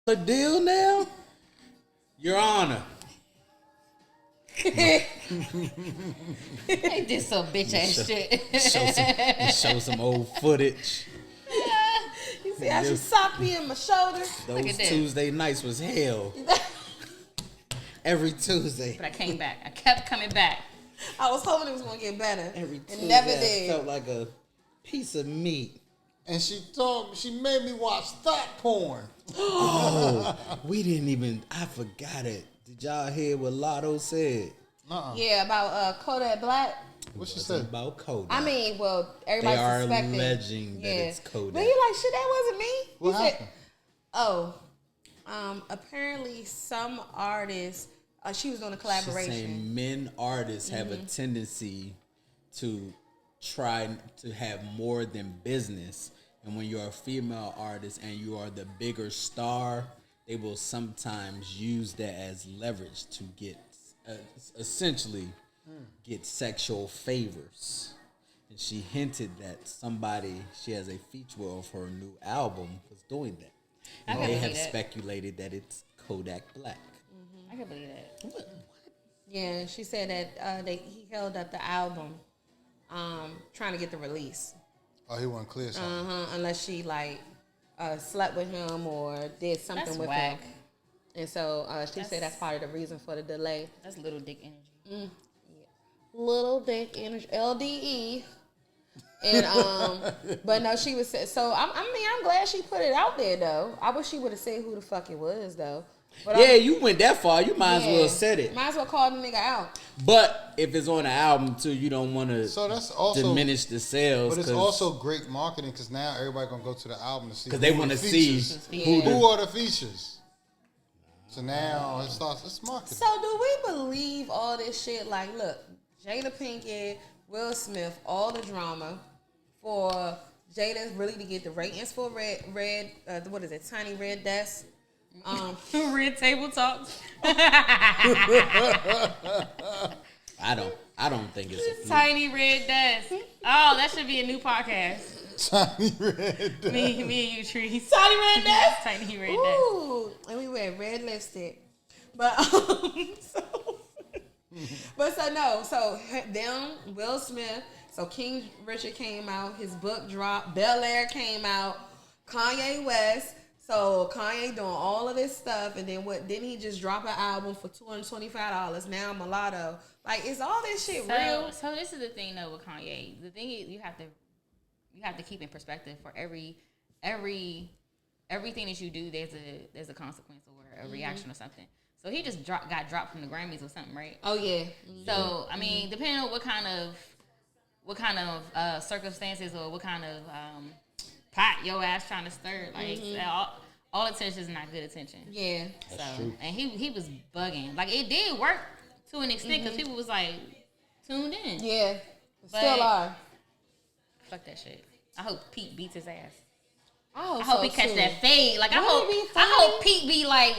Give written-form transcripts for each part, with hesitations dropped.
The deal now, Your Honor. They did some bitch ass shit. Show some old footage. You see how she socked me in my shoulder? Those Tuesday nights was hell. Every Tuesday. But I came back. I kept coming back. I was hoping it was gonna get better. Every Tuesday, it never did. Felt like a piece of meat. And she made me watch thought porn. Oh, we didn't even. I forgot it. Did y'all hear what Lotto said? Yeah, about Kodak Black. What she said about Kodak? I mean, well, everybody they are suspected. alleging that it's Kodak. But he like, shit, that wasn't me. What happened? Apparently some artists. She was doing a collaboration. She's saying men artists have a tendency to try to have more than business, and when you're a female artist and you are the bigger star, they will sometimes use that as leverage to get essentially get sexual favors. And she hinted that she has a feature of her new album was doing that, and they have speculated that it's Kodak Black. I can believe that. What? Yeah, she said that he held up the album, trying to get the release. Oh, he wasn't clear something. Unless she slept with him or did something with him. And so she said that's part of the reason for the delay. That's little dick energy. Yeah. Little dick energy, LDE. And but no, she was so. I'm glad she put it out there though. I wish she would have said who the fuck it was though. But you went that far. You might as well said it. Might as well call the nigga out. But if it's on the album too, you don't want to diminish the sales. But it's also great marketing because now everybody gonna go to the album to see because they want to see who are the features. So now it's marketing. So do we believe all this shit? Like, look, Jada Pinkett, Will Smith, all the drama for Jada really to get the ratings for Red. What is it? Tiny Red Desk. Red Table Talk. I don't think it's a Tiny Red Desk. Oh, that should be a new podcast. Tiny Red Desk. Me and you, Trees. Tiny Red Desk. Tiny Red Ooh, Desk. and we wear red lipstick. But so them, Will Smith, so King Richard came out, his book dropped, Bel Air came out, Kanye West. So Kanye doing all of this stuff, and then didn't he just drop an album for $225? Now Mulatto, like, is all this shit real? So this is the thing though with Kanye. The thing is you have to keep in perspective for everything that you do. There's a consequence or a reaction or something. So he just got dropped from the Grammys or something, right? Oh yeah. So I mean, depending on what kind of circumstances or what kind of pot your ass trying to stir, like all attention is not good attention. Yeah. That's true. And he was bugging. Like, it did work to an extent because people was like tuned in. Yeah. But still are. Fuck that shit. I hope Pete beats his ass. I hope he catch that fade. Like, I I hope Pete be like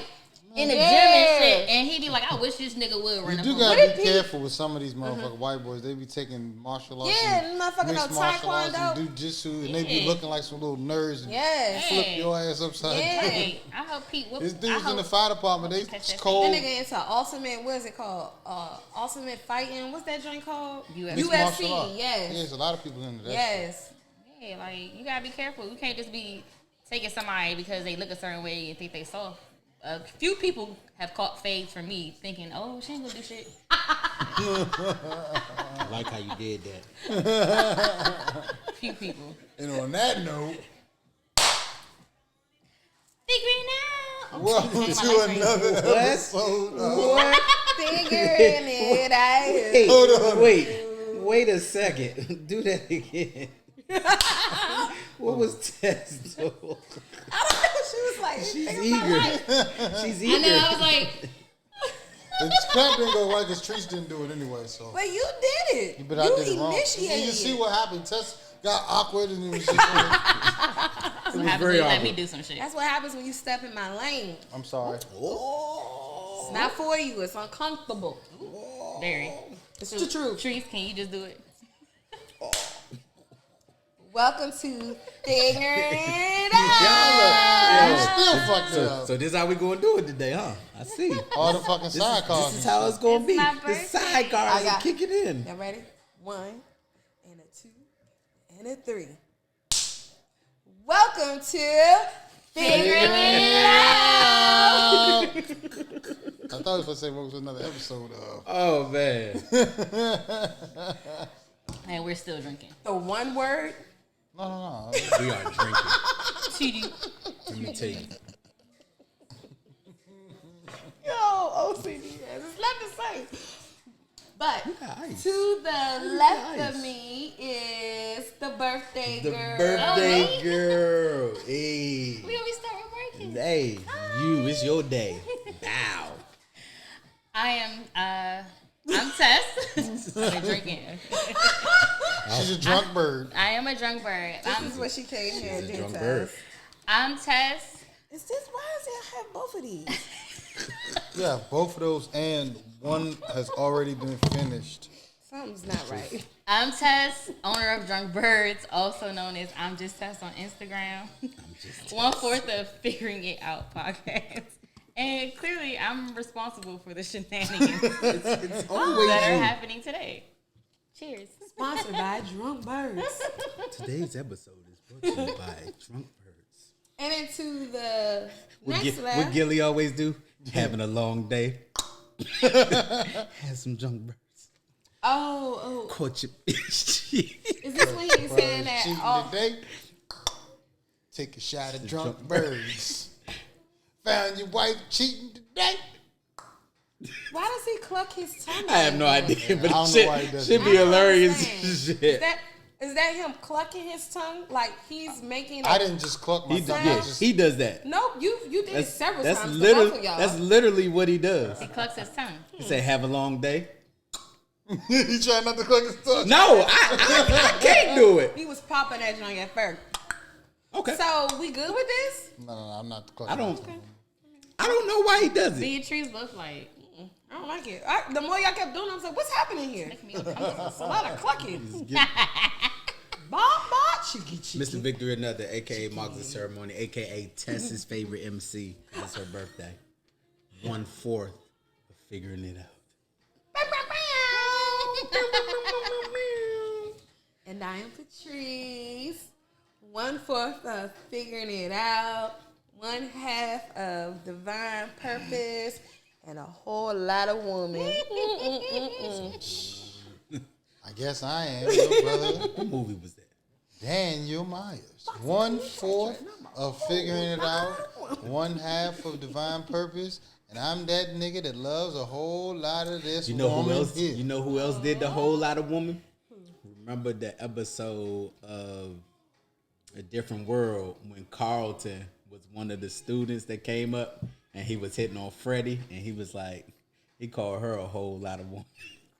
in the gym and shit, and he be like, I wish this nigga would run. You do gotta be careful with some of these motherfucking white boys. They be taking martial arts, motherfucking taekwondo, and jujitsu, and they be looking like some little nerds and flip your ass upside down. I hope Pete. These dudes in the fire department, they cold. That nigga into ultimate. What is it called? Ultimate fighting. What's that joint called? UFC. Yes. There's a lot of people into that. Yes. Yeah, like, you gotta be careful. You can't just be taking somebody because they look a certain way and think they soft. A few people have caught fades from me thinking, oh, she ain't gonna do shit. I like how you did that. Few people. And on that note, figure now. welcome to another episode of Figuring it out. Hey, hold on. Wait a second. Do that again. What was Tess doing? I don't know. She was like, she's eager. She's eager. I know. I was like, the clap didn't go right because Treese didn't do it anyway. So, but you did it. but I did it wrong. Initiated. You see what happened? Tess got awkward and it was just. it was very awkward. Let me do some shit. That's what happens when you step in my lane. I'm sorry. Oh. It's not for you. It's uncomfortable. Very. It's the truth. Treese, can you just do it? Welcome to Figuring It I'm Out. still fucked up. So this is how we gonna do it today, huh? I see. All the fucking sidecars. This is how it's gonna be. my The birthday. sidecars are kicking in. Y'all ready? 1 and a 2 and a 3. Welcome to Figuring It Out. I thought I was going to say what was another episode of. Oh man. And we're still drinking. the one word. No. We are drinking. TD. Let me tell you. Yo, OCD. It's not the same. But Nice. to the left Nice. of me is the birthday The girl. birthday girl. Hey. We always start with breaking. Hey, you, it's your day. Bow. I'm Tess. I've been drinking. She's a drunk bird. I am a drunk bird. This is what she came here and She's a did drunk to bird. us. I'm Tess. Is this why does it have both of these? Yeah, both of those, and one has already been finished. Something's not right. I'm Tess, owner of Drunk Birds, also known as I'm Just Tess on Instagram. 1/4 of Figuring It Out podcast. And clearly, I'm responsible for the shenanigans It's always that are you. happening today. Cheers. Sponsored by Drunk Birds. Today's episode is brought to you by Drunk Birds. And into the What next left. what Gilly always do? Having a long day. Have some Drunk Birds. Oh. Caught your Is this when he was saying that? Cheating Oh, today. Take a shot of drunk birds. Found your wife cheating today. why does he cluck his tongue? I have no like that? idea, but I don't shit know why he does should it. be I don't hilarious understand. shit. Is that him clucking his tongue? Like he's making. I didn't just cluck my He, tongue. yeah, I just, he does that. No, you did it several That's times. For both of y'all. That's literally what he does. He clucks his tongue. He say, "Have a long day." he trying not to cluck his tongue. No, I can't do it. He was popping that joint at first. Okay. So we good with this? No, I'm not clucking. I don't. my tongue. I don't know why he does it. Me and Trees both like, I don't like it. The more y'all kept doing it, I was like, what's happening here? make me uncomfortable. It's a lot of clucking. Get- Cheeky. Mr. Victor Another, aka Marks the Ceremony, aka Tess's favorite MC. It's her birthday. 1/4 of Figuring It Out. And I am Patrice. 1/4 of Figuring It Out. 1/2 of Divine Purpose. And a whole lot of woman. I guess I am your brother, What movie was that? Daniel Myers. 1/4 of Figuring It Out. 1/2 of Divine Purpose. And I'm that nigga that loves a whole lot of this You know who woman else? here. You know who else did the whole lot of woman? Remember the episode of A Different World when Carlton was one of the students that came up and he was hitting on Freddie and he was like, he called her a whole lot of woman.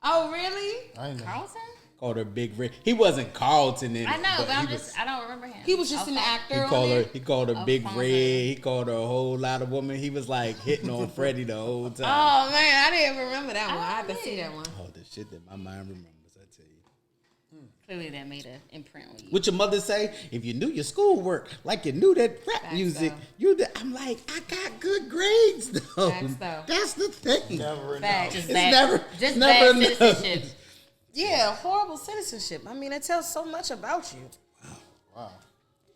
Oh, really? I ain't know. Carlton? Called her Big Red. He wasn't Carlton in it. I know, but he I don't remember him. He was just an Okay. actor. He called her Big fine. Red. He called her a whole lot of woman. He was like hitting on Freddie the whole time. Oh, man. I didn't even remember that one. I had to see that one. Oh, the shit that my mind remembers, I tell you. Clearly that made an imprint on you. What your mother say? If you knew your schoolwork, like you knew that rap Facts, music, though. I'm like, I got good grades though. Facts, though. That's the thing. Never Facts. Just It's bad, never- just never bad enough. citizenship. Yeah, horrible citizenship. I mean, it tells so much about you. Wow.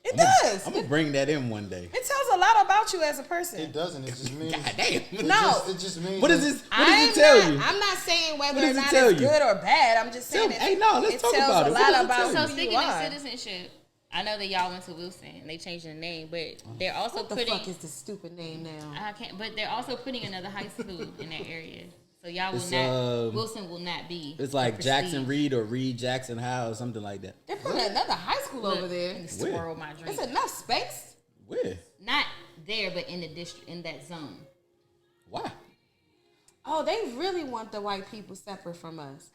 It does. I'm gonna bring that in one day. It tells a lot about you as a person. It doesn't. It just means. God damn. No. It just means. What does that- this? What does it tell you? I'm not saying whether What or does it not tell it's you? good or bad. I'm just saying Tell me. Hey, no, let's talk tells about a it. What lot does it about tell who you? So you speaking of are. citizenship, I know that y'all went to Wilson. They changed the name, but they're also What the putting. fuck is the stupid name now? I can't. But they're also putting another high school in that area. So y'all will It's, not. Wilson will not be. It's like the Jackson prestige. Reed or Reed Jackson High or something like that. They're putting another high school Look, over there. let me swirl my drink. There's enough space. Where? Not there, but in the district, in that zone. Why? Oh, they really want the white people separate from us.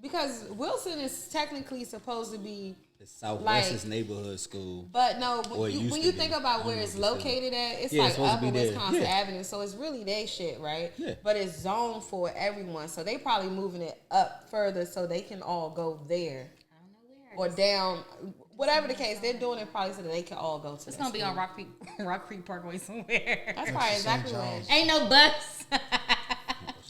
Because Wilson is technically supposed to be, It's Southwest's Like- neighborhood school. but no, Or it used when to you be. think I about don't where know it's if it's still- located at, it's Yeah, like it's supposed to Upper be there. Wisconsin Yeah. Avenue, so it's really their shit, right? Yeah. But it's zoned for everyone, so they probably moving it up further so they can all go there I don't know where. or down. whatever the case, they're doing it probably so that they can all go to. It's gonna be on Rock Creek Parkway somewhere. That's probably exactly what it is. Ain't no bus.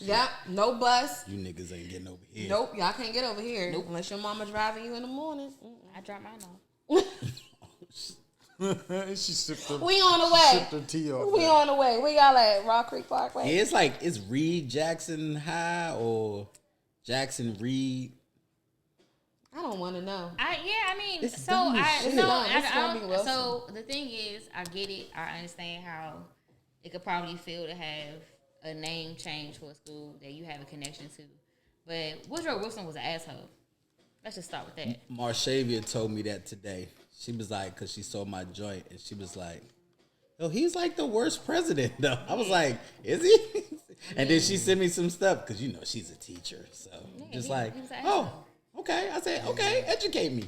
Yep, no bus. You niggas ain't getting over here. Nope, y'all can't get over here. Nope. Unless your mama driving you in the morning. I drop mine off. She sipped her, We on the way. sipped her tea off. We on the way. We got at Rock Creek Parkway. Yeah, it's like it's Reed Jackson High or Jackson Reed. I don't want to know. It's So dumb as I shit. so It's gonna be I Wilson. so the thing is, I get it. I understand how it could probably feel to have a name change for a school that you have a connection to. But Woodrow Wilson was an asshole. Let's just start with that. Marshavia told me that today. She was like, because she saw my joint, and she was like, "Oh, he's like the worst president, though." I was like, "Is he?" And then she sent me some stuff because you know she's a teacher, so just like, he was an "Oh, asshole. okay." I said, "Okay, educate me."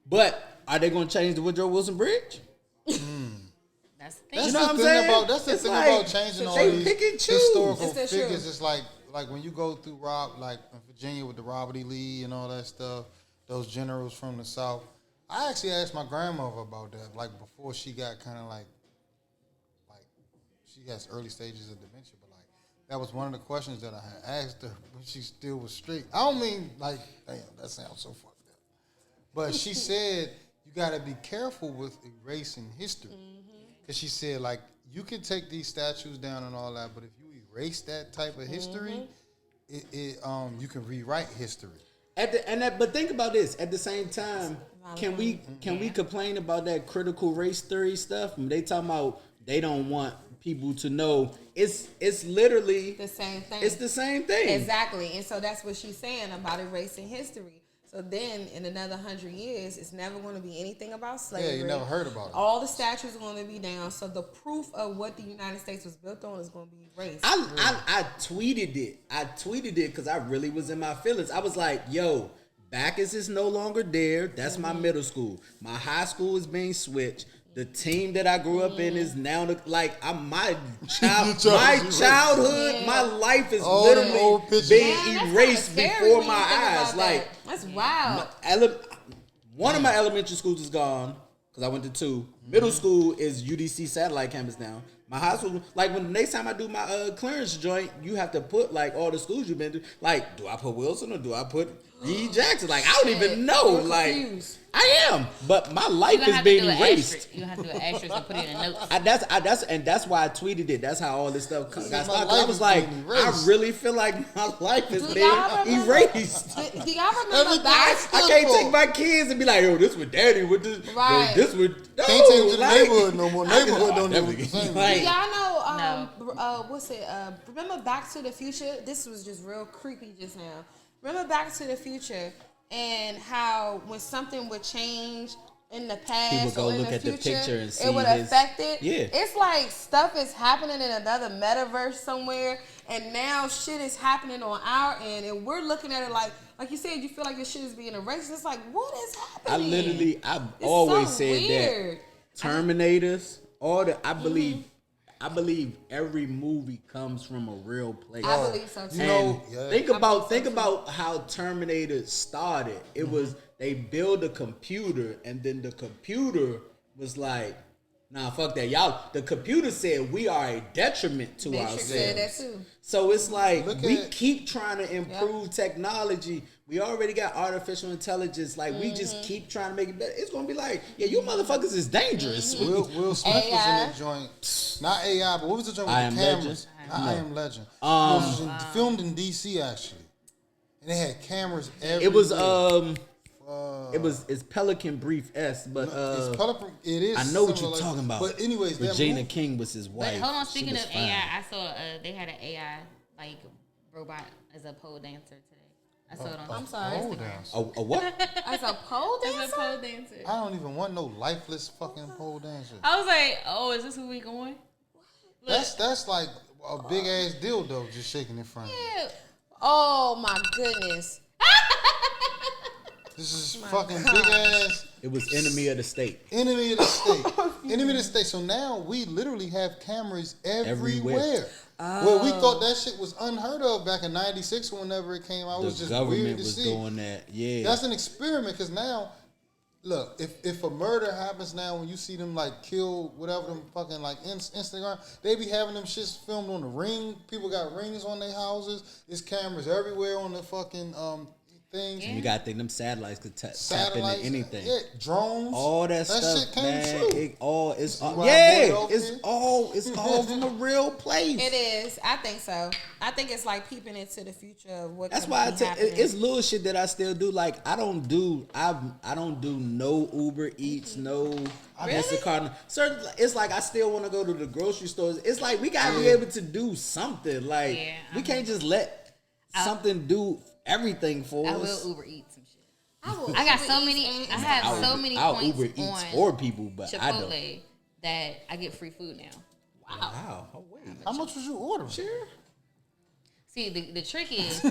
But are they going to change the Woodrow Wilson Bridge? That's the thing. That's You know the what I'm thing saying? about that's the It's thing like, about changing all they these pick and choose. historical It's the figures. truth. It's like when you go through like in Virginia with the Robert E. Lee and all that stuff, those generals from the South. I actually asked my grandmother about that, like before she got kind of like she has early stages of dementia, but like that was one of the questions that I had asked her when she still was straight. I don't mean like, damn, that sounds so fucked up. But she said you got to be careful with erasing history. Because she said, like, you can take these statues down and all that, but if you erase that type of history, you can rewrite history. But think about this. At the same time, can we complain about that critical race theory stuff? They talking about they don't want people to know. It's literally The same thing. It's the same thing. Exactly. And so that's what she's saying about erasing history. So then in another 100 years, it's never going to be anything about slavery. Yeah, you never heard about it. All the statues are going to be down. So the proof of what the United States was built on is going to be erased. I tweeted it. I tweeted it because I really was in my feelings. I was like, yo, Bacchus is no longer there. That's my middle school. My high school is being switched. The team that I grew up in is now my childhood, my life is All them old literally pictures. being Man, that's erased kinda scary before when you my think about eyes. that. Like that's wild. one of my elementary schools is gone because I went to two. Middle school is UDC satellite campus now. My high school, like when the next time I do my clearance joint, you have to put like all the schools you've been to. Like, do I put Wilson or do I put Reed Jackson? Like, I don't even know. You're Like, confused. I am, but my life You're gonna is have being to do an erased. asterisk. You have to do an asterisk and put it in the notes. That's why I tweeted it. That's how all this stuff got started. my I life was is like, being I erased. really feel like my life is Do being y'all remember- erased. Do y'all remember Everything back? I can't take my kids and be like, yo, this with daddy, with this, Right. this with no, Can't take them to the like- neighborhood no more. Neighborhood don't even Definitely. the same. Like- Do y'all know? No. What's it? Remember Back to the Future? This was just real creepy just now. Remember Back to the Future and how when something would change in the past, He would go or in look the at the future, picture and see it would his- affect it. Yeah. It's like stuff is happening in another metaverse somewhere, and now shit is happening on our end, and we're looking at it like you said, you feel like your shit is being erased. It's like, what is happening? I've It's always so said weird. that Terminators, I believe every movie comes from a real place. I believe so too. You know, And yeah. think about how Terminator started. It was they build a computer, and then the computer was like, "Nah, fuck that, y'all." The computer said we are a detriment to Matrix said that ourselves. too. So it's like Look we at- keep trying to improve technology. We already got artificial intelligence. Like we just keep trying to make it better. It's gonna be like, yeah, you motherfuckers is dangerous. Will Smith was in AI. that joint. Not AI, but what was the joint with I the Am cameras? Legend? Not I Am Legend. It was filmed in DC actually, and they had cameras everywhere. It's Pelican Brief S, but it's Pelican. It is. I know what similar you're like- talking about. But anyways, that Regina movie- King was his wife. But hold on, She speaking was of fine. AI, I saw they had an AI like robot as a pole dancer today. I saw it on. I'm sorry. Pole dance. A what? As a pole As a dancer? pole dancer. I don't even want no lifeless fucking pole dancer. I was like, oh, is this where we going? Look, That's like a big ass dildo just shaking in front of you. yeah. Oh my goodness. This is fucking big ass It was Enemy of the State. enemy of the state. Enemy of the state. So now we literally have cameras everywhere. Everywhere. Well, we thought that shit was unheard of back in '96 whenever it came out. It was The just government weird to was see. doing that. Yeah. That's an experiment because now Look, if a murder happens now, when you see them like kill whatever them fucking like Instagram, they be having them shits filmed on the ring. People got rings on their houses. There's cameras everywhere on the fucking things. Yeah. You gotta think them satellites could tap into anything. Yeah, drones. All that stuff, shit came man. true. It's all it's all from a real place. It is. I think so. I think it's like peeping into the future of what. That's why happening. it's little shit that I still do. Like I don't do no Uber Eats, no Instacart. Certain, it's like I still want to go to the grocery stores. It's like we gotta be able to do something. Like we can't just let something do everything for us. I will Uber Eat some shit. I got so many. I have so many I'll points Uber Eats on for people, but Chipotle I don't. that I get free food now. Wow. Oh, wait. How much was you ordering? Sure. See, the trick is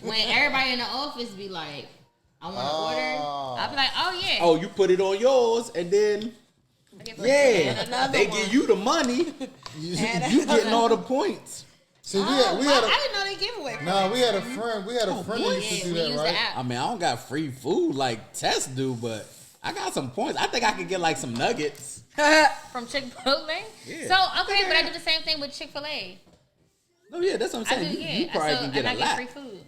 when everybody in the office be like, I want to order. I'll be like, oh yeah. Oh, you put it on yours, and then I get free food. another they one. give you the money. You getting all the points. See, we I had didn't know they give away. Nah, we had a friend. We had a friend that used to do we that, use right? the app. I mean, I don't got free food like Tess do, but I got some points. I think I could get like some nuggets. From Chick-fil-A. Yeah. So okay, but I do the same thing with Chick-fil-A. No, yeah, that's what I'm I do, saying. You probably can get and a I get lot. free food.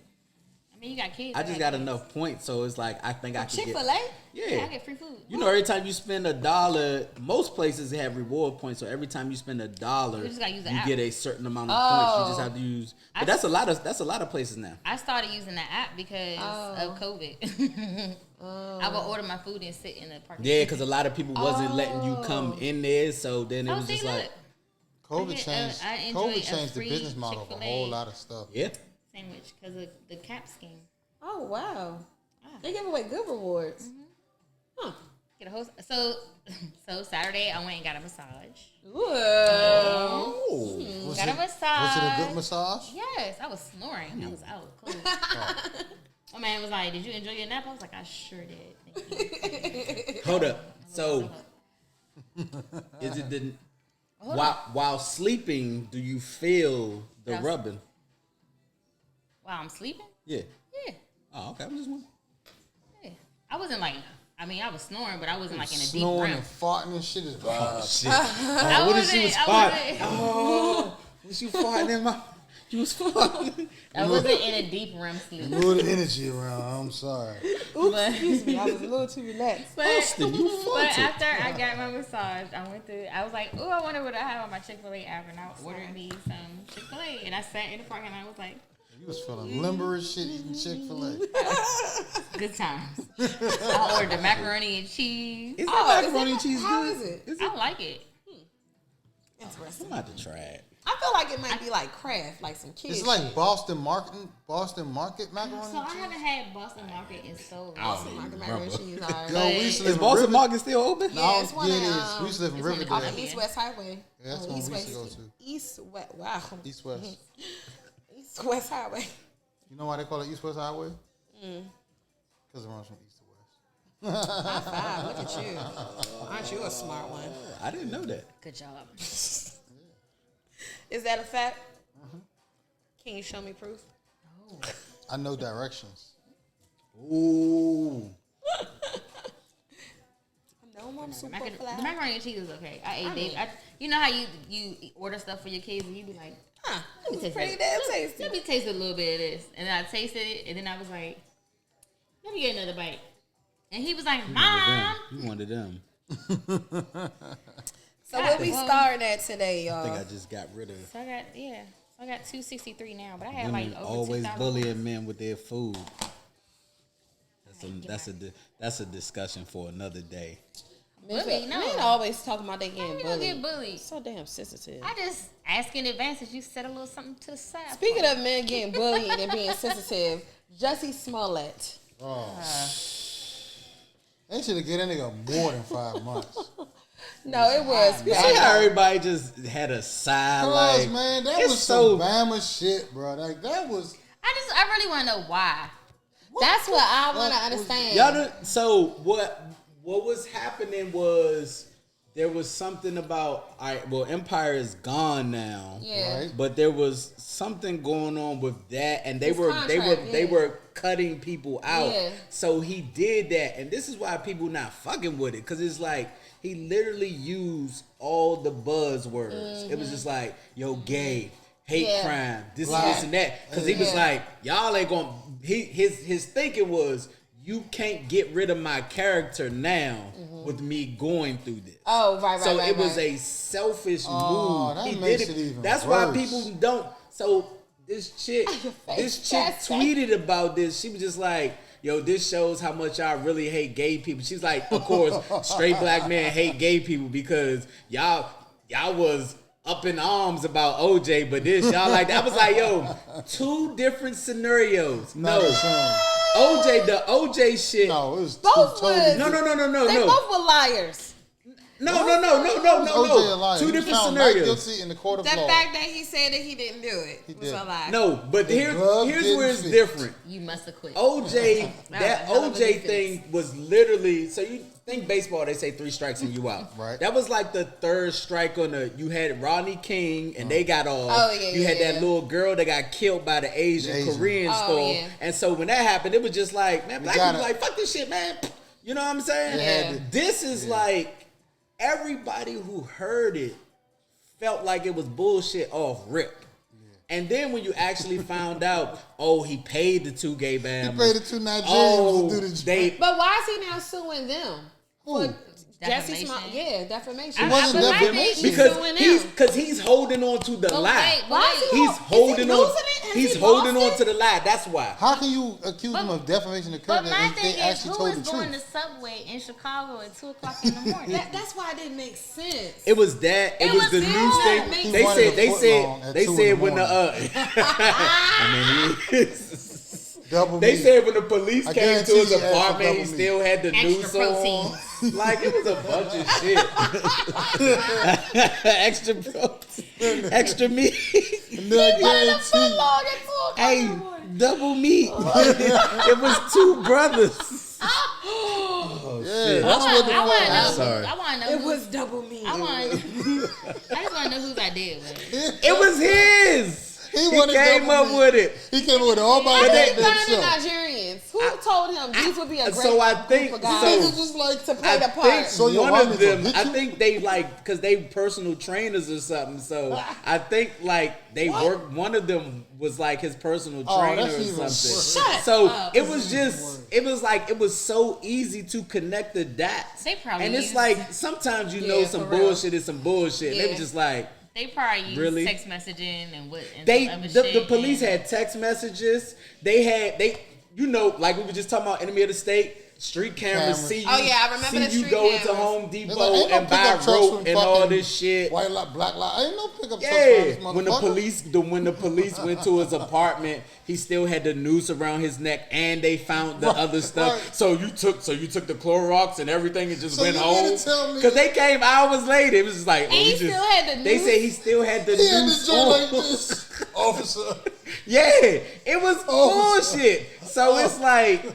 I mean, you got kids. I just got enough points, so it's like I think I can Chick-fil-A? get. Yeah, I get free food. You know, every time you spend $1, most places have reward points. So every time you spend $1, You just gotta use the you app. get a certain amount of points. You just have to use. But that's a lot of places now. I started using the app because of COVID. I would order my food and sit in the parking lot. Yeah, because a lot of people wasn't letting you come in there, so then it was just like, COVID I changed. enjoy COVID a changed the free business model of a Chick-fil-A. whole lot of stuff. yeah. Sandwich because of the cap scheme. Oh wow. They give away good rewards. Huh. Get a host. So Saturday I went and got a massage. Whoa. Oh. Got a massage. Was it a good massage? Yes, I was snoring. I was out cold. My man was like, "Did you enjoy your nap?" I was like, "I sure did." Thank you. Hold up. So, is it the while sleeping? Do you feel the Yes. rubbing? While I'm sleeping? Yeah. Yeah. Oh, okay. I'm just wondering. Yeah. I wasn't like. I mean, I was snoring, but I wasn't like in a deep Snoring REM. and farting and shit is Oh bad. shit! I What if she was wasn't- I farting? wasn't- Oh, was you farting in my? You was farting. I wasn't in a deep REM sleep. Move the energy around. I'm sorry. Excuse me, I was a little too relaxed. Austin, you But farted. after I got my massage, I went through. I was like, "Oh, I wonder what I have on my Chick-fil-A app," and I ordered me some Chick-fil-A, and I sat in the parking lot. I was like, You was feeling limber as shit eating Chick-fil-A. "Good times." I ordered the macaroni and cheese. Is that macaroni and cheese How good? is it? I like it. Interesting. I'm about to try it. I feel like it might be like craft, like some kids. It's like shit. Boston Market macaroni. So I and cheese. haven't had Boston Market in so long. Boston Market macaroni and cheese. Alright. Yo, we used to live Is in Boston River- Market still open? Yeah, it's one yeah, at, it is. We used to live in it's one Riverdale. in East West Highway. Yeah, that's one we used to go to. East West. Wow. East West. East West Highway. You know why they call it East West Highway? Because it runs from east to west. High five. Look at you. Aren't you a smart one? I didn't know that. Good job. Is that a fact? Can you show me proof? I know directions. Ooh. No, I'm super The fly. macaroni and cheese is okay. I ate it. You know how you order stuff for your kids and you be like, Huh, let me taste pretty that. damn tasty. Let me taste a little bit of this. And then I tasted it and then I was like, let me get another bite. And he was like, Mom. You wanted them. So what we starting at today, I think y'all? I just got rid of. So I got 263 now, but I had Women like over always 2,000. bullying men with their food. That's a discussion for another day. Bully, no. Men always talking about they How getting you gonna bullied. get bullied? So damn sensitive. I just ask in advance that you set a little something to the side. Speaking of men getting bullied and being sensitive, Jussie Smollett. Oh. They should have given that nigga more than 5 months. No, it was You see how everybody just had a sigh Cause, like, man, that it's was so- some Bama shit, bro. Like, that was... I really want to know why. That's what I want to What was- understand. Y'all so what was happening was there was something about Empire is gone now. Yeah. Right. But there was something going on with that, and they His were contract, cutting people out. Yeah. So he did that, and this is why people not fucking with it, because it's like he literally used all the buzzwords. It was just like, yo, gay, hate crime, this and that, because he was like, y'all ain't gonna. His thinking was, you can't get rid of my character now with me going through this. Oh, right. So it was a selfish move. That He makes did it even That's why worse. people don't. So this chick tweeted about this. She was just like, yo, this shows how much I really hate gay people. She's like, of course, straight black men hate gay people because y'all was up in arms about OJ, but this y'all like that. I was like, yo, two different scenarios. No. The OJ shit. No, it was Both totally was- No. They both were liars. No. OJ a liar. Two He different found not scenarios. guilty in the court of The law. fact that he said that he didn't do it was did. a lie. No, but here's glove where didn't it's fit. different. You must have quit. OJ, That that was a hell of a OJ defense. thing was literally, so you think baseball, they say 3 strikes and you out. Right. That was like the 3rd strike on you had Rodney King and they got off. Oh, yeah, You had yeah. that little girl that got killed by the Asian Korean Oh, store. yeah. And so when that happened, it was just like, man, black gotta- people like, fuck this shit, man. You know what I'm saying? Yeah. This is like, everybody who heard it felt like it was bullshit off rip. And then when you actually found out, oh, he paid the 2 gay bands. He paid the 2 Nigerians to do the job. But why is he now suing them? Who? Jesse Defamation? Small, defamation. It wasn't But I think defamation. he's because suing he's holding on to the lie. Why is he He's holding on. losing it? Has He's he holding lost on it? to the lie. That's why. How can you accuse them of defamation of But character my if thing they is, actually who told is the going to truth? Subway in Chicago at 2 o'clock in the morning? That's why it didn't make sense. It was that. It was the was news him. thing. He They wanted said. a They foot said. long at They 2 in said the when the. morning. I mean, Double they meat. said when the police I came to guarantee his you asked for apartment, he double meat. still had the Extra noose protein. on. Like it was a bunch of shit. Extra protein, extra meat. And then I guarantee Hey, double meat. It was 2 brothers. Oh, shit. that's what the I want to fuck. know. sorry. I want to know. It who- was double me. I just want to know whose idea was. It was his. He wanted came double up meat. with it. He came with it all by Why did he that find the himself. Nigerians? Who told him these would be a great So I think group of guys Niggas was like, to play I the think part? So your one mama of them. told- I think they like because they personal trainers or something. So I think like they worked. One of them was like his personal Oh, trainer that's or even something. worse. Shut So up. it was just. It was like it was so easy to connect the dots. They probably and it's used- like sometimes you know Yeah, some for real. bullshit is some bullshit. They Yeah. were just like. They probably used Really? text messaging and what. And They some other the shit police and- had text messages. They like we were just talking about enemy of the state. Street cameras Cameras. see you. Oh, yeah, I remember see the you street go into cameras. Home There's Depot like, ain't no and buy pickup trucks rope from and all fucking this shit. White lot, black lot. Ain't no pickup trucks Yeah, from this when the motherfucker. police went to his apartment, he still had the noose around his neck, and they found the Right, other stuff. right. So you took the Clorox and everything and just So went you home mean to tell me- because they came hours later. It was just like, oh, he just, still had the They noose? said he still had the He had noose this joint on. like this, officer. Yeah, it was Oh, bullshit. So it's like,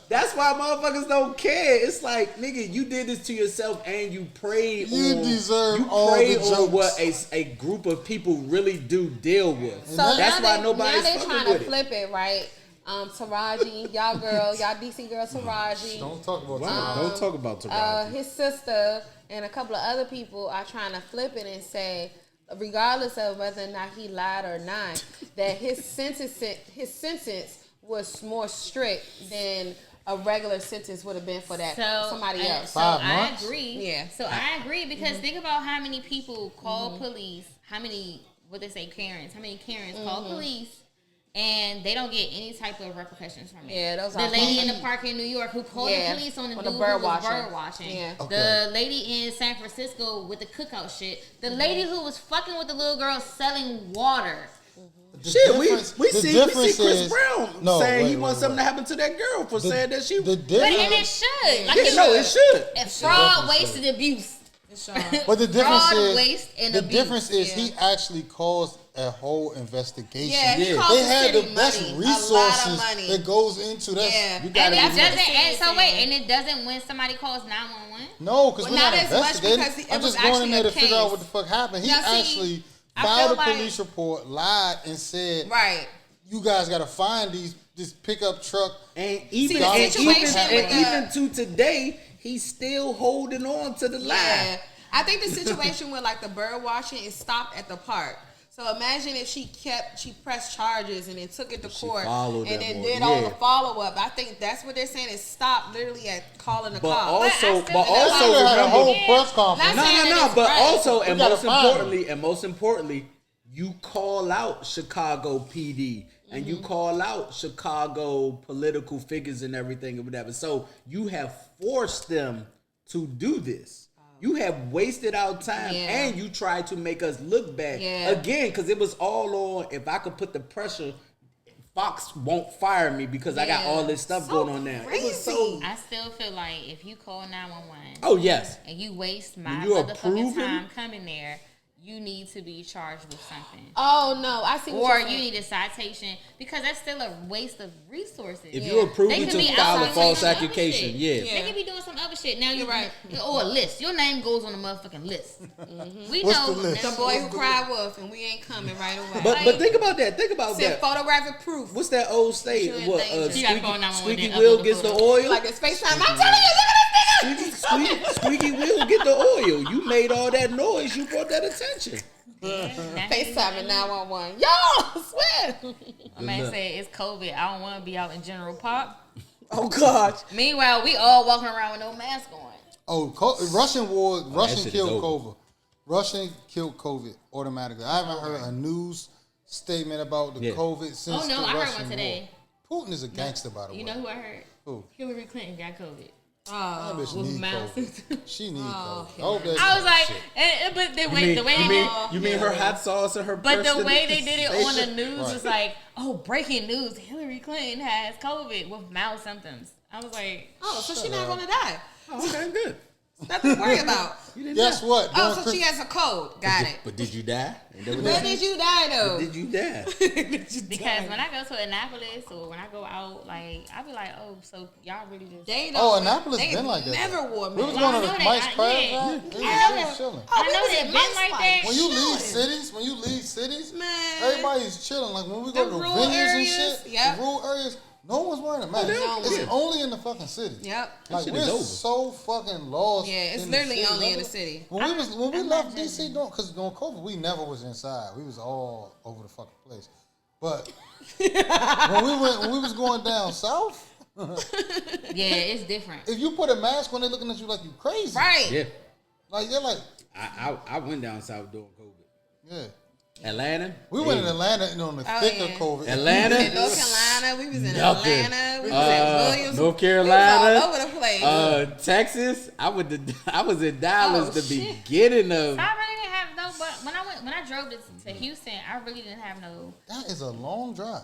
that's why motherfuckers don't care. It's like, nigga, you did this to yourself and you preyed You on. deserve you all preyed the on jokes. what a group of people really do deal with. So that's now why nobody's now they fucking trying with to it. flip it, right? Taraji, y'all DC girl Taraji, Don't talk about Wow, that. don't talk about Taraji. his sister, and a couple of other people are trying to flip it and say, regardless of whether or not he lied or not, that his sentence was more strict than a regular sentence would have been for that somebody else. So 5 I months? agree. Yeah. So I agree because think about how many people call police, how many what they say Karens, how many Karens call police, and they don't get any type of repercussions from it. Yeah, those the are lady in the park in New York who called Yeah, the police on the on dude the who bird was watching. bird watching. Yeah. The Okay. lady in San Francisco with the cookout shit. The lady who was fucking with the little girl selling water. The Shit, we difference- the see difference Chris is- Brown No, saying wait, he wait, wants something wait. to happen to that girl for saying that she. The But and it difference, should. Like Yeah, no, it should. And fraud, definitely waste, should. and abuse. but the difference Fraud, is waste, and the abuse. difference is Yeah. he actually caused a whole investigation. Yeah, Yeah. cost They the had city the best money, resources a lot of money. that goes into that. Yeah. You gotta And it remember. doesn't. And so wait, saying. and it doesn't when somebody calls 911. No, because Well, we're not not as much investigating. because it I'm was just going in actually there to a figure out case. what the fuck happened. He Now, see, actually I filed a feel like- police report, lied, and said, Right. "You guys got to find this pickup truck." And even the and situation with even to today, he's still holding on to the lie. Yeah. I think the situation with like the bird watching is stopped at the park. So imagine if she pressed charges and then took it to court followed and that then boy. did all Yeah. the follow up. I think that's what they're saying is stopped literally at calling the But cops. also, But I but still- also They had a whole remember. press conference. Not saying that it's But right. also, We gotta find most importantly, you call out Chicago PD and you call out Chicago political figures and everything or whatever. So you have forced them to do this. You have wasted our time and you tried to make us look bad again because it was all on. If I could put the pressure, Fox won't fire me because I got all this stuff going on now. It was so. I still feel like if you call 911 Oh yes. and you waste my When you're motherfucking approving? time coming there, you need to be charged with something. Oh no, I see. What Or you're you saying. need a citation because that's still a waste of resources. If you're They approving could to be file a out false doing some other accusation, shit. yeah. They could be doing some other shit. Now you're right. Or a list. Your name goes on the motherfucking list. We What's know the list? The boy who cried wolf, and we ain't coming right away. But think about that. Think about Said that. photographic proof. What's that old Sure state? What endangered. You gotta phone 911 Squeaky then wheel upload gets the the photo. oil. Like this FaceTime. I'm telling you, look at this nigga. Squeaky wheel get the oil. You made all that noise. You brought that attention. FaceTime and 911. Yo, I swear. A man said it's COVID. I don't want to be out in General Park. Oh gosh. Meanwhile, we all walking around with no mask on. Oh, Russian shit is killed over. COVID. Russian killed COVID automatically. I haven't heard a news statement about the Yeah. COVID since Oh no, the I heard Russian one today. war. Putin is a gangster, by the way. You know who I heard? Who? Hillary Clinton got COVID. That bitch with need mild COVID. symptoms. She need COVID. I hope that I was like, shit. but the way they did, You mean her hot sauce and her? but the person way they did it on the station? news Right. was like, oh, breaking news: Hillary Clinton has COVID with mild symptoms. I was like, Oh, so she's not gonna die. Oh, okay, good. Nothing to worry about. You didn't Guess die. what? Oh, During so she has a cold. Got it. But did you die? Where did you die though? Did you die? because when I go to Annapolis or when I go out, like I be like, oh, so y'all really just. They Oh, don't. Annapolis they been like that. Never wore We was masks. going to I know the that. Mike's Yeah. Crab I Shack. know It that. was chilling. I we know was that in been like Mike's that. When you leave chilling. cities, Man. everybody's chilling. Like when we go The to rural venues areas, and shit, yep. the rural areas, no one's wearing a mask. No It's one. only in the fucking city. Yep. Like shit we're is over. so fucking lost. Yeah, it's in the literally city. only in Remember? the city. When we I'm left not DC, because during COVID, we never was inside. We was all over the fucking place. But when we was going down south, Yeah, it's different. if you put a mask on, they looking at you like you crazy. Right. Yeah, Like you're like, I went down south during COVID. yeah. Atlanta. We went in Atlanta and on the thicker yeah. COVID. Atlanta. We was in North Carolina. We was in Nothing. Atlanta. We was in Williams. North We Carolina. was all over the place. Texas. I was in Dallas Oh, the shit. beginning of. I really didn't have no, but when I drove to Houston, I really didn't have no. That is a long drive.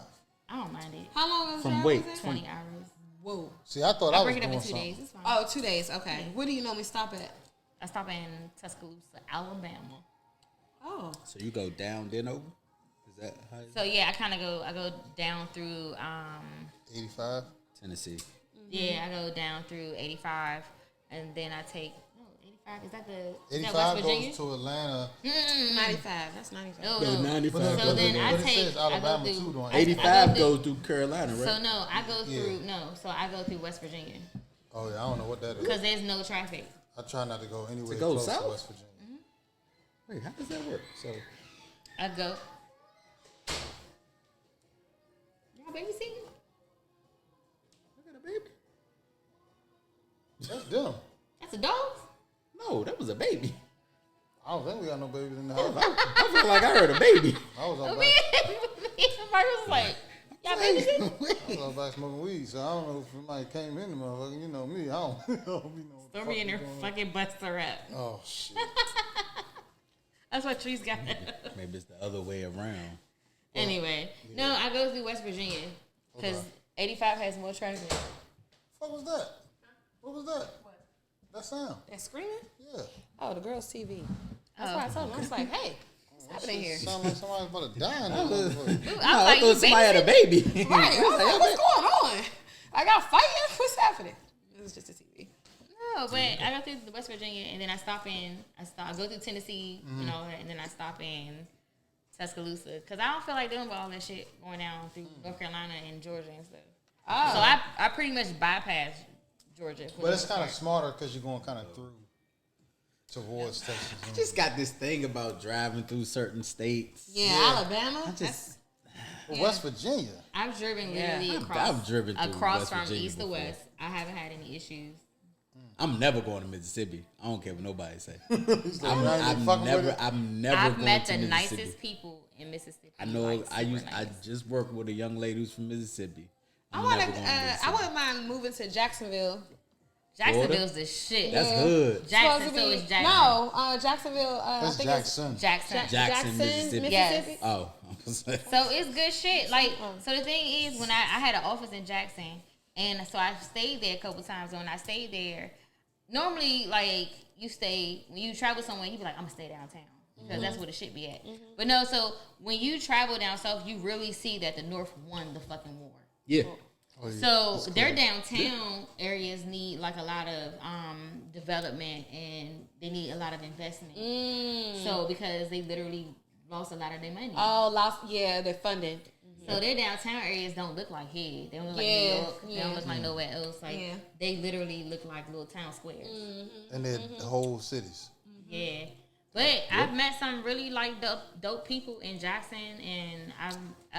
I don't mind it. How long was From that? wait, Was it? 20 hours. Whoa. See, I thought I I was break it up doing in 2 something. days. It's fine. Oh, 2 days. Okay. Where do you normally stop at? I stop in Tuscaloosa, Alabama. Oh. So you go down then over. Is that how? So yeah, I go down through 85. Tennessee. yeah, I go down through 85, and then I take 85. Is that the 85 West Virginia? goes to Atlanta. 95. That's 95. No, No, no. 95. So then I But it take says Alabama I go too, through. don't it? 85 through- goes through Carolina, right? So no, I go Yeah. through So I go through West Virginia Oh yeah, I don't know what that is. because there's no traffic. I try not to go anywhere To go close south? to West Virginia. Wait, how does that work? So I go. Y'all babysitting? I got a baby. That's them. That's a dog. No, that was a baby. I don't think we got no babies in the house. I feel like I heard a baby. I was on Me back, and Mark was like, y'all babysitting? I was on back smoking weed, so I don't know if somebody came in the motherfucker. You know me, I don't, I don't be know what the Stormy fuck in her is going on. fucking buster up. Oh shit. That's what Trees got. Maybe it's the other way around. Anyway, no, I go through West Virginia because 85 has more traffic. What was that? What was that? That sound? That screaming? Yeah. Oh, the girl's TV. That's why I told him. I was like, hey. happening here? Sound like somebody's about to die. I was I like, thought somebody had a baby. Right. I was like, what's going on? I got fighting? What's happening? It was just a TV. No, but I go through the West Virginia, and then I go through Tennessee, you know, and then I stop in Tuscaloosa, because I don't feel like dealing with all that shit going down through North Carolina and Georgia and stuff. Oh. So I pretty much bypass Georgia. But it's kind of smarter because you're going kind of through towards Texas. I just got this thing about driving through certain states. Yeah, Alabama. West Virginia. I've driven literally I've driven through across West from Virginia east to before. west. I haven't had any issues. I'm never going to Mississippi. I don't care what nobody say. I'm never. I've going met to the Mississippi. nicest people in Mississippi. I know. Like, I super nice. just worked with a young lady who's from Mississippi. I wouldn't mind moving to Jacksonville. Jacksonville's the shit. That's good. Jackson, so is Jackson. No, Jacksonville. That's Jackson. Jackson, Mississippi. Yes. Oh. So it's good shit. Like, so the thing is, when I had an office in Jackson, and so I stayed there a couple times. And when I stayed there, normally, like, when you travel somewhere, you be like, I'm gonna stay downtown. Because that's where the shit be at. But no, so when you travel down south, you really see that the North won the fucking war. Yeah. Oh, yeah. So their downtown areas need like a lot of development, and they need a lot of investment. So because they literally lost a lot of their money. Their funding. So their downtown areas don't look like here. They don't look like New York. They don't look like nowhere else. Like they literally look like little town squares. And they're the whole cities. Yeah. But I've met some really like dope people in Jackson, and I've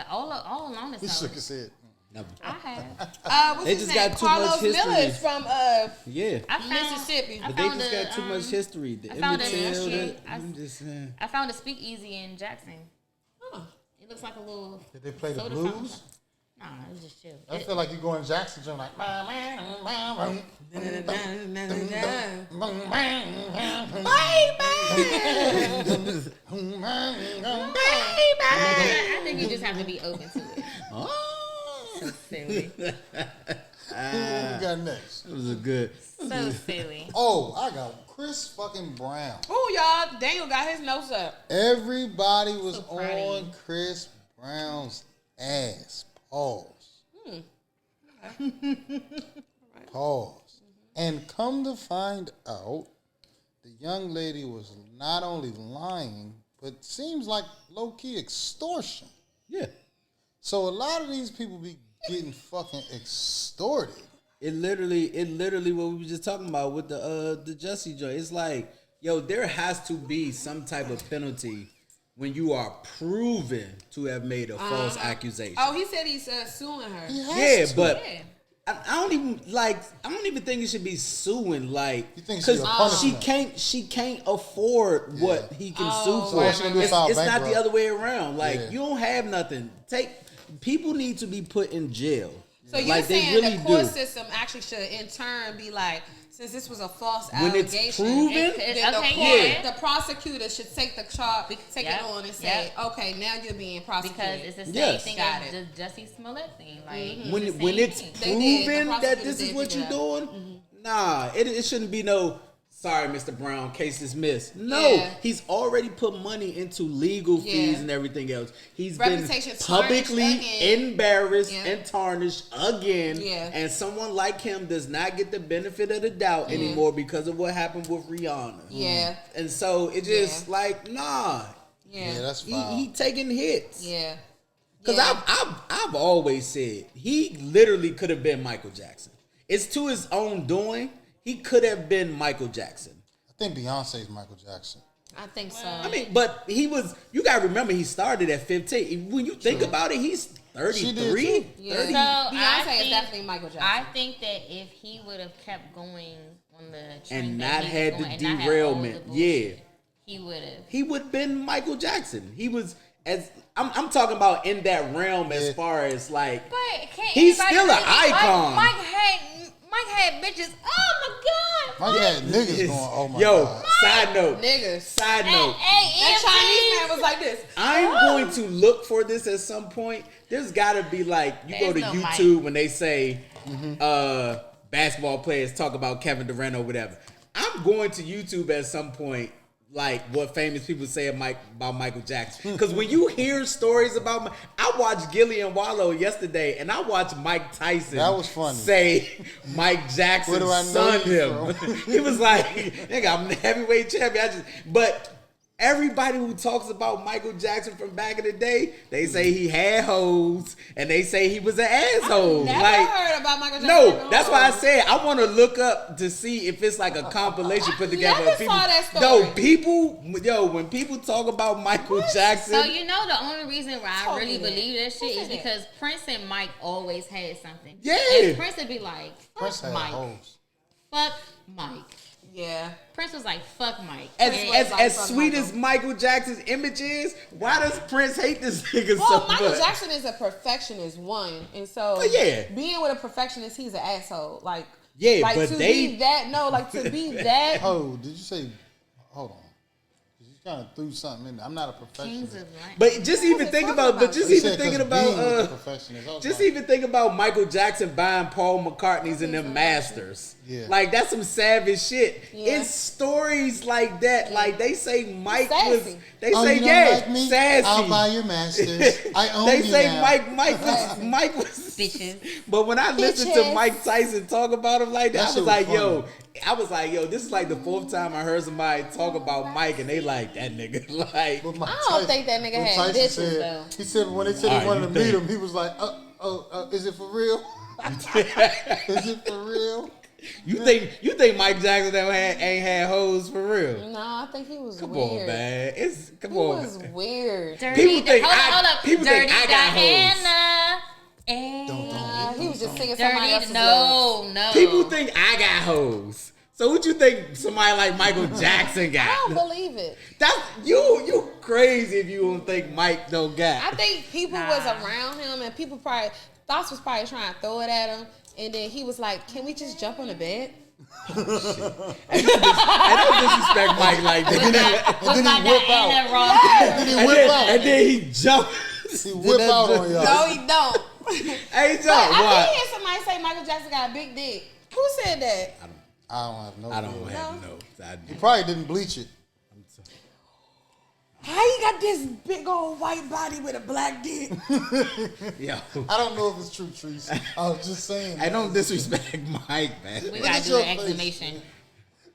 all along the He south. shook his head. Never. I have. What's They his just name? got too much Carlos history. Miller is from Yeah. Mississippi. But they just got too much history. The I found Emmett a- Till, I found a speakeasy in Jackson. Huh. It looks like a little. Did they play the soda blues? fountain. Nah, it was just chill. I feel like you go in Jackson, you're like, I think you just have to be open to it. Oh. So silly. who we got next? It was a good. So silly. Oh, I got Chris fucking Brown. Oh, y'all. Daniel got his notes up. Everybody was So proud of on you. Chris Brown's ass. Pause. Pause. And come to find out, the young lady was not only lying, but seems like low-key extortion. Yeah. So a lot of these people be getting fucking extorted. It literally what we were just talking about with the Jussie joint. It's like, yo, there has to be some type of penalty when you are proven to have made a false accusation. Oh, he said he's suing her. He has Yeah, to. but Yeah. I don't even think it should be suing, like, You think it should be a punishment? she can't afford what he can sue for. Right, right, right. It's not Bankrupt. the other way around. Like, Yeah. you don't have nothing. People need to be put in jail. So you're Like, they saying really the court do. system actually should, in turn, be like, since this was a false When it's allegation, proven, then the, Okay, the prosecutor should take the charge, take Yep, it on and say, yep. okay, now you're being Because prosecuted. it's the same Yes. thing Got as it. the Jussie Smollett thing. Like when it's the when same it's thing. They did. The proven that prosecutors this is did what do you're that. doing, nah, it shouldn't be no. Sorry, Mr. Brown, case dismissed. No, Yeah. he's already put money into legal fees Yeah. and everything else. He's been Reputation publicly tarnished again. embarrassed Yeah. and tarnished again. Yeah. And someone like him does not get the benefit of the doubt anymore because of what happened with Rihanna. Yeah. And so it just Yeah. like, nah, Yeah, that's fine. he taking hits. Yeah. Because Yeah. I've always said he literally could have been Michael Jackson. It's to his own doing. He could have been Michael Jackson. I think Beyonce's Michael Jackson. I think so. I mean, but he was. You gotta remember, he started at 15. When you think about it, he's 33. She did too. Yeah. 30. So I Beyonce think, is definitely Michael Jackson. I think that if he would have kept going on the train And that not he had was the going, and not had all derailment, bullshit, he would have. He would have been Michael Jackson. He was as I'm talking about in that realm as Yeah. far as like. But can't He's anybody still an really- icon. Mike had bitches. Oh my god. Mike had niggas going, oh my Yo, God. side note. Niggas. Side note. That Chinese man was like this. I'm going to look for this at some point. There's got to be like you go to There's no YouTube when they say basketball players talk about Kevin Durant or whatever. I'm going to YouTube at some point, like what famous people say about Michael Jackson. Because when you hear stories about, I watched Gillian Wallow yesterday, and I watched Mike Tyson. That was funny. Say Mike Jackson sunned him. He was like, "Nigga, I'm the heavyweight champion." But everybody who talks about Michael Jackson from back in the day, they say he had hoes and they say he was an asshole. I've never like, heard about Michael Jackson. No, that's why I said I want to look up to see if it's like a compilation put together. Never of people. saw that story. When people talk about Michael Jackson, So you know the only reason why I really that. believe that shit is Who said because Prince and Mike always had something. Yeah. And Prince would be like, Prince fuck had Mike. hoes. Fuck Mike. Yeah. Prince was like, fuck Mike. as sweet as Michael Jackson's image is, why does Prince hate this nigga so much? Michael Jackson is a perfectionist, one, and so being with a perfectionist, he's an asshole. Like, but to be that. Oh, did you say? Hold on. You kind of threw something in there. I'm not a perfectionist. But just even think about, even think about Michael Jackson buying Paul McCartney's and them masters. Yeah. Like, that's some savage shit. Yeah. It's stories like that. Like, they say Mike sassy. was, sassy. I'll buy your masters. I own They you say now. Mike was Bitches. But when I listened to Mike Tyson talk about him like that, That I shit was like, was funny. yo, this is like the fourth time I heard somebody talk about Mike, and they like that nigga. Like, I don't think that nigga had bitches though. He said when they said he wanted to meet him, he was like, is it for real? Is it for real? You think Mike Jackson ain't had hoes for real? No, I think he was Come weird. on, man. He was weird. People think I got Hannah. He was just singing somebody Dirty. else's lyrics. No. People think I got hoes. So what you think somebody like Michael Jackson got? I don't believe it. That's you crazy if you don't think Mike don't got. I think people was around him and people thoughts was probably trying to throw it at him, and then he was like, "Can we just jump on the bed?" I don't disrespect Mike like that. And then he whip out. And then he jumped. He whip out on y'all. No, he don't. Hey, But I did hear somebody say Michael Jackson got a big dick. Who said that? I don't have no idea. He probably didn't bleach it. How you got this big old white body with a black dick? Yo. I don't know if it's true, Treese. I was just saying. I don't disrespect Mike, man. We gotta do an exclamation.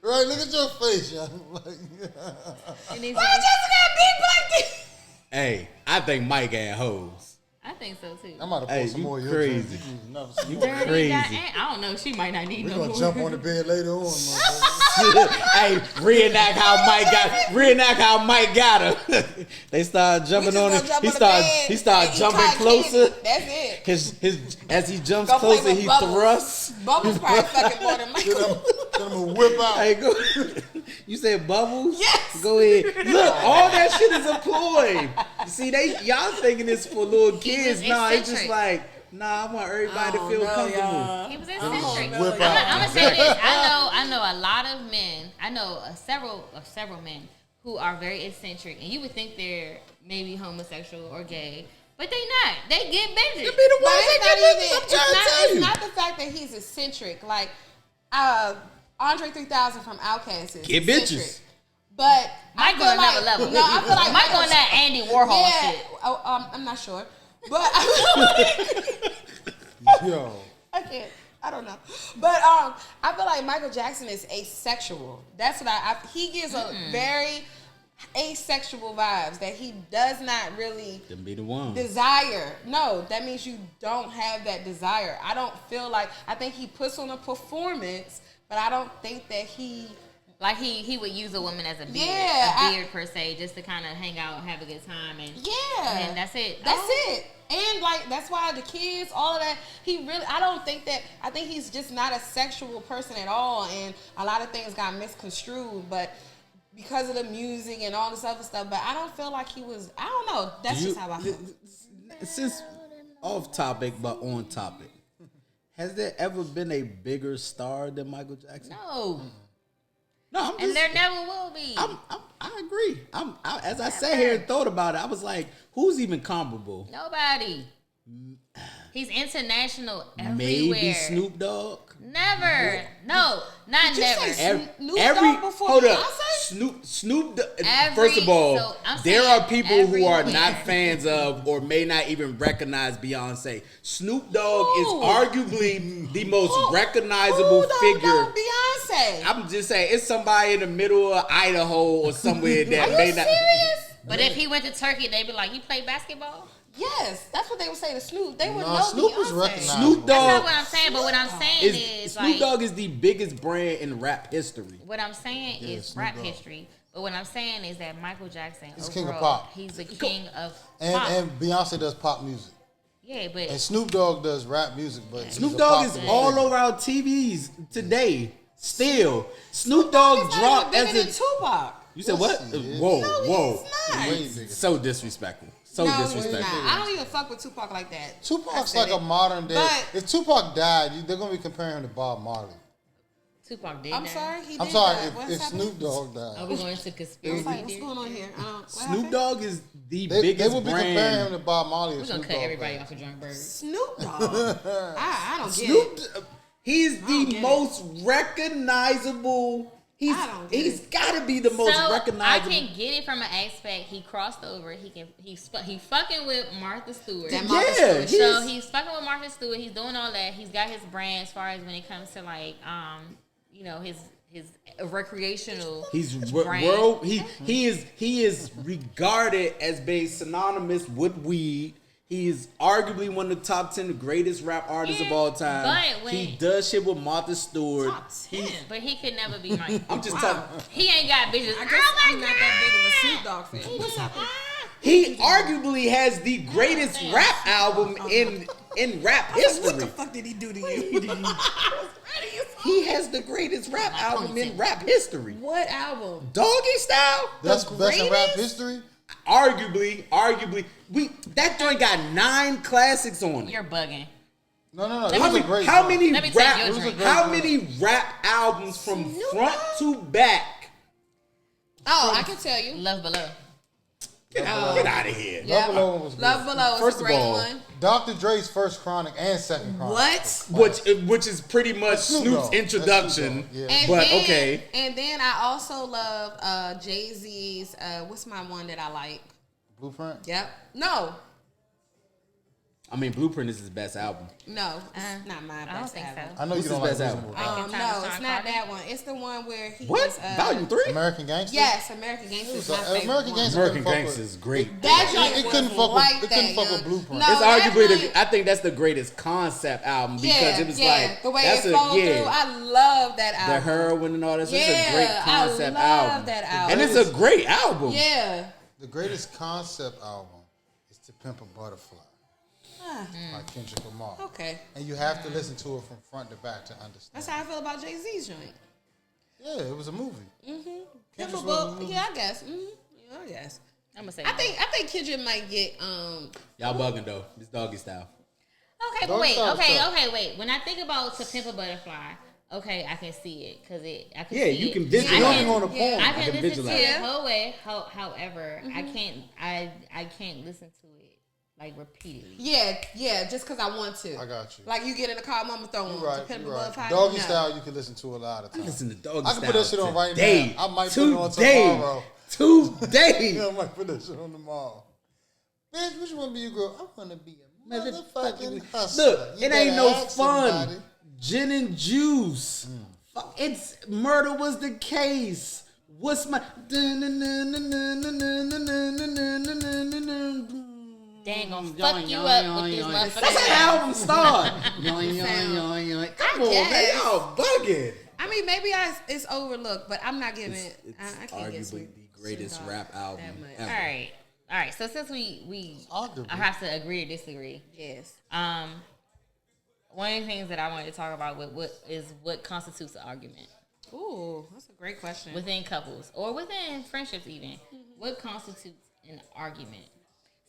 Right, look at your face, y'all. Michael Jackson got a big black dick. Hey, I think Mike had hoes. I think so too. I'm about to pour some more of your crazy. drink. You crazy. I don't know. She might not need We're no going more. to jump on the bed later on, motherfucker. Hey, reenact how Mike got her. They start jumping on him. He started jumping closer. That's it. His as he jumps Go play closer, with he Bubbles. thrusts. Bubbles probably fucking more than Michael. Get him a whip out. Hey, go. You said Bubbles? Yes. Go ahead. Look, all that shit is a ploy. See, y'all thinking it's for little kids. Nah, it's just like, nah, I want everybody to feel comfortable. He was eccentric. Whip I'm out. gonna say this. I know a lot of men. I know several men who are very eccentric, and you would think they're maybe homosexual or gay, but they not. They get bitches. They be the ones that get bitches. I'm trying to tell you. It's not the fact that he's eccentric. Like Andre 3000 from Outkast is Get eccentric. bitches. But Mike I feel on like, another level. No, I feel like Mike on that Andy Warhol yeah, shit. I'm not sure, but I feel like Yo. I can't. I don't know, but I feel like Michael Jackson is asexual. That's what he gives a very asexual vibes that he does not really Them be the one. desire. No, that means you don't have that desire. I don't feel like, I think he puts on a performance, but I don't think that he. Like he would use a woman as a beard, Yeah, a beard per se, just to kind of hang out, have a good time, and Yeah. and that's it. That's it. And like that's why the kids, all of that, I think he's just not a sexual person at all, and a lot of things got misconstrued, but because of the music and all this other stuff, but I don't feel like he was, I don't know. That's just how I feel. Since off topic but on topic, has there ever been a bigger star than Michael Jackson? No. No, I'm just, And there never will be. I agree. As I sat here and thought about it, I was like, who's even comparable? Nobody. He's international everywhere. Maybe Snoop Dogg. Never. No, not Did you never. say Snoop Every Dogg before hold up. Beyonce? Snoop. Every- First of all, so I'm there saying are people who are everywhere. not fans of or may not even recognize Beyonce. Snoop Dogg is Who? arguably the most Who recognizable don't figure. know Beyonce? I'm just saying, it's somebody in the middle of Idaho or somewhere that Are you may not. serious? But if he went to Turkey, they'd be like, "You play basketball?" Yes, that's what they would say to Snoop. They would Nah, know Snoop is Beyonce. recognized. Snoop That's Dogg not what I'm saying. But what I'm saying is Snoop like, Dogg is the biggest brand in rap history. what I'm saying is Snoop rap Dogg. history. But what I'm saying is that Michael Jackson, He's overall, king of pop. he's the king of And pop. and Beyonce does pop music. Yeah, but And Snoop Dogg does rap music, but he's Snoop a Dogg is popular all figure. over our TVs today. Still, Snoop Dogg He's not dropped even as bigger than a. Tupac. You said Yes, what? he is. Whoa, No, whoa! he's not. Way bigger. So disrespectful. So No, he's disrespectful. not. I don't even fuck with Tupac like that. Tupac's I like said a it. modern day. But- If Tupac died, they're gonna be comparing him to Bob Marley. Tupac did. I'm that. sorry. He I'm did sorry, that. What's if happening? Snoop Dogg Are died, we going into What's, conspiracy like, what's theory? going on here? What Snoop happened? Dogg is the they biggest will be comparing him brand. to Bob Marley. We're If gonna Snoop cut Dogg everybody died. off of Drunk Bird. Snoop Dogg. I don't get Snoop, it. he's don't the get it. most recognizable. He's I don't get he's it. got to be the most So recognizable. I can get it from an aspect. He crossed over. He fucking with Martha Stewart. That Martha Yeah, Stewart. So he's fucking with Martha Stewart. He's doing all that. He's got his brand as far as when it comes to like his recreational. He's brand. world. He is regarded as being synonymous with weed. He is arguably one of the top 10 greatest rap artists of Yeah, all time. but when- He does shit with Martha Stewart. Top 10. But he could never be Mike. I'm just Wow. talking. He ain't got bitches. I guess Oh my I'm not that big of a Snoop Dogg fan. What's happening? He arguably has the greatest rap album in rap What the history. fuck did he do to you? He has the greatest rap album in rap history. What album? Doggy Style. That's The best in rap greatest? history. Arguably, that joint got 9 classics on it. You're bugging. No. Let It me- was a great How song. many Let me take rap? your drink. How many rap albums from Snoop front Dogg? to back? Oh, I can tell you. Love below. Get out of here. Yeah. Love Below was good. Love Below is First a of great all, one. Dr. Dre's first chronic and second chronic. What? Which is pretty much Snoop Snoop's Dogg. introduction. That's Snoop Dogg, And But then, okay. And then I also love Jay-Z's. What's my one that I like? Blueprint. Yep. No. I mean, Blueprint is his best album. No. It's not my best I don't think album. so. I know What's you don't his like best Reasonable album? Doubt. No, Time it's to not Party? that one. It's the one where he What? was, Volume 3? American Gangster. Yes, American Gangster is So, my favorite American one. Gangster. American couldn't fuck Gangster with- is great. That It joint couldn't was fuck with- like it couldn't that, fuck with young. Blueprint. No, It's that arguably joint- I think that's the greatest concept album because it was like the way that's it a flowed through. I love that album. the heroin and all that. So it's a Yeah, great I concept love album. that album. And it's a great album. Yeah. The greatest concept album is To Pimp a Butterfly by Kendrick Lamar. Okay. And you have to listen to it from front to back to understand. That's how I feel about Jay-Z's joint. Yeah, it was a movie. Kendrick's Well, was a movie. yeah, I guess. Yeah, I guess. I'm gonna say. I think Kendrick might get Y'all bugging though. It's Doggy Style. Okay, but Dog wait. Style Okay, stuff. okay, wait. When I think about To Pimp a Butterfly, okay, I can see it because I can. Yeah, see you it. can I visualize. You I only can- on the poem. I I can can listen to visualize. it whole way. However, I can't. I can't listen to it like repeatedly. Yeah, just because I want to. I got you. Like you get in the car, mama throw You're on right. to Pimp a You're right. Butterfly. Doggy No. Style you can listen to a lot of I times. listen to Doggy I Style. can put that shit on right today. now. I might put it on Today. tomorrow. Today. Yeah, I might put that shit on tomorrow. Bitch, which one be you, girl? I want to be a motherfucking hustler. Look, You it ain't better no ask fun. somebody. Gin and juice. It's murder was the case. What's my They ain't gonna fuck you up with this motherfucker. That's how the album start. Come on, man, guess. y'all bugging. I mean, maybe it's overlooked, but I'm not giving it. It's I can't get arguably Snoop- the greatest Snoop Dogg rap album that much. ever. All right. So since we Arguably. I have to agree or disagree. Yes. One of the things that I wanted to talk about with what constitutes an argument Ooh, that's a great question. within couples or within friendships even. What constitutes an argument?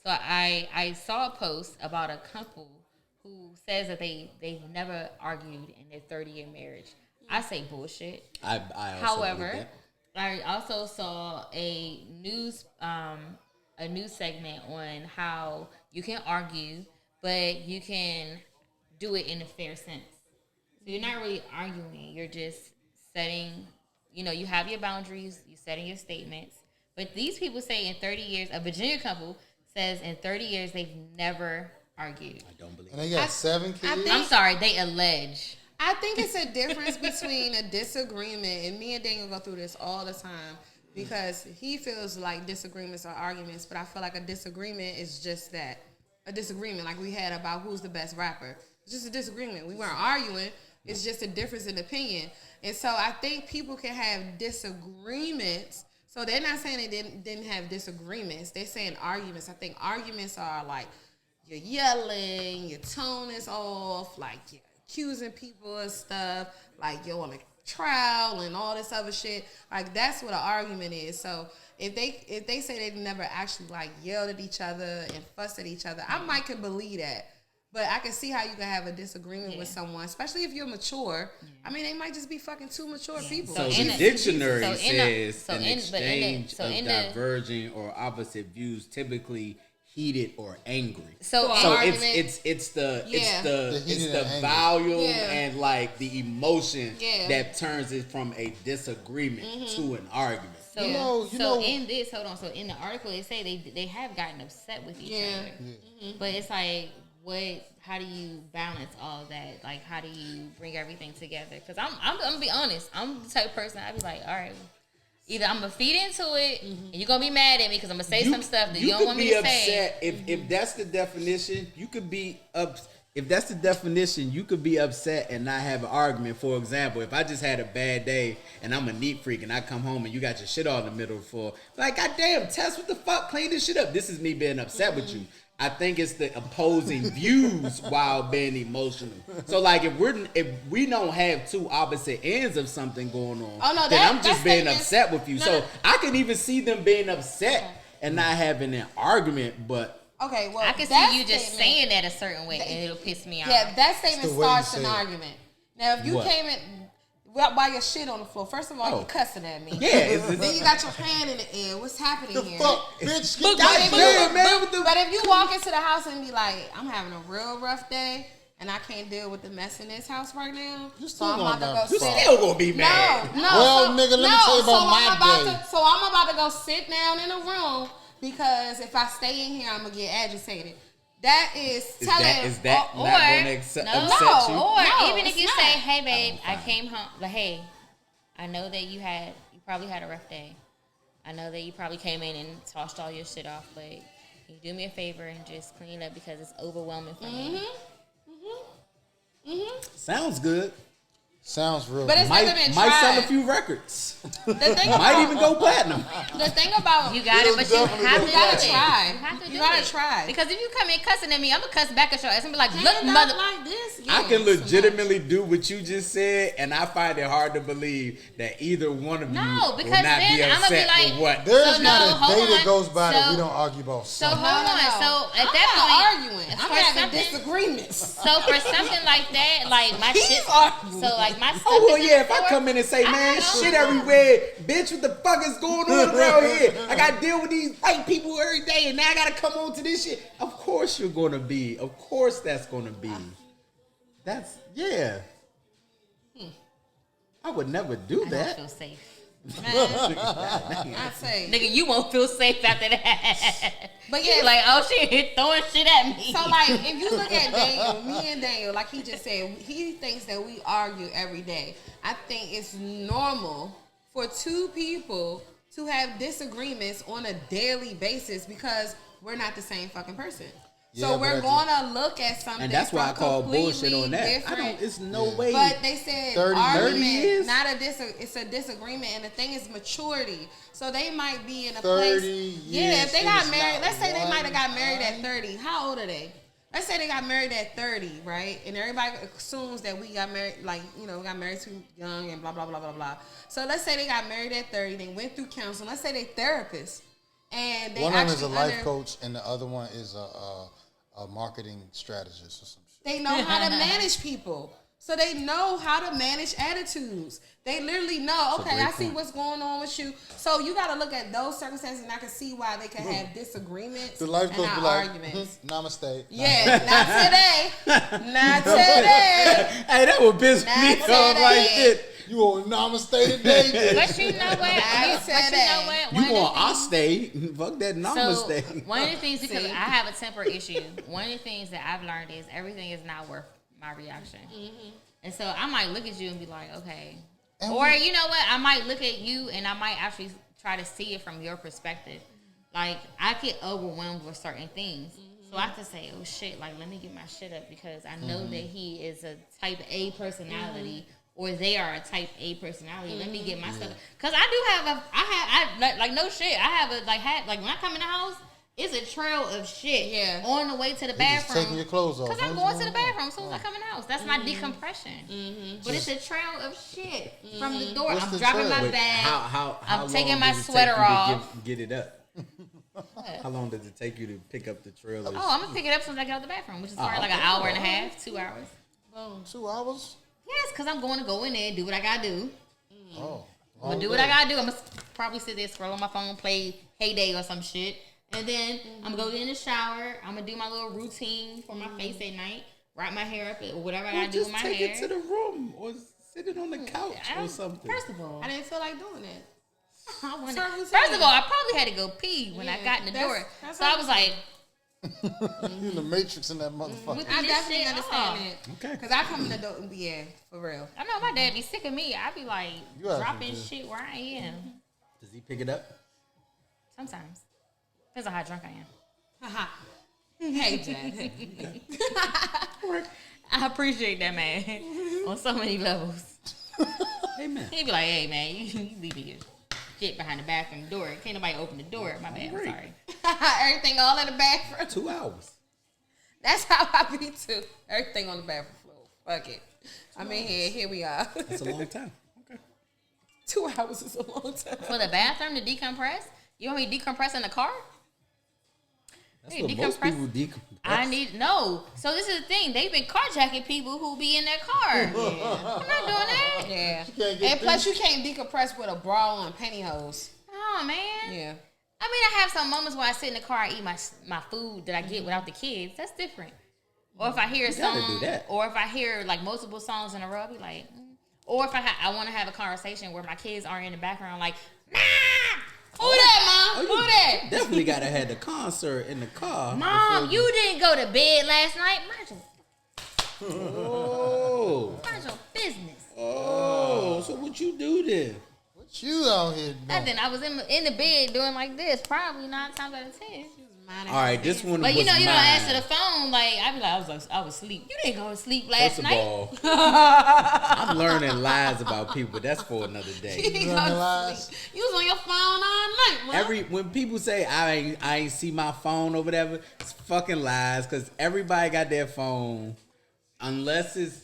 So I saw a post about a couple who says that they've never argued in their 30-year marriage. I say bullshit. I also However, believe that. I also saw a news segment on how you can argue, but you can do it in a fair sense. So you're not really arguing; you're just setting you have your boundaries, you setting your statements. But these people say in 30 years, a Virginia couple says in 30 years they've never argued. I don't believe. And they got 7 kids. I'm sorry, they allege. I think it's a difference between a disagreement, and me and Daniel go through this all the time because he feels like disagreements are arguments, but I feel like a disagreement is just that, a disagreement like we had about who's the best rapper. It's just a disagreement. We weren't arguing. It's just a difference in opinion. And so I think people can have disagreements. So they're not saying they didn't have disagreements. They're saying arguments. I think arguments are like you're yelling, your tone is off, like you're accusing people and stuff, like you're on a trial and all this other shit. Like that's what an argument is. So if they say they never actually like yelled at each other and fussed at each other, I might can believe that. But I can see how you can have a disagreement with someone, especially if you're mature. I mean, they might just be fucking two mature people. So the dictionary says an exchange of diverging or opposite views, typically heated or angry. So it's the volume and like the emotion that turns it from a disagreement to an argument. So in this, hold on. So in the article, they say they have gotten upset with each other, but it's like, how do you balance all that? Like, how do you bring everything together? Because I'm gonna be honest, I'm the type of person I'd be like, all right, either I'm gonna feed into it, and you're gonna be mad at me because I'm gonna say some stuff that you don't want me to say. If that's the definition, you could be If that's the definition, you could be upset and not have an argument. For example, if I just had a bad day and I'm a neat freak and I come home and you got your shit all in the middle for like, goddamn, Tess, what the fuck? Clean this shit up. This is me being upset with you. I think it's the opposing views while being emotional. So like if we don't have two opposite ends of something going on, then I'm just being upset with you. So I can even see them being upset and not having an argument, but okay, well, I can see you just saying that a certain way and it'll piss me off. Yeah, that statement starts an argument. Now if you came in while your shit on the floor, first of all, you cussing at me. Yeah. Then you got your hand in the air. What's happening here? Fuck, bitch. But if you walk into the house and be like, I'm having a real rough day and I can't deal with the mess in this house right now, so I'm about to go sit. You still gonna be mad. No. Well, nigga, let me tell you about my day. So I'm about to go sit down in a room because if I stay in here, I'm gonna get agitated. That is telling. Is that not going to upset you? Or even if you say, "Hey, babe, I came home. Like, hey, I know that you probably had a rough day. I know that you probably came in and tossed all your shit off. But can you do me a favor and just clean up because it's overwhelming for me?" Sounds good. Sounds real. But it's never been tried. Might sell a few records. The thing might even go platinum. The thing about you got it, but you have to try. You have to you gotta try. Because if you come in cussing at me, I'm gonna cuss back at your ass and be like, "Look, mother, like this." I can legitimately do what you just said, and I find it hard to believe that either one of you will not be upset with what. There's not a day that goes by that we don't argue about something. So hold on. So at that point, arguing. I'm having disagreements. So for something like that, like my shit. So like my stuff. Oh well, yeah. If I come in and say, "Man, shit everywhere, bitch, what the fuck is going on around here? I got to deal with these white people every day, and now I got to come on to this shit." Of course you're gonna be. Of course that's gonna be. That's I would never do that. I don't feel safe. I say, nigga, you won't feel safe after that. But yeah, like, oh shit, throwing shit at me. So like, if you look at Daniel, me and Daniel, like he just said, he thinks that we argue every day. I think it's normal for two people to have disagreements on a daily basis because we're not the same fucking person. So we're gonna look at something, and that's why I call bullshit on that. Different. It's no way. But they said 30 years? Not it's a disagreement, and the thing is maturity. So they might be in a place. Yeah, if they got married, let's say they might have got married at 30. How old are they? Let's say they got married at 30, right? And everybody assumes that we got married, like, we got married too young and blah, blah, blah, blah, blah. So let's say they got married at 30. They went through counseling. Let's say they therapists. And they one of them is a life coach, and the other one is a marketing strategist or some shit. They know how to manage people. So they know how to manage attitudes. They literally know, okay, I see what's going on with you. So you got to look at those circumstances, and I can see why they can have disagreements the life coach and be like, arguments. Namaste. Yeah, not today. Not today. Hey, that would piss me off like shit. You on namaste today? But you know what? You want I stay? Fuck that namaste. So one of the things, because I have a temper issue, one of the things that I've learned is everything is not worth my reaction. And so I might look at you and be like, okay. Or you know what? I might look at you and I might actually try to see it from your perspective. Like, I get overwhelmed with certain things. So I have to say, oh shit, like, let me get my shit up because I know that he is a type A personality or they are a type A personality. Let me get my stuff. Because I do have like, no shit. I have like when I come in the house, it's a trail of shit on the way to the bathroom. Just taking your clothes off. Because I'm going to the bathroom as soon as I come in the house. That's my decompression. But it's a trail of shit from the door. I'm dropping my bag. I'm taking my sweater off. Get it up. How long does it take you to pick up the trail? Oh, I'm gonna pick it up as soon as I get out the bathroom, which is probably like an hour and a half, 2 hours. 2 hours? Yes, because I'm going to go in there, do what I gotta do. Oh. I'm gonna do what I gotta do. I'm gonna probably sit there, scroll on my phone, play Heyday or some shit. And then I'm gonna go get in the shower. I'm gonna do my little routine for my face at night, wrap my hair up, or whatever I gotta do with my hair. Just take it to the room or sit it on the couch or something. First of all, I didn't feel like doing it. First of all, I probably had to go pee when I got in the door. So I was like, you in the Matrix in that motherfucker. I definitely understand it. Okay. Because I come in the door and be for real. I know my dad be sick of me. I be like dropping shit where I am. Does he pick it up? Sometimes. Depends on how drunk I am. Hey, Dad. I appreciate that, man. On so many levels. Hey, man. He be like, hey, man, you leave your shit behind the bathroom door. Can't nobody open the door. My bad. I'm sorry. Everything all in the bathroom. 2 hours. That's how I be too. Everything on the bathroom floor. Fuck it. I'm in here. Here we are. That's a long time. Okay. 2 hours is a long time. For the bathroom to decompress? You want me to decompress in the car? That's what most people decompress. So this is the thing. They've been carjacking people who be in their car. I'm not doing that. Yeah. And plus, you can't decompress with a bra on and pantyhose. Oh, man. Yeah. I mean, I have some moments where I sit in the car, I eat my food that I get without the kids. That's different. Or if I hear a song, or if I hear like multiple songs in a row, I'll be like, Or if I want to have a conversation where my kids aren't in the background, like, nah! Who that, Mom? Who that? Definitely gotta have the concert in the car. Mom, you didn't go to bed last night. Mind your business. Oh, so what you do then? What you out here doing? Nothing. I was in the bed doing like this, probably 9 times out of 10. All right, this one. But you was don't mine. answer the phone. Like I be like, I was asleep. You didn't go to sleep last night. First of all, I'm learning lies about people, but that's for another day. You was on your phone all night, man. When people say I ain't see my phone or whatever, it's fucking lies because everybody got their phone, unless it's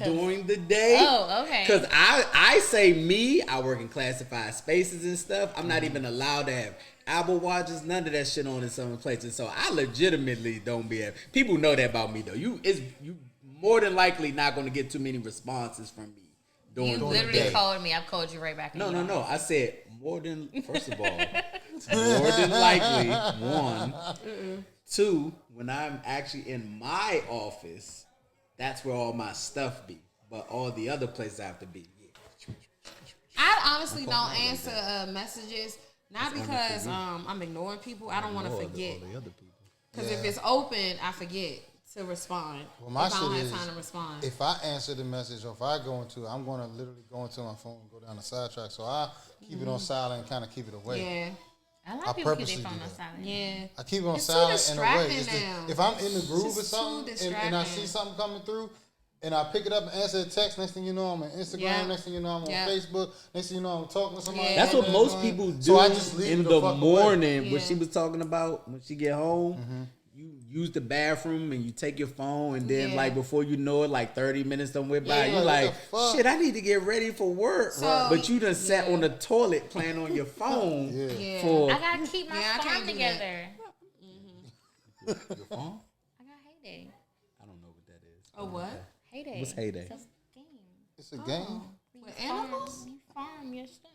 during the day. Oh, okay. Because I say I work in classified spaces and stuff. I'm not even allowed to have Apple Watches, none of that shit on in some places. So I legitimately don't be able. People know that about me though. You more than likely not going to get too many responses from me. You literally called me. I've called you right back. No. I said more than. First of all, more than likely. 1, 2. When I'm actually in my office, that's where all my stuff be. But all the other places I have to be. I honestly don't answer messages. Not because I'm ignoring people. I don't want to forget. Because if it's open, I forget to respond. Well, my if I don't shit have is, time to respond. if I answer the message or if I go into it, I'm going to literally go into my phone and go down the sidetrack. So I keep it on silent and kind of keep it away. Yeah. A lot of people keep their phone on silent. Yeah. I keep it on It's too silent and away. distracting now. If I'm in the groove It's or just something too and I distracting. see something coming through and I pick it up and answer a text, next thing you know I'm on Instagram, Yeah. next thing you know I'm on Yeah. Facebook, next thing you know I'm talking to somebody. Yeah. That's what most people do So I just leave in it the fuck morning. away. What she was talking about when she get home, you use the bathroom and you take your phone, and then like before you know it, like 30 minutes done went by. Yeah, You like, like, what the fuck? shit, I need to get ready for work. So- But you done sat on the toilet playing on your phone Yeah. for I gotta keep my Yeah, I phone can't do together. your phone. I got Heyday. I don't know what that is. Oh, what? Heyday. What's Heyday? It's a game. It's a game. With animals? You farm your stuff.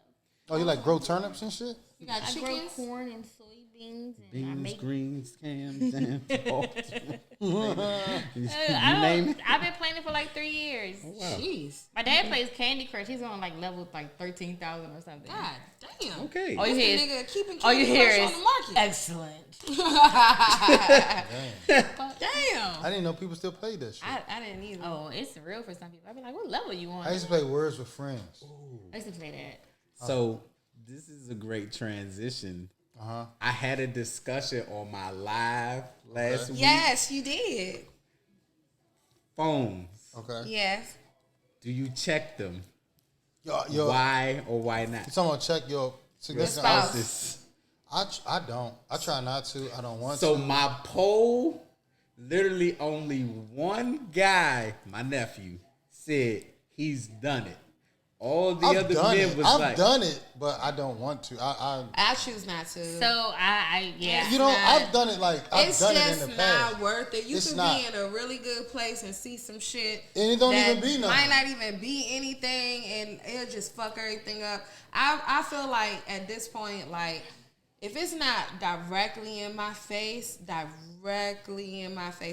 Oh, you like grow turnips and shit? You got I grow chickens? corn and soybeans, and I Beans, make. greens, cams, and I've been planning for like 3 years. Oh, wow. Jeez. My dad plays Candy Crush. He's on like level like 13,000 or something. God damn. Okay. All you This hear the is, nigga keeping all you Candy hear Crush is on the market. excellent. Damn. I didn't know people still play that shit. I didn't either. Oh, it's real for some people. I'd be like, what level you on? I used to play Words with Friends. I used to play that. So this is a great transition. I had a discussion on my live last week. Yes, you did. Phones. Okay. Yes. Do you check them? Yo, Why or why not? you talking about check your significant spouse. other? This- I don't. I try not to. I don't want So to. my poll, literally only one guy, my nephew, said he's done it. All the other men was I've like, done it, but I don't want to. I choose not to. So I yeah. You know, not- I've done it like I've It's done it just in the past. not worth it. You It's could not. be in a really good place and see some shit. And it don't that even be nothing. might not even be anything, and it'll just fuck everything up. I feel like at this point, like, if it's not directly in my face,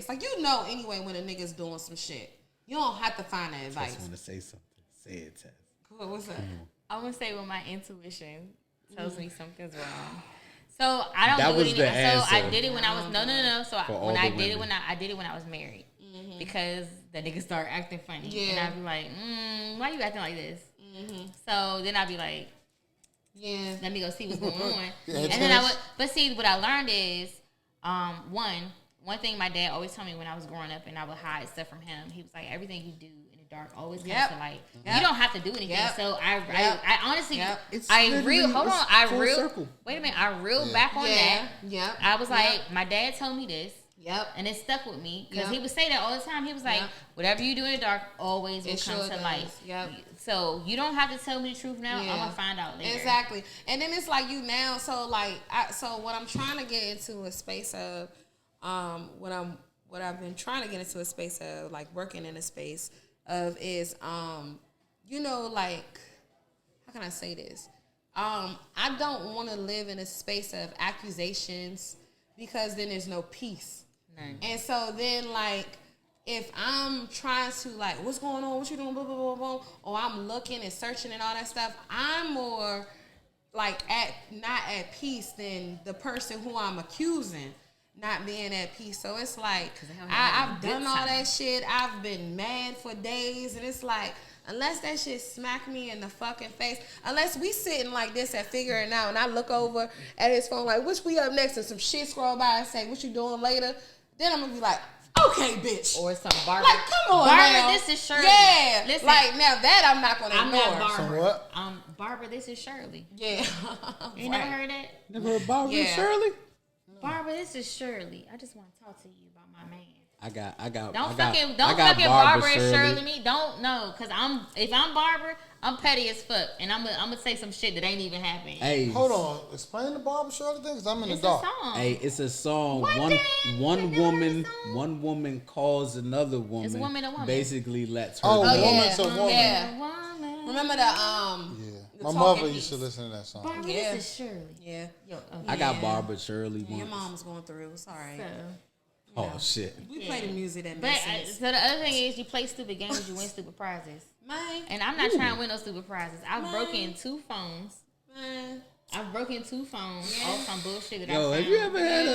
like, you know anyway when a nigga's doing some shit. You don't have to find that I advice. just want to say something. Say it, Tess. What's that? I want to say when my intuition tells me something's wrong. So I don't That do was it the anymore. So I answer. did it when I was no. So For all when the I did it women. when I did it when I was married because the niggas start acting funny, Yeah. and I'd be like, why you acting like this? So then I'd be like, Yeah. let me go see what's going on. Yeah, And then I would, but see, what I learned is, one thing my dad always told me when I was growing up and I would hide stuff from him. He was like, everything you do in the dark always comes Yep. to light. Yep. You don't have to do anything. Yep. So I honestly, Yep. It's I literally- reel. Hold it's on, I full reel. circle. Wait a minute, I reeled back on that. Yep. I was like, my dad told me this. Yep. And it stuck with me because Yep. he would say that all the time. He was like, Yep. whatever you do in the dark always will It come sure to does. light. Yep. So you don't have to tell me the truth now. Yeah. I'm going to find out later. Exactly. And then it's like you now, so like so what I'm trying to get into a space of what I've been trying to get into a space of, like, working in a space of is you know, like, how can I say this? I don't want to live in a space of accusations because then there's no peace. None. And so then, like, if I'm trying to, like, what's going on, what you doing, blah, blah, blah, blah, or I'm looking and searching and all that stuff, I'm more, like, not at peace than the person who I'm accusing not being at peace. So it's like, I've done all that shit. I've been mad for days, and it's like, unless that shit smack me in the fucking face, unless we sitting like this at figuring out, and I look over at his phone like, which we up next, and some shit scroll by and say, what you doing later? Then I'm gonna be like, okay, bitch. Or some Barbara. Like, come on, Barbara, now. this is Shirley. Yeah, Listen, like, now that I'm not gonna I'm ignore. not Some Barbara. what? Barbara, this is Shirley. Yeah. You never heard that? Never heard Barbara Yeah. Shirley? Barbara, this is Shirley. I just want to talk to you about my man. I got Don't I got fucking Barbara Barbara and Shirley me. Don't know, cause if I'm Barbara, I'm petty as fuck, and I'm gonna say some shit that ain't even happened. Hey, Hold on. Explain the Barbara Shirley thing, because I'm in It's the a dark. song. Hey, it's a song. What One then? one You never heard woman the song? one woman calls another woman. It's woman to woman. Basically lets her Oh, know. woman yeah. to woman. Yeah. Woman. Remember the Yeah. the My talking mother piece. used to listen to that song. Barbara, Yeah. this is Shirley. Yeah. Yo, I got Yeah. Barbara Shirley Your once. mom's going through. It's all right. Oh shit. We play the music that But makes sense. so the other thing is, you play stupid games, you win stupid prizes. Man, And I'm not trying to win no stupid prizes. I've broken 2 phones. man. I've broken 2 phones off some bullshit that I Yo, found. have you ever had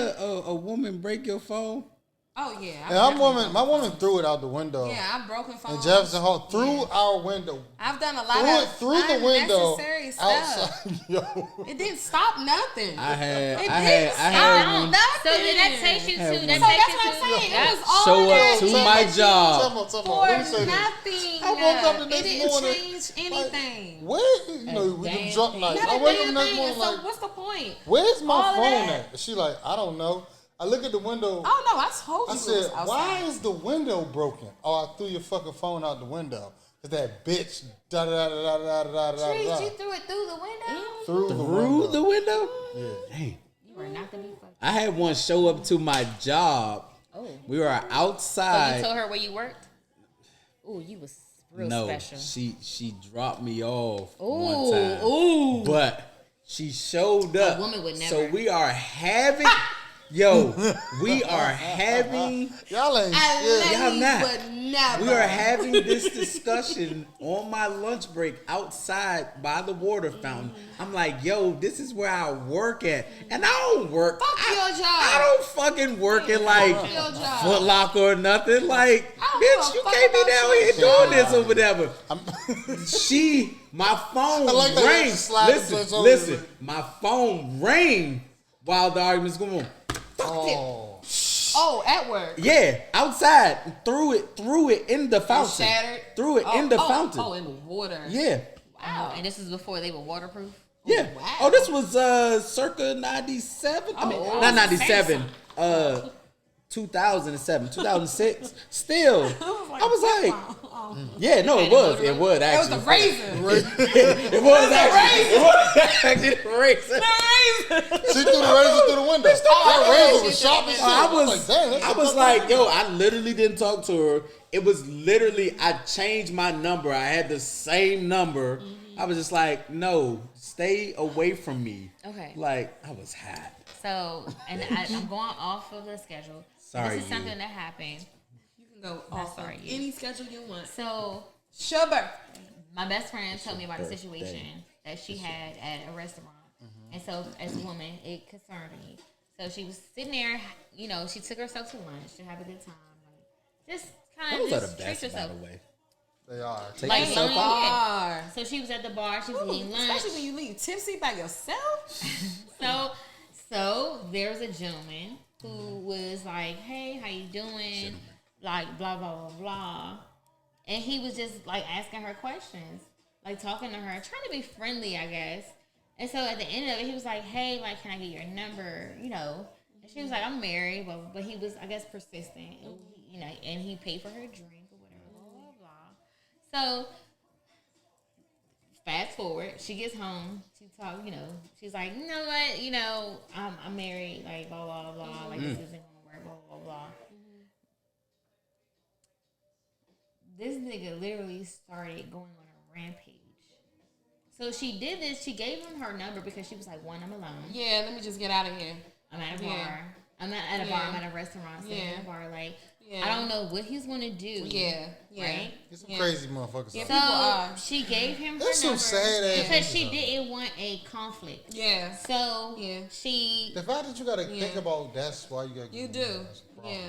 a woman break your phone? Oh yeah. And my woman threw it out the window. Yeah, I've broken phones. And Jefferson Hall through our window. I've done a lot of Through the window. unnecessary stuff. Outside. Yo. It didn't stop nothing. I had It I didn't had stop one nothing. So then that takes you Have to one. that So takes that's you what I'm to saying. that- It was all show that up to energy my job. Tell me, for let me say this. nothing. I woke up the It next didn't morning, change anything. Where? You know, we damn them drunk thing. nights. Not I a wake up the damn next thing. morning So like, what's the point? where's my all of phone that? at? She like, I don't know. I look at the window. Oh no, I told you. I it was said, outside. why is the window broken? Oh, I threw your fucking phone out the window. Cause that bitch da da da da da da da Trees, da you threw it through the window? through the Through window. the window? Yeah. Dang. You are not to be fucked. I had one show up to my job. Oh. We were So outside. you told her where you worked? Oh, you was real no, special. she dropped me off Ooh, one time. ooh. But she showed up. woman would So never. we are having we are having Y'all ain't A shit. Y'all lady not. would Never. We are having this discussion on my lunch break outside by the water fountain. I'm like, yo, this is where I work at. And I don't work. Fuck your job. I don't fucking work at like Foot Locker or nothing. Like, bitch, you can't be down here doing this or whatever. My phone rang. Listen, my phone rang while the argument's going on. Oh, at work. Yeah, outside. Threw it in the fountain. Shattered. Threw it in the fountain. Oh, in the water. Yeah. Wow. And this is before they were waterproof? Yeah. Oh, wow. Oh, this was circa 97. I mean, not 97. 2007, 2006. Still, I was like, yeah, no, it was actually. It was the raisin. It was actually the raisin. She threw the raisin through the window. That raisin was sharp as shit. I was like, yo, I literally didn't talk to her. It was literally, I changed my number. I had the same number. I was just like, no, stay away from me. Okay. Like, I was hot. So, and I'm going off of the schedule. Sorry, this is something that happened. You can go off of you. any schedule you want. So, Sugar. my best friend told me about a situation that she had at a restaurant. And so, as a woman, it concerned me. So, she was sitting there, you know, she took herself to lunch to have a good time. Like, just kind of Those are just the treat best, by yourself. the way. They are. Take Like, yourself yeah. out. So, she was at the bar, she was eating lunch. Especially when you leave tipsy by yourself. So there was a gentleman who was like, "Hey, how you doing?" Like blah blah blah blah, and he was just like asking her questions, like talking to her, trying to be friendly, I guess. And so at the end of it, he was like, "Hey, like, can I get your number?" You know, and she was like, "I'm married," but he was, I guess, persistent, and you know, and he paid for her drink or whatever, blah blah blah. So fast forward, she gets home. She talk, you know, she's like, you know what, you know, I'm married, like blah blah blah, like this isn't gonna work, blah blah blah. This nigga literally started going on a rampage. So she did this. She gave him her number because she was like, one, I'm alone. Yeah, let me just get out of here. I'm at a bar. I'm not at a bar. I'm at a restaurant. Sitting at a bar. Like, I don't know what he's gonna do. Yeah. Right? There's some crazy motherfuckers. Yeah, out So she gave him her There's number some sad ass because she niggas out didn't want a conflict. Yeah. So she. The fact that you gotta think about that's why you gotta. You do. Yeah.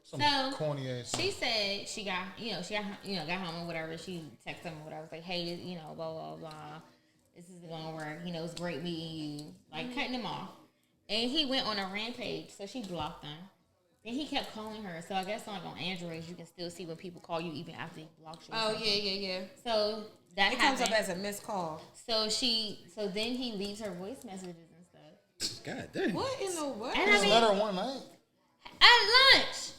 Some So corny ass. she said she got got home or whatever. She texted him or whatever. Was like, hey, you know, blah blah blah. This isn't gonna work. You know, it's great meeting you. Like cutting him off, and he went on a rampage. So she blocked him. Then he kept calling her. So I guess like on Androids, you can still see when people call you even after they block you. Oh yeah. So that It happened. comes up as a missed call. So then he leaves her voice messages and stuff. God damn. What in the world? And I Just mean, let her one night. at lunch.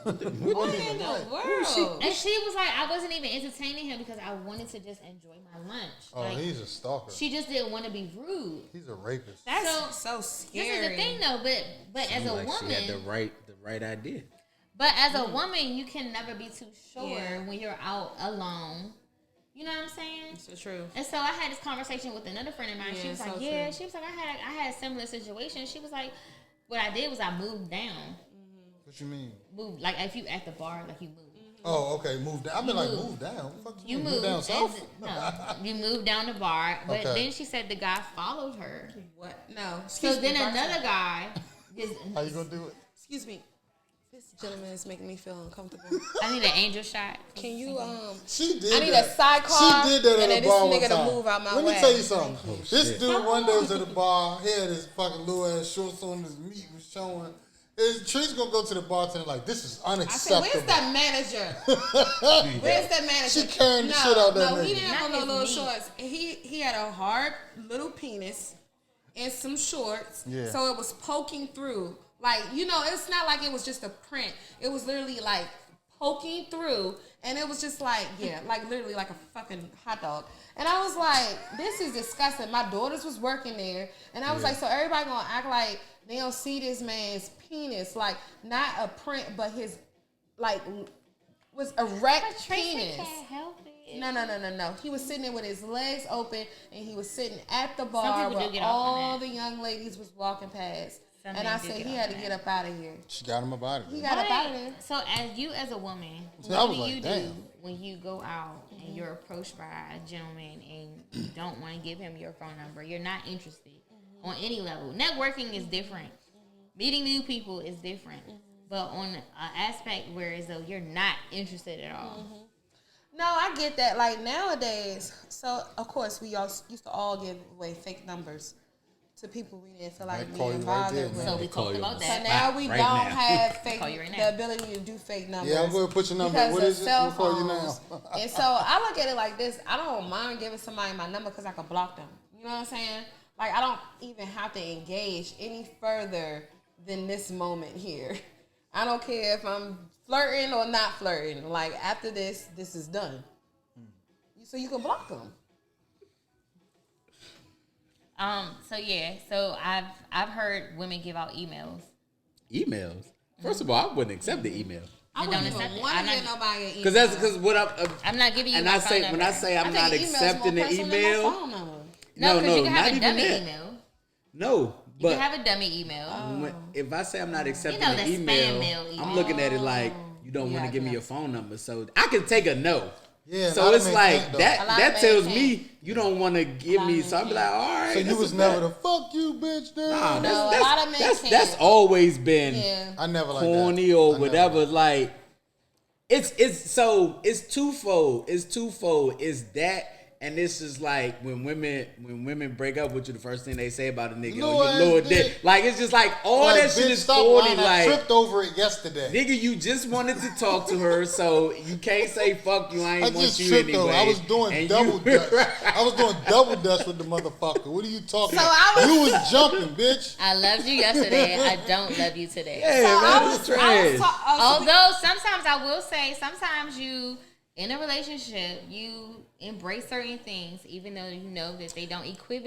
What in the world? And she was like, I wasn't even entertaining him because I wanted to just enjoy my lunch. Oh, like, he's a stalker. she just didn't want to be rude. He's a rapist. That's so scary. This is the thing, though. But as a Like woman, she had the right idea. but as a woman, you can never be too sure Yeah. when you're out alone. You know what I'm saying? It's the truth. And so I had this conversation with another friend of mine. Yeah, She was so like, true. "Yeah." She was like, "I had a similar situation." She was like, "What I did was I moved down. What you mean? Moved like if you at the bar, like you moved." Oh, okay, move down. I've been like, moved. move down. What the fuck You move moved down south? No, you moved down the bar, but Okay. then she said the guy followed her. What? No. So then another guy, How you gonna do it? Excuse me. This gentleman is making me feel uncomfortable. I need an angel shot. Can you She did. I need that. a sidecar. She did that and at then a bar this nigga one time. to move out my Let way. me tell you something. This shit. dude one day was at the bar. He had his fucking little ass shorts on. His meat was showing. Tree's gonna go to the bartender like, this is I said, unacceptable. where's that manager? Where's that manager? She carrying the shit out that No, he nigga. didn't have Not no his little meat. shorts. He had a hard little penis and some shorts. Yeah. So it was poking through. Like, you know, it's not like it was just a print. It was literally like poking through. And it was just like, yeah, like literally like a fucking hot dog. And I was like, this is disgusting. My daughters was working there. And I was like, so everybody gonna act like they don't see this man's penis. Like, not a print, but his, like, was erect penis. Can't help it. No. He was sitting there with his legs open, and he was sitting at the Some bar people do where get off on all that. the young ladies was walking past. Some And men I do said get he off had on to that. get up out of here. She got him up out of He there. got up out of there. So as a woman, See, I what was do like, you damn. do when you go out and you're approached by a gentleman and you don't want to give him your phone number? You're not interested on any level. Networking is different. Meeting new people is different. But on an aspect where as though you're not interested at all. No, I get that. Like nowadays, so of course we all used to all give away fake numbers to people we didn't feel like They call being you right bothered there, with. man. So we Call talked you on about the So that. now we Right don't now. have fake Call you right the now. ability to do fake numbers. Yeah, I'm going to put your number. because What of is it? cell We'll call you now. phones. And so I look at it like this: I don't mind giving somebody my number because I can block them. You know what I'm saying? Like I don't even have to engage any further than this moment here. I don't care if I'm flirting or not flirting. Like after this is done. So you can block them. So I've heard women give out emails. Emails. First of all, I wouldn't accept the email. I And wouldn't don't accept even it. want I'm to not- give nobody an email. Because what I'm not giving you and my I phone say number. when I say I'm I not think email is accepting more the personal than my email. phone number. No, because you can not have a even dummy that. email. No, You but can have a dummy email. if I say I'm not accepting know the the email, spam mail email. I'm looking at it like you don't want Yeah, to give me yeah. your phone number, so I can take a no. Yeah, a So lot of it's men like can't, though. that. A lot That of tells men me you don't want to give lot me. of So men I'm like, all right. So you that's was a never bet. the fuck you, bitch, dude. Nah, No, a lot of men that's can't. always been Yeah. I never like corny that. or I never whatever. liked Like it's twofold. It's twofold. It's that. And this is like when women break up with you, the first thing they say about a nigga, Little oh, ass you little dick. dick. Like it's just like all Like, that shit bitch, is stop corny. lying. I Like tripped over it yesterday. nigga, you just wanted to talk to her, so you can't say fuck you. I ain't I want just you tripped anyway. over. I was doing And double you- dutch. I was doing double dutch with the motherfucker. What are you talking So about? I was- You was jumping, bitch. I loved you yesterday. I don't love you today. Yeah, So man, I it's was trash. Although sometimes I will say, sometimes you in a relationship you embrace certain things, even though you know that they don't equate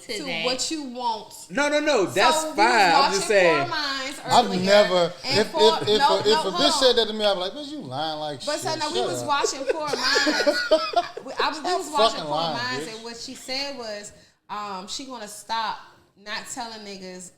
to to that. what you want. No, that's So we was fine. I'm watching just saying. Poor Minds I've earlier, never. and If Poor- a no, bitch hold said on. that to me, I'd be like, bitch, you lying like But shit. so no, we Shut was up. watching Poor Minds. we was watching fucking Poor lying, Minds, bitch. and what she said was, she gonna stop not telling niggas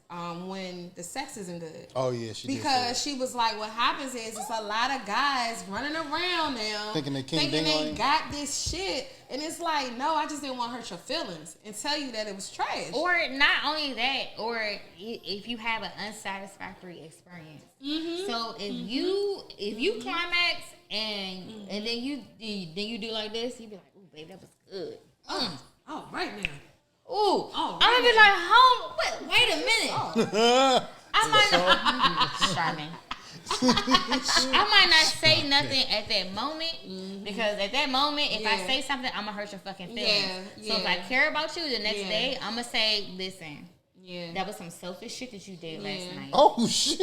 when the sex isn't good. Oh yeah, she did. Because say she was like, what happens is it's a lot of guys running around now Thinking they king ding on you? got this shit. And it's like, no, I just didn't want to hurt your feelings and tell you that it was trash. Or not only that, or if you have an unsatisfactory experience. So if you climax and then you do like this, you be like, "Ooh, babe, that was good." Oh, right now. Ooh, Oh, I'm gonna be like, wait a minute. that. I might not, Charmin. I might not say nothing at that moment because at that moment, if I Yeah. say something, I'm gonna hurt your fucking feelings. Yeah, So if I yeah. care about you, the next Yeah. day, I'm gonna say, listen, Yeah. that was some selfish shit that you did last Yeah. night. Oh shit,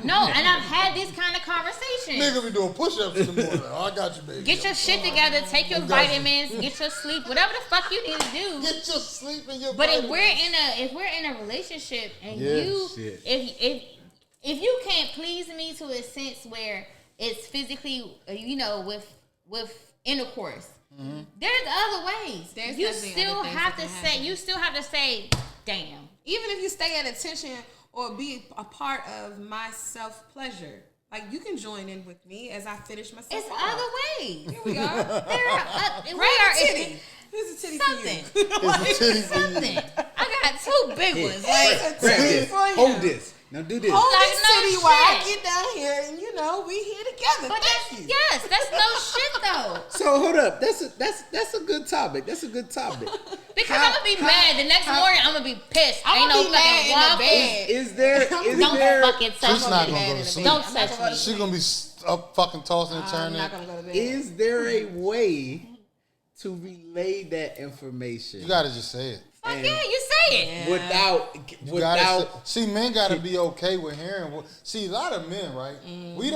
No, and I've had this kind of conversation. nigga be doing push-ups in the morning. Oh, I got you, baby. Get your shit together, take your You got you. vitamins, get your sleep, whatever the fuck you need to do. Get your sleep in your. But if vitamins. we're in a relationship and Yeah, you shit. if you can't please me to a sense where it's physically with intercourse, there's other ways. There's you definitely still other things have that to can say happen. you still have to say damn. Even if you stay at attention or be a part of my self-pleasure. Like, you can join in with me as I finish myself It's off. other ways. Here we are. There are we Grab are a titty. Here's a titty something. for you. It's a titty for you. Something. I got two big ones. Hey, Like grab titty this. for you. Hold this. Now do this. Hold Like, this no titty while I shit. get down here, and we here together. but Thank you. that's no shit though. So hold up. That's a good topic. That's a good topic. Because I'm gonna be mad. The next morning I'm gonna be pissed. I'm Ain't gonna no be mad in the fucking bed. Is there? Is Don't there? fucking touch She's not me. gonna go to sleep. Don't I'm not touch gonna me. go She's gonna be up fucking tossing and I'm turning. not gonna go to bed. Is there a way to relay that information? You gotta just say it. Fuck And- yeah, you say it. without You gotta without say, see, men gotta be okay with hearing. See, a lot of men, right? We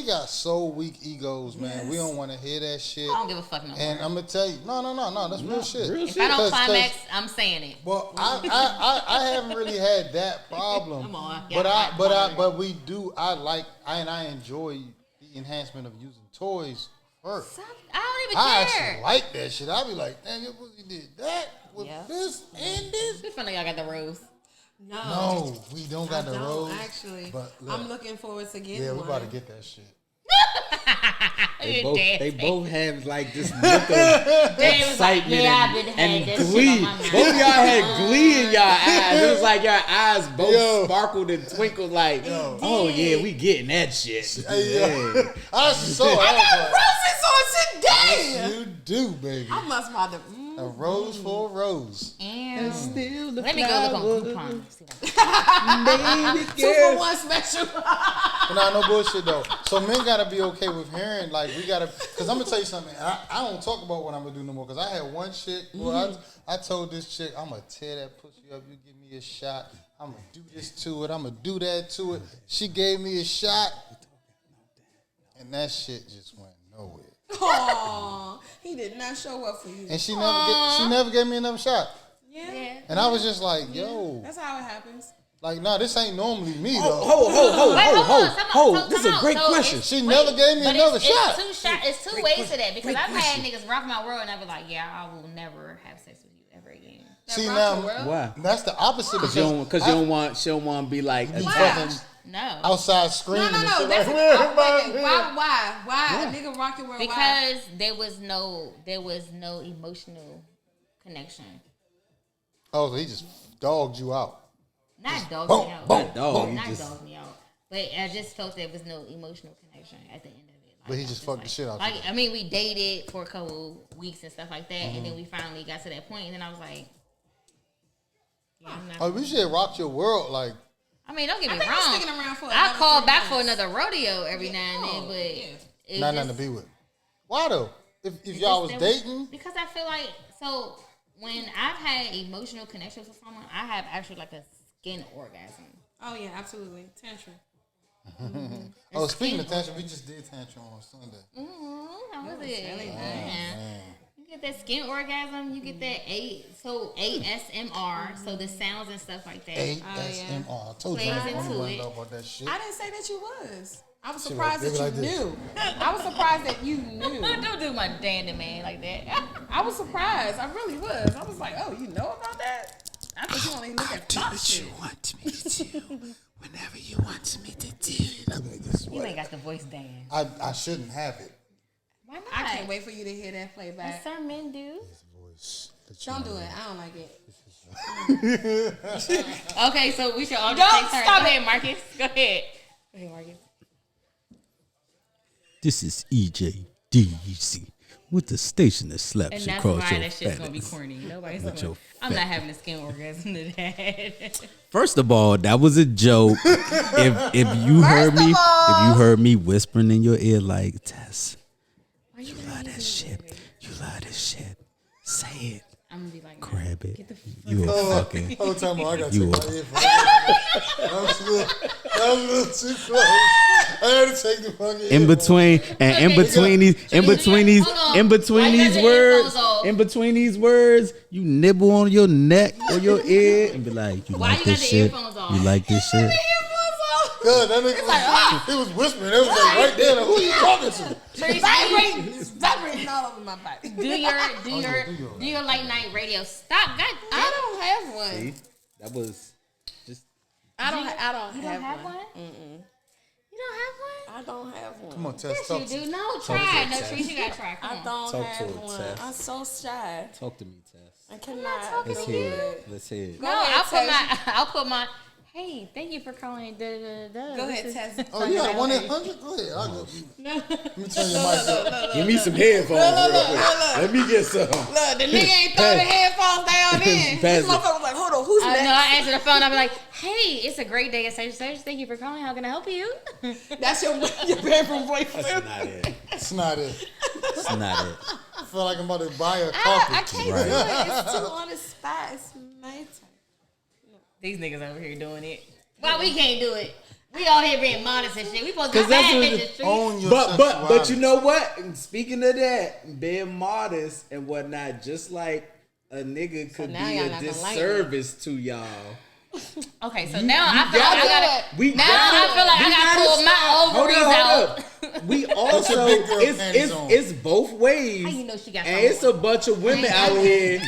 got so weak egos, man. We don't want to hear that shit. I don't give a fuck no And more. I'm gonna tell you, no, that's real shit. real If I don't 'Cause- climax, I'm saying it. Well, I haven't really had that problem. Come on, But we do. I enjoy the enhancement of using toys first. I don't even I care. actually like that shit. I be like, damn, your pussy did that with Yeah. this and this. It's funny y'all got the rose. No, we don't got the rose. Actually, but look, I'm looking forward to getting yeah, one. we about to get that shit. They both have like this look of excitement and glee. Both of y'all had glee in y'all eyes. It was like your eyes both sparkled and twinkled like, oh yeah, we getting that shit. Yeah. I actually saw it. I got roses on today. You do, baby. I must buy the a rose for a rose. And Still the let me go look on Groupon. Baby 2-for-1 special. But nah, no bullshit though. So men gotta be okay with hearing, like we gotta, cause I'm gonna tell you something. I don't talk about what I'm gonna do no more. Cause I had one chick. Boy, I told this chick I'm gonna tear that pussy up. You give me a shot. I'm gonna do this to it. I'm gonna do that to it. She gave me a shot, and that shit just went nowhere. Aw, he did not show up for you. And she never gave me another shot. Yeah. And I was just like, yo, That's how it happens. like, nah, this ain't normally me though. Hold. This is a great question. She never gave me another shot. It's two ways to that because I've had niggas rock my world and I be like, yeah, I will never have sex with you ever again. See now, Why? that's the opposite. Because she don't want to be like fucking No. outside screaming. No. And shit That's like, why? A nigga rock your world? Because there was no emotional connection. Oh, so he just dogged you out. Not dogged me out. Not dog. Not dogged me out. But I just felt there was no emotional connection at the end of it. Like, But he just fucked the shit out like, you. I mean, we dated for a couple weeks and stuff like that, and then we finally got to that point, and then I was like, yeah, I'm not. Oh, we should have rocked your world. Like, I mean, don't get me think I'm wrong. sticking around for I another call 3 back for months. another rodeo every now and then, but it not just- nothing to be with. Why though? If y'all was there dating, because I feel like so when I've had emotional connections with someone, I have actually like a skin orgasm. Oh yeah, absolutely. Tantrum. oh, speaking of tantrum, we just did tantrum on Sunday. How was it? really Yeah. You get that skin orgasm. You get that ASMR. So the sounds and stuff like that. ASMR. I told you Plays I into didn't it. know about that shit. I didn't say that you was. I was She surprised like, that baby, you like this. knew. I was surprised that you knew. Don't do my dandy man like that. I was surprised. I really was. I was like, oh, you know about that? I think you only look at thought shit. want me to do whenever you want me to do it. I'm like, this is You what- ain't got the voice, Dan. I shouldn't have it. Why not? I can't wait for you to hear that playback. Some men do. Voice that Don't you do know. it. I don't like it. Okay, so we should all just Don't take turns. stop Go ahead, Marcus. Go ahead. Go ahead, Marcus. This is EJDC with the station that slaps And you that's across why your that shit's gonna be face. corny. Nobody's With gonna. your I'm not having a skin orgasm to that. First of all, that was a joke. if you heard me whispering in your ear like Tess, you love that shit. You love this shit. Say it. I'm gonna be like, Grab it. Get the You a fucking. Whole time I got to You take my a- earphones. That was a little too close. I had to take the fucking In between and in between these words, in between these words, you nibble on your neck or your ear and be like, you Why like you this got the shit? earphones on? You like this shit? God, that nigga he was whispering. It was like right there. Like, who you talking to? It's vibrating all over my body. Do your late night radio. Stop. God, I don't have one. See, that was just I don't have You don't have one? Mm-mm. You don't have one? I don't have one. Come on, Tess, Yes, talk you to do. me. No, try. No, Trees, you gotta try. Come I on. don't Talk to have her, one. Tess. I'm so shy. talk to me, Tess. I cannot. talking Let's to hear you. it. Let's hear it. No, ahead, I'll put my. Hey, thank you for calling. Go ahead, Tess. Oh, you got 1-800? Go ahead. I'll go. Let me turn your mic up. Give me some headphones real quick. Let me get some. Look, the nigga ain't throw the headphones down in. Pass This it. motherfucker was like, hold on, who's I next? know. I answer the phone. I'll be like, "Hey, it's a great day at Asexual. Thank you for calling. How can I help you?" That's your bedroom voice. That's not it. It's not it. That's not it. I feel like I'm about to buy a I coffee. can't do it. It's too on the spot. It's my turn. These niggas over here doing it. Why we can't do it? We all here being modest and shit. We supposed to be 'Cause that's bad what bitches. Trees. Own your But you sexuality. know what? Speaking of that, being modest and whatnot, just like a nigga could now be y'all a not gonna like disservice to y'all. Okay, so now I feel like I gotta. We Now I feel like I gotta pull my ovaries out. We all also big girl panties on. it's both ways. How you know she got and something it's on? a bunch of women out here,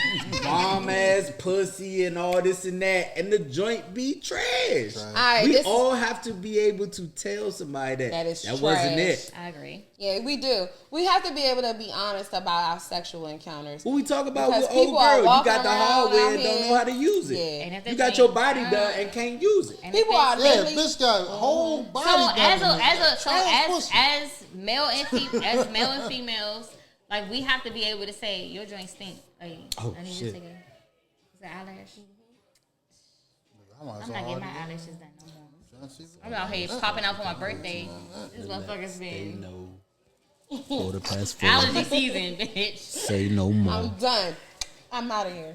bomb ass pussy and all this and that, and the joint be trash. right, We all have to be able to tell somebody That is that wasn't it. I agree. Yeah, we do. We have to be able to be honest about our sexual encounters. When we talk about Because with old people are girl, you walking got the around hardware out and don't here. know how to use it. Yeah. And if You they got your think- body done and can't use it. And People if are they- Yeah, literally. bitch got whole body. So as Trash pussy. as male and females, like we have to be able to say your joint stink. Like Oh, I need shit. to take a eyelash. I'm I'm not getting my eyelashes done no more. I'm out here popping out for my birthday. This motherfucker's They been know. 4:04. allergy season, bitch. Say no more. I'm done. I'm out of here.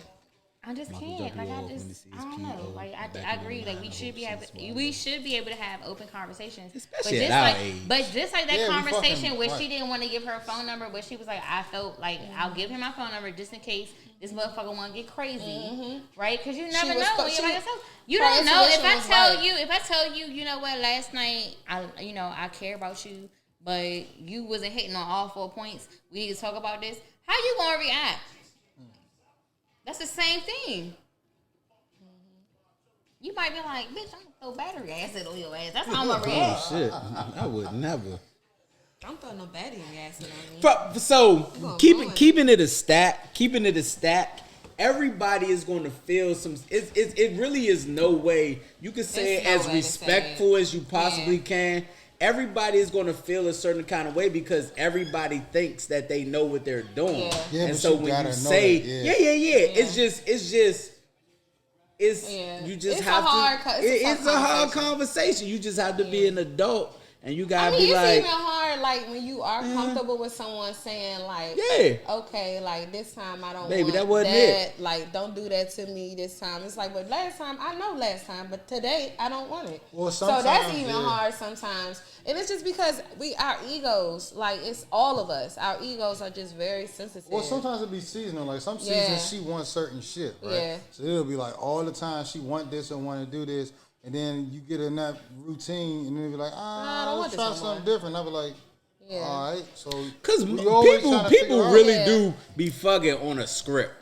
I just Michael can't. W. Like Off when he I sees don't P.O. know. Like back I in agree. the Like we line, should be I able. hope she's We should be able to have open conversations. Especially at our age. But just like that Yeah, we conversation fucking- where right. she didn't want to give her phone number, but she was like, I felt like I'll give him my phone number just in case this motherfucker want to get crazy, right? Because you never was know. fu- When she- you're by yourself. You her don't know if intuition I was tell right. you. If I tell you, you know what? Last night, I care about you, but you wasn't hitting on all 4 points. We need to talk about this. How you gonna react? That's the same thing. You might be like, bitch, I'm gonna throw battery acid on your ass. That's how I'm gonna react. Oh shit! I would never. Don't throw no battery acid on me. So gonna keeping ruin keeping it a stack. Everybody is going to feel some. It really is no way you can say it There's as no way to say respectful it. as you possibly can. Everybody is going to feel a certain kind of way because everybody thinks that they know what they're doing. Yeah. Yeah, And but so you when gotta you know say, that, it's Yeah. you just It's a have hard to. co- it's a tough It's a hard conversation. conversation. You just have to be an adult and you gotta I mean, be it's like, even hard, like when you are comfortable with someone saying, like, Yeah. okay, like this time I don't Baby, want that wasn't it. Like, don't do that to me this time. It's like, but last time I know last time, but today I don't want it. Well, so that's sometimes, even yeah. hard sometimes, and it's just because our egos, like it's all of us, our egos are just very sensitive. Well, sometimes it be seasonal. Like some Yeah. seasons she wants certain shit, right? Yeah. So it'll be like all the time she want this and want to do this, and then you get in that routine, and then you be like, I don't want let's this try no something more. different. I'll be like, Yeah. all right. So because we always people trying to figure out- really Yeah. do be fucking on a script.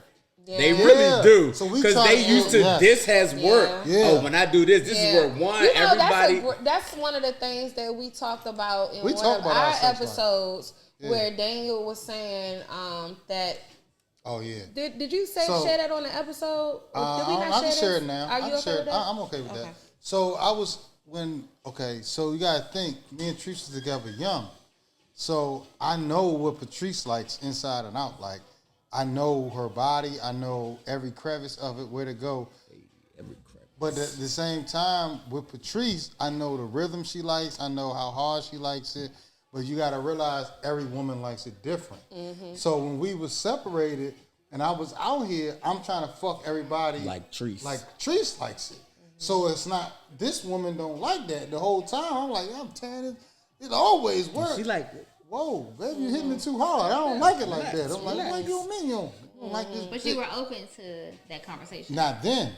They Yeah. really Yeah. do. So we Because try they to- used to, yeah. this has worked. Yeah. Oh, when I do this, this is work one. You know, Everybody. that's one of the things that we talked about in We one talk of about our our sex life. episodes Yeah. where Daniel was saying that. oh yeah. Did you share that on the episode? Or did we not I can share share this? it now. Are you okay with that? I'm okay with that. So I was so you gotta think, me and Patrice was together young. So I know what Patrice likes inside and out. Like I know her body, I know every crevice of it, where to go. But at the same time, with Patrice, I know the rhythm she likes, I know how hard she likes it. But you gotta realize every woman likes it different. So when we was separated and I was out here, I'm trying to fuck everybody Like Treese. Like Treese likes it. So it's not, this woman don't like that the whole time. I'm like, I'm telling it always works. She like, Whoa, baby, you hitting me too hard. I don't like it like that. I'm like, what you mean you don't like this? But you were open to that conversation. Not then.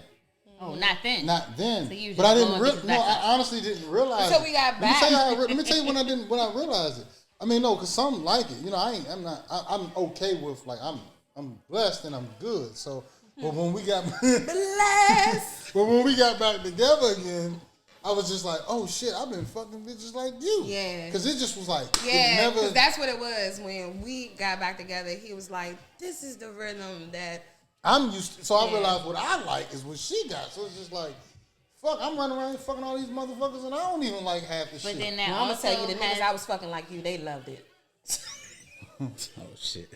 Oh, not then. Not then. So you But I just didn't. blowing bitches No, back up. I honestly didn't realize. So it. we got Let me tell back. you. Let me tell you when I realized it. I mean, no, cause some like it. You know, I'm okay with like I'm blessed and I'm good. So, but when we got Bless. but when we got back together again, I was just like, oh shit, I've been fucking bitches like you. Yeah. Cause it just was like, Yeah, it never. because that's what it was when we got back together. He was like, "This is the rhythm that." I'm used to, so I Yeah. realized what I like is what she got. So it's just like, fuck, I'm running around here fucking all these motherfuckers and I don't even like half the But shit. then that I'm gonna also tell you, the niggas has, I was fucking like you, they loved it. oh shit.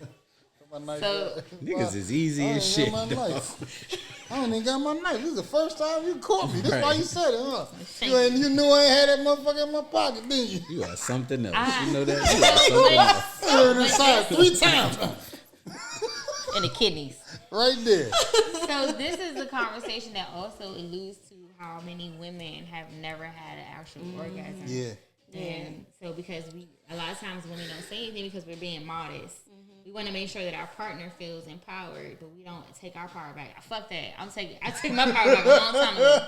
My knife, So- Niggas is easy I as ain't shit. got my dog. knife. I don't even got my knife. This is the first time you caught me. That's why Right. you said it, huh? You knew I ain't had that motherfucker in my pocket, didn't you? You are something else. Ah. You know that? You are something else. I heard it inside 3 times. in the kidneys. Right there. So this is a conversation that also alludes to how many women have never had an actual orgasm. Yeah. And so because a lot of times women don't say anything because we're being modest. We want to make sure that our partner feels empowered, but we don't take our power back. Fuck that. I took my power back a long time ago.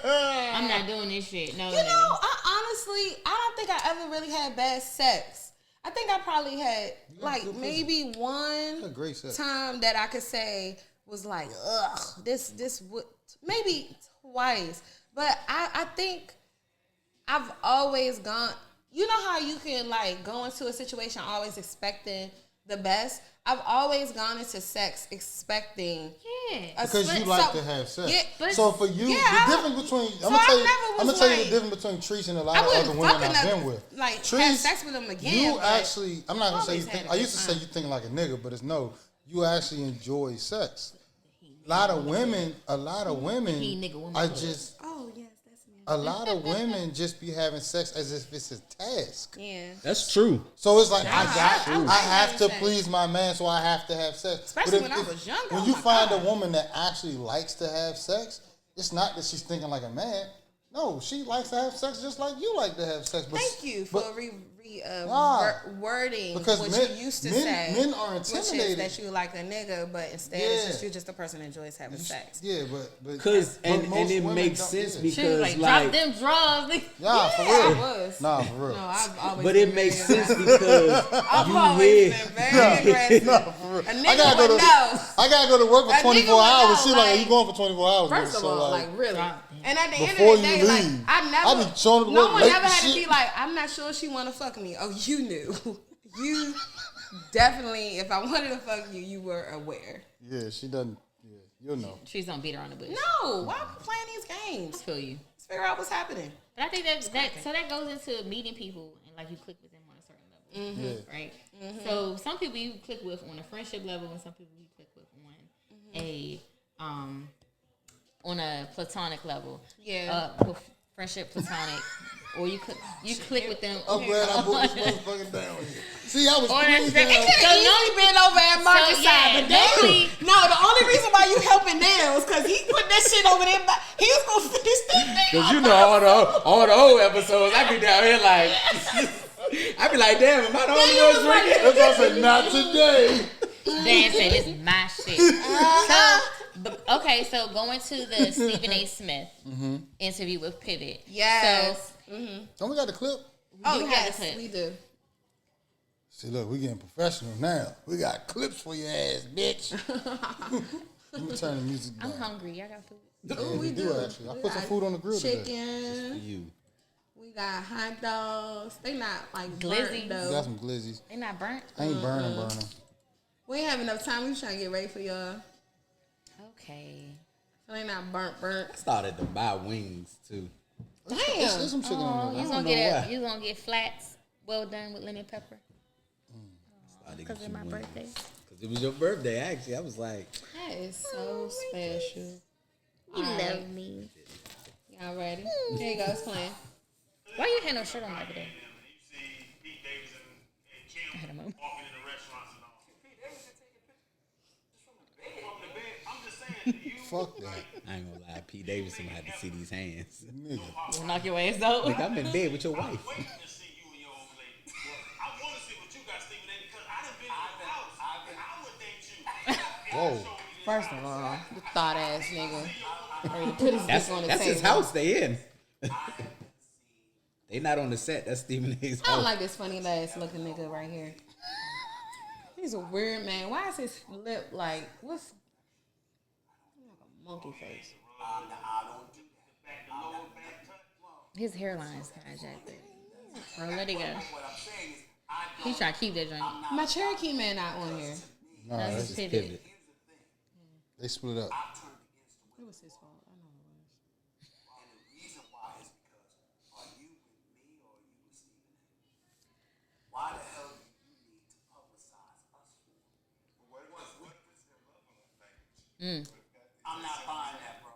I'm not doing this shit. No, You know, I honestly don't think I ever really had bad sex. I think I probably had like good maybe one Had great sex. time that I could say was like, ugh, this would maybe twice. But I think I've always gone. You know how you can like go into a situation always expecting the best. I've always gone into sex expecting Because you like to have sex. Yeah, but so for you, yeah, the difference between so I'm gonna tell you, I never was like- the difference between Treese and a lot I of wouldn't other women fucking I've up, been with. like, have Treese, sex with them again, You but actually, I'm not gonna say you always think. had I a used to good say you think like a nigga, but it's no. You actually enjoy sex. A lot of women nigga woman are club. just. oh yes, that's me. A lot of women just be having sex as if it's a task. Yeah. That's true. So it's like I I have to sex. please my man, so I have to have sex. Especially But when I was younger, When oh you my find God. a woman that actually likes to have sex, it's not that she's thinking like a man. No, she likes to have sex just like you like to have sex. But, Thank you but- for Nah, wording because what men- you used to men- say. men are Which is intimidated. that you like a nigga, but instead it's just you're just a person that enjoys having sex. Yeah, but Because but and most it women makes don't- sense yeah. because She was like, like drop them draws. nigga. Nah, for I real. was. Nah, for real. No, I've always. but been it makes very sense aggressive. because I've you always hear been very aggressive. Nah, for real. A nigga would know. I gotta go to work A for 24 nigga would hours. know, She like, like, you going for 24 hours? First nigga. of So, all, like really. Drop And at the end Before of the you day, like leave, I never, I be showing up to no work one late ever and had to shit. be like, I'm not sure she want to fuck me. Oh, you knew. You definitely, if I wanted to fuck you, you were aware. Yeah, she doesn't. Yeah, you'll know. Trees don't beat her on the bush. No, why are we playing these games? I feel you. Let's figure out what's happening. But I think that goes into meeting people and like you click with them on a certain level, Yeah. right? So some people you click with on a friendship level, and some people you click with on a platonic level. Yeah. With friendship, platonic, or you click with them. I'm glad I brought this motherfucker down here. See, I was Or pleased that's- down. It could have easily been over at Marcus' So, side, yeah, but damn. normally- No, the only reason why you helping now is because he put that shit over there. He was gonna finish that thing. because you know all the old episodes, I be down here like I be like, damn, am I the only one drinking? That's why I said, not today. Dan said, "This is my shit." So going to the Stephen A. Smith interview with Pivot. Yes. So Don't we got the clip? Oh You have yes, the clip. we do. See, look, we getting professional now. We got clips for your ass, bitch. Let me turn the music down. I'm hungry. I got food. Oh, we do do. actually. I We put some got food on the grill today. chicken. You. We got hot dogs. They not like Glizzy. burnt though. We got some glizzies. They not burnt. I ain't burning. We ain't have enough time. We was trying to get ready for y'all. Okay. So they not burnt. Started to buy wings too. There's some chicken on there. You don't gonna know why. you gonna get flats well done with lemon pepper Started to because get it's you my wings. birthday. Because it was your birthday, actually. I was like, That is so special. You love me. Y'all ready? Here you go. It's playing. Why you had no shirt on the other day? You see Pete Davidson and Kim I had a moment. walking in the restaurants and all. Pete Davidson taking pictures from the bed. I'm just saying, you Fuck that. I ain't gonna lie, Pete Davidson had to see these hands. Nigga. Knock your ass out. Like, I'm in bed with your wife. waiting to see you and your old lady. I want to see what you got, Stephen A. Because I done been in your house and I would date you. Whoa. First of all, the thought ass nigga. Ready to put his dick on the That's table. his house they in. They not on the set. That's Stephen A's I don't house. like this funny ass looking nigga right here. He's a weird man. Why is his lip like what's like a monkey face? His hairline's kind of jacked up. Bro, let it go. He's trying to keep that joint. My Cherokee man not on here. Nah, That's that's, his Pivot. pivot. they split up. It was his fault. I know it was. Why the hell do you need to publicize us for? I'm not buying that, bro.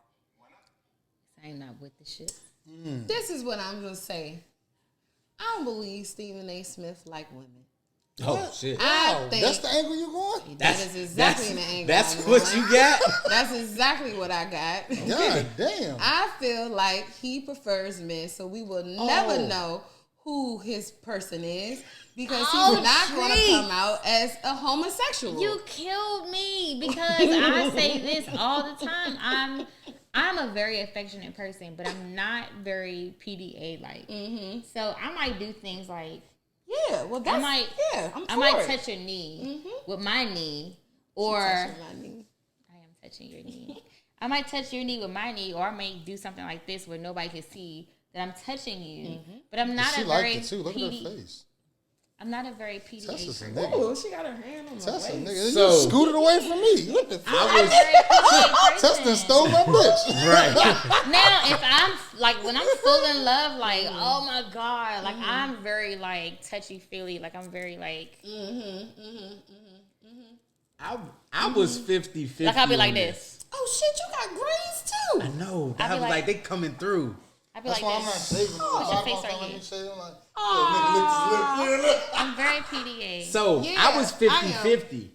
I'm not with the shit. This is what I'm gonna say. I don't believe Stephen A. Smith like women. Oh, shit. I think That's the angle you're going? that is exactly the angle. That's I'm what going. you got? That's exactly what I got. God damn. I feel like he prefers men, so we will never Oh. know who his person is because Oh, he's not going to Treat. come out as a homosexual. You killed me because I say this all the time. I'm a very affectionate person, but I'm not very PDA like. So I might do things like, Yeah, well, that's I might touch your knee with my knee, or I am touching your knee. I might touch your knee with my knee, or I may do something like this where nobody can see that I'm touching you. But I'm not She a liked very it too. Look at her face. I'm not a very PDA Tessa's a person. nigga. Oh, she got her hand on my Tessa, waist. nigga. So- You scooted away from me. What the fuck? I'm a very PDA Tessa person. done stole my bitch. Right. Now, if I'm like when I'm full in love, like oh my god, like I'm very like touchy feely, like I'm very like I was 50-50. like I'll be like on this. Oh shit, you got grains too. I know. I'll I be was like- like, they coming through. I'll be That's like why I'm not this. shaving. What's your face right Let me here? shave. I'm like, nigga licked his lip. Yeah, look. I'm very PDA. So Yeah, I was I am. 50-50.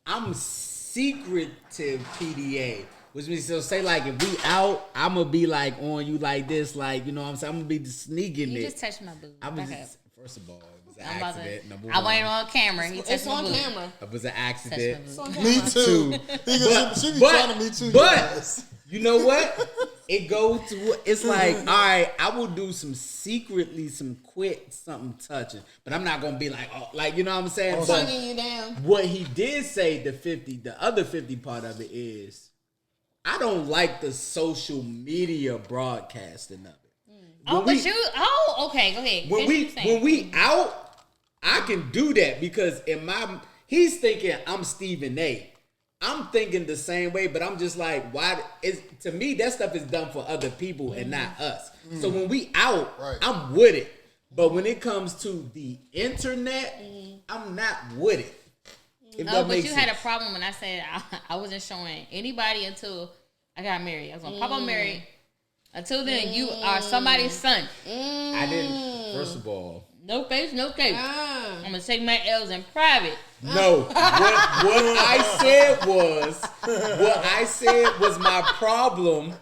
I'm secretive PDA. Which means, so say like if we out, I'm gonna be like on you like this, like, you know what I'm saying? I'm gonna be sneaking You it. just touched my boob. I was Back just, first of all, it was an I'm about accident. Number I one. went on camera. He It's touched my on boob. camera. It was an Touched my accident. It's boob. on Me camera. too. But- She be but- trying to me too. But you know what? It goes to it's like, all right, I will do some secretly some quick something touching, but I'm not gonna be like, oh, like, you know what I'm saying? But Tonguing you down. what he did say, the other 50 part of it is, I don't like the social media broadcasting of it. Oh, When but you. Oh, okay. Go ahead. when we out, I can do that because he's thinking I'm Stephen A. I'm thinking the same way, but I'm just like, why? To me, that stuff is done for other people and not us. So when we out, Right. I'm with it. But when it comes to the internet, I'm not with it. If Oh, that but makes you had a sense. problem when I said I wasn't showing anybody until I got married. I was gonna pop up married. Until then, you are somebody's son. I didn't. First of all, No face, no case. I'm gonna take my L's in private. no. What I said was my problem,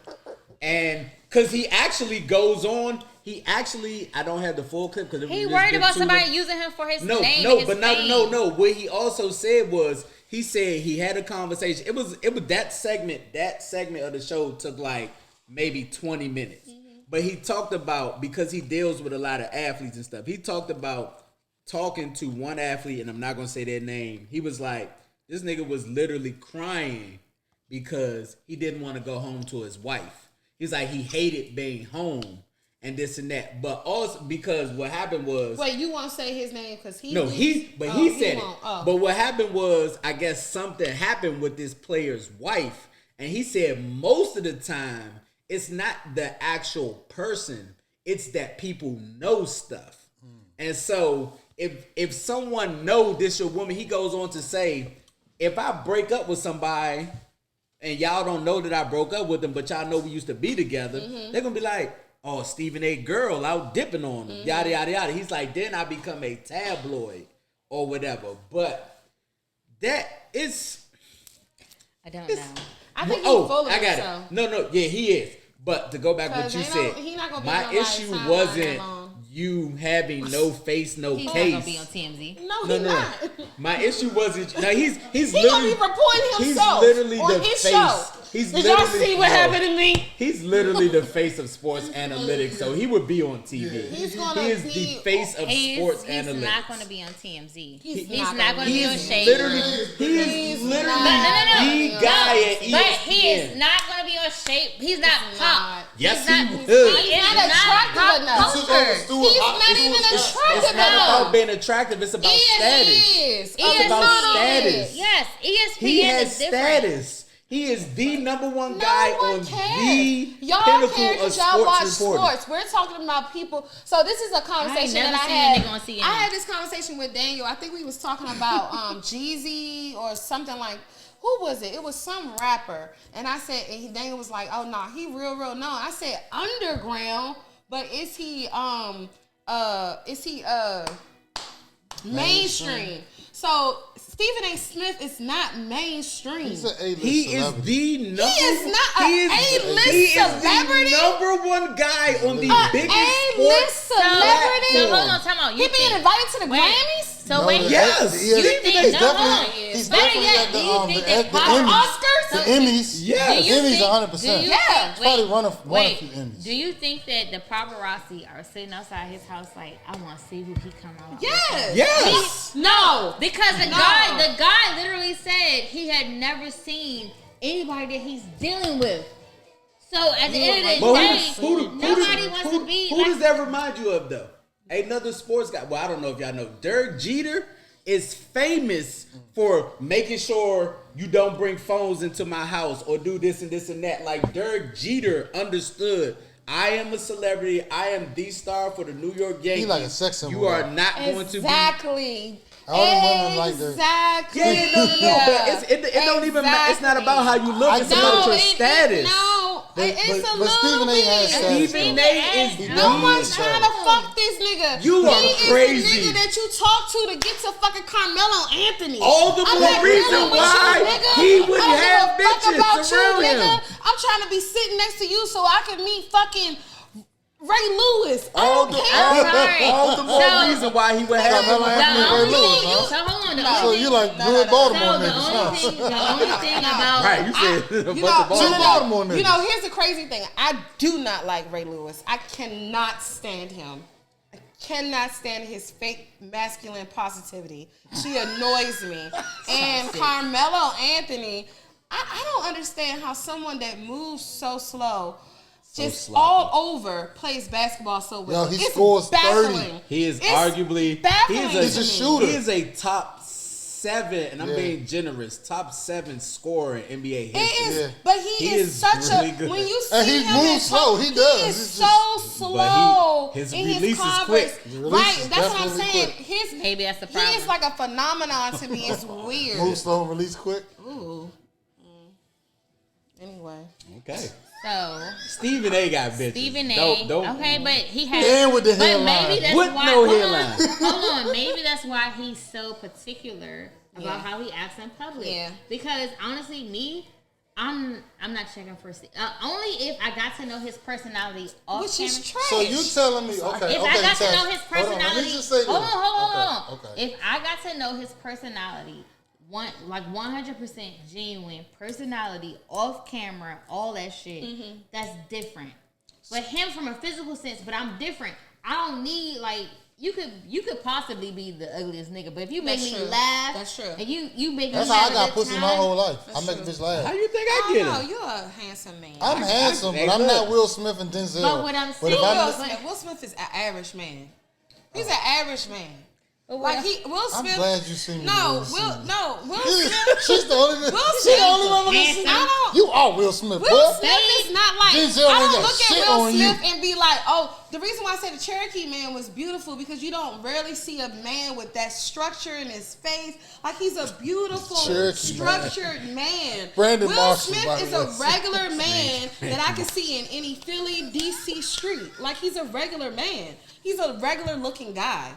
and because he actually goes on. I don't have the full clip because He worried about somebody using him for his name. and his fame. No. What he also said was he said he had a conversation. It was that segment. That segment of the show took like maybe 20 minutes. But he talked about, because he deals with a lot of athletes and stuff. He talked about talking to one athlete, and I'm not gonna say their name. He was like, this nigga was literally crying because he didn't want to go home to his wife. He's like, he hated being home. And this and that, but also because what happened was Wait, you won't say his name because he he said it. won't. Oh. But what happened was, I guess something happened with this player's wife, and he said most of the time it's not the actual person, it's that people know stuff. And so if someone know this your woman, he goes on to say, if I break up with somebody and y'all don't know that I broke up with them, but y'all know we used to be together, they're gonna be like, oh, Stephen A. girl out dipping on him, yada, yada, yada. He's like, then I become a tabloid or whatever. But that is... I don't know. I think he's full of I got himself. it. No, yeah, he is. But to go back what 'Cause you they don't- said, he not gonna be my on nobody's issue timeline wasn't that long. you having no face, no He's case. not gonna be on TMZ. No, No, he's no. not. My issue wasn't... Now, he's He gonna literally... be reporting himself He's literally on the his face. show. He's Did y'all literally- see what no. happened to me? He's literally the face of sports analytics, so he would be on TV. He's gonna he is be- the face of sports He's analytics. not gonna be on TMZ. He's He's not not gonna gonna be be on on He's Shade. literally, he is He's literally not. the guy at ESPN. But he is not gonna be on Shape. He's not pop. not. Yes, He's not, he would. He is not not attractive pop enough. culture. He's not even It's attractive not enough. about being attractive. It's about status. Is. It's about status. Yes, ESPN He has is different. status. He is the number one guy No one on cares. the Y'all pinnacle care of because y'all watch sports reporting. sports. We're talking about people. So this is a conversation never that I seen a had. nigga on CNN. I had this conversation with Daniel. I think we was talking about Jeezy or something like. Who was it? It was some rapper. And I said, and Daniel was like, "Oh no, he real known." I said underground, but is he mainstream? So Stephen A. Smith is not mainstream. He's an A-list He is celebrity. the number. He is not he an is- A-list he is celebrity? the number one guy on the A biggest A-list sports celebrity? So hold platform. on, time out. He being invited to the Grammys? So wait, Yes. you think He's no, definitely, he's better definitely yet, at do you think that the Oscars? The Emmys. Yeah. Do you Emmys think- 100%. do you Yeah. think- Probably wait, won a wait, few Emmys. do you think that the paparazzi are sitting outside his house like, I want to see who he come out? Yes. Yes. No. Because the No. guy literally said he had never seen anybody that he's dealing with. So at the end of the But day, nobody wants to be who like. does that remind you of though? Another sports guy. Well, I don't know if y'all know. Derek Jeter is famous for making sure you don't bring phones into my house or do this and this and that. Like Derek Jeter understood. I am a celebrity. I am the star for the New York Yankees. He like a sex symbol. You are not going to be. Exactly. All them women like their- Exactly. Yeah, no. But it don't even matter. It's not about how you look. It's about your status. But Stephen A. has status. Stephen A. is No the- one's trying to fuck this nigga. You are he crazy. Is the nigga that you talk to get to fucking Carmelo Anthony. All the I'm more not reason dealing with why you, nigga. he wouldn't I don't have give a fuck bitches about around you, him. nigga. I'm trying to be sitting next to you so I can meet fucking Ray Lewis. I All don't the, care. all the more So- reason why he would have Carmelo Anthony and Ray Lewis, huh? So hold on. So you like good Baltimore The niggas, huh? only thing about right. You said a bunch You of know, Two balls. Baltimore niggas. you know, here's the crazy thing. I do not like Ray Lewis. I cannot stand him. I cannot stand his fake masculine positivity. She annoys me. And Carmelo Anthony, I don't understand how someone that moves so slow, just sloppy. all over, plays basketball so well. Yo, he It's scores 30. baffling. He is It's arguably baffling He's to a me. shooter. He is a top 7, and I'm Yeah. being generous. Top 7 scorer in NBA It history. is, Yeah. but he, He is is such really a good. when you see And he him moves in slow. He does. He It's is just- so slow. his in release is Converse. quick. His release Right, is that's what I'm definitely saying. quick. His Maybe that's the he problem. is like a phenomenon to me. It's weird. Move slow and release quick. Ooh. Anyway, Okay. So Stephen A. got bitches. Stephen A. Don't. Okay, but he has. And with the but hairline. maybe that's With why. no hold hairline. on, hold on. Maybe that's why he's so particular about Yeah. how he acts in public. Yeah. Because honestly, I'm not checking for only if I got to know his personality off which camera. is trash. So you telling me, okay, If okay, I got to Tess, know his hold on, let me personality, just say this. hold on. Okay. If I got to know his personality, 100% genuine personality, off camera, all that shit, that's different. But him from a physical sense, but I'm different. I don't need like you could possibly be the ugliest nigga, but if you make That's me true. laugh, That's true. and you make That's me how have I a got good pussy time, my whole life. I That's make true. a bitch laugh. How you think I I get don't know. it? You're a handsome man. I'm handsome, Hey, but I'm look. not Will Smith and Denzel. But what I'm if saying- I'm Will Smith. Will Smith is an average man. He's an average man. But what Like Will I'm Smith. glad you see me. No, Will Smith. Will Smith. She's the only one. Will She's the Smith. only one with Handsome. I don't. You are Will Smith, Will boy. Smith is not like Denzel I ain't don't got look shit at Will on you. Smith and be like, oh, the reason why I said the Cherokee Man was beautiful because you don't rarely see a man with that structure in his face. Like he's a beautiful, Cherokee structured man. Brandon Will Marshall, by Smith the is a way. regular man that I can see in any Philly, DC street. Like he's a regular man. He's a regular looking guy.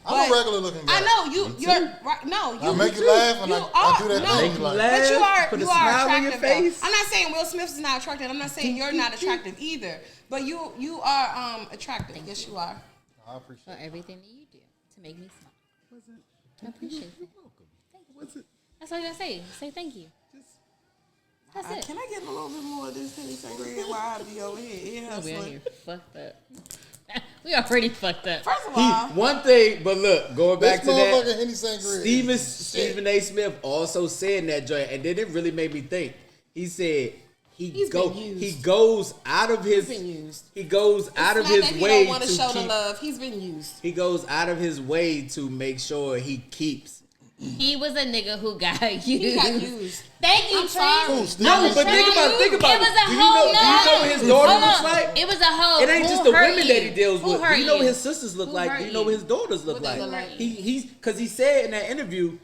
I'm a But regular looking guy. I know you're right. No, you I make you do. laugh and You I do that no, thing you like. but you are Put a you are smile on your attractive. Though. face. I'm not saying Will Smith is not attractive. I'm not saying you're not attractive either. But you are attractive. Yes, you are. I appreciate for everything that you do to make me smile. I appreciate that. What's it? That's all you gotta say. Say thank you. That's it. Can I get a little bit more of this Henny Sangria while I be over here? Ear We out hustling. here fucked up. We already fucked up. First of all, One thing, but look, going back This to that, motherfucker Henny Sangria. Stephen A. Smith also said in that joint, and then it really made me think. He said He's been used. he goes out of his been used. he goes out of it's not his that he way don't want to show the keep, love. He's been used. he goes out of his way to make sure he keeps. He was a nigga who got used. He got used. Thank you, I'm sorry. Tree. No, No, but think about it. Think about It was a Do you whole know what his daughter Hold looks on. like? It was a whole. It ain't who just the hurt women you? that he deals Who with. hurt Do you know what you? his sisters look Who like? hurt Do you know what you? his daughters look What they like? look like? He's because he said in that interview,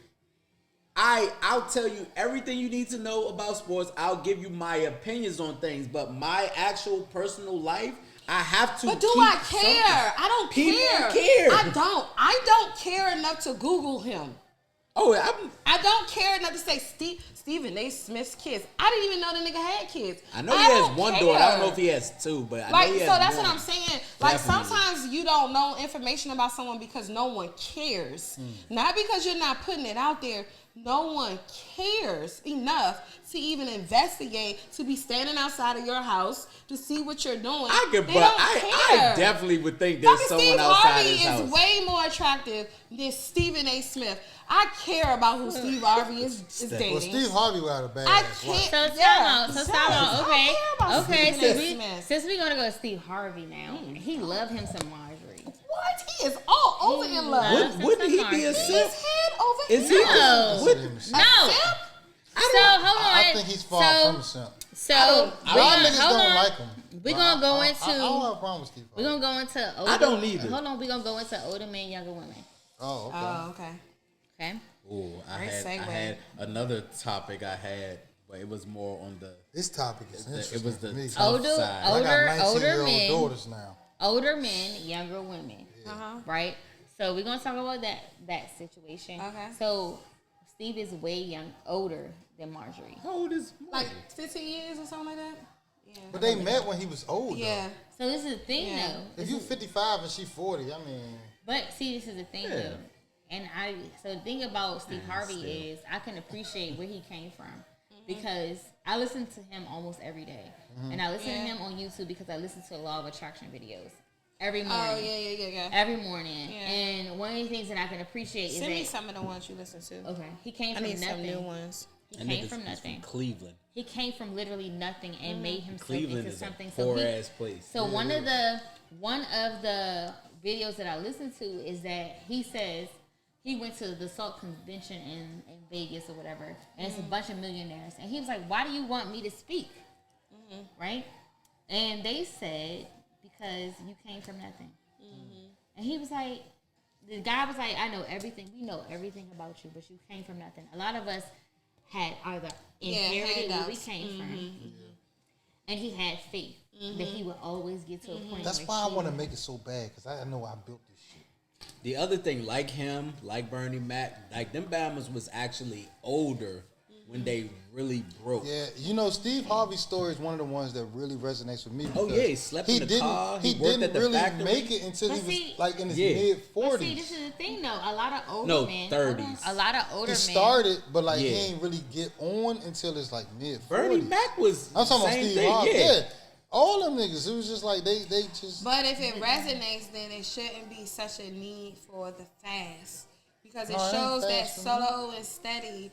I'll tell you everything you need to know about sports. I'll give you my opinions on things, but my actual personal life, I have to. But do keep I care? something. I don't People care. care. I don't care enough to Google him. Oh, I don't care enough to say Stephen A. Smith's kids. I didn't even know the nigga had kids. I know he has one daughter. I don't know if he has two, but I know he has so that's one. what I'm saying. Like Definitely. sometimes you don't know information about someone because no one cares. Not because you're not putting it out there. No one cares enough to even investigate, to be standing outside of your house to see what you're doing. I definitely would think there's Fucking someone Steve outside Harvey his house. is way more attractive than Stephen A. Smith. I care about who Steve Harvey is dating. Well, Steve Harvey got a bad I ass can't. wife. So time out. I care about Okay. Stephen A. Smith. Since we're gonna go to Steve Harvey now, he loved him some Marjorie. What? He is all over in love. Wouldn't he be a His simp? head over Is here. he? No. What? No. Simp? So hold on. I think he's far from a simp. So A lot of niggas don't like him. We're gonna go I don't have a problem with Steve We're Harvey. gonna go into older. I don't either. Hold on. We're gonna go into older men, younger women. Oh, okay. Oh, okay. Okay. Ooh, I Great had segue. another topic I had, but it was more on the. This topic is interesting. It was the for me. tough Older- side. I got older 19-year-old men. daughters now. Older men, younger women. Uh-huh. Right. So we're gonna talk about that situation. Okay. So Steve is way older than Marjorie. How old is Like 15 years or something like that? Yeah. But they met when he was older. Yeah. So this is the thing Yeah. though. If you 55 and she 40, I mean, But see, this is the thing though. And so the thing about Steve Harvey is I can appreciate where he came from because I listen to him almost every day. And I listen to him on YouTube because I listen to a law of attraction videos every morning. Oh, yeah. Every morning. Yeah. And one of the things that I can appreciate is Send me that some of the ones you listen to. okay, he came I from need nothing. some new ones. He That came nigga's- from he's nothing. Cleveland. He came from literally nothing and made himself Cleveland into is something. a poor he- ass place. So one of the videos that I listened to is that he says he went to the SALT convention in Vegas or whatever, and it's a bunch of millionaires, and he was like, "Why do you want me to speak?" Right? And they said because you came from nothing, and he was like, the guy was like, "I know everything. We know everything about you, but you came from nothing. A lot of us had either inherited where we handouts. came from." And he had faith that he would always get to a point. that's where why I he- want to make it so bad because I know I built this shit. The other thing, like him, like Bernie Mac, like them Bammers was actually older when they really broke. Yeah, you know, Steve Harvey's story is one of the ones that really resonates with me. Oh, because yeah, he slept in the car, he worked didn't at the really factory. make it until But he was see- like in his Yeah. mid But 40s. see, this is the thing though. A lot of older No, men, 30s. A lot of older He men. started, but like he Yeah. ain't really get on until it's like mid 40s. Bernie Mac was I'm talking about same Steve thing, Harvey. yeah. Yeah. All them niggas, it was just like they just. But if it resonates, then it shouldn't be such a need for the fast. Because it No, it ain't shows that fast for me. solo and steady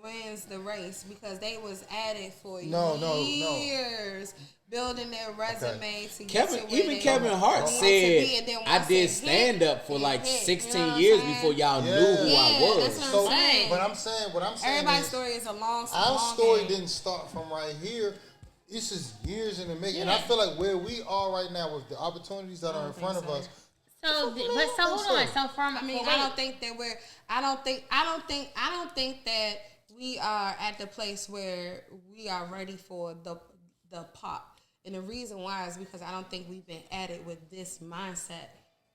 wins the race because they was at it for No. years. Building their resume to get to where Even they Kevin Hart want to be, said, and then I once did it stand hit, up for it like hit. 16 You know what years I'm before saying? y'all Yeah. knew who Yeah, I was. that's what I'm So, saying. what I'm saying Everybody's is, story is a long our story game. didn't start from right here. This is years in the making, and Yeah. I feel like where we are right now with the opportunities that are in front of so. us. So, hold on. So from I mean, wait. I don't think that we're. I don't think that we are at the place where we are ready for the pop. And the reason why is because I don't think we've been at it with this mindset,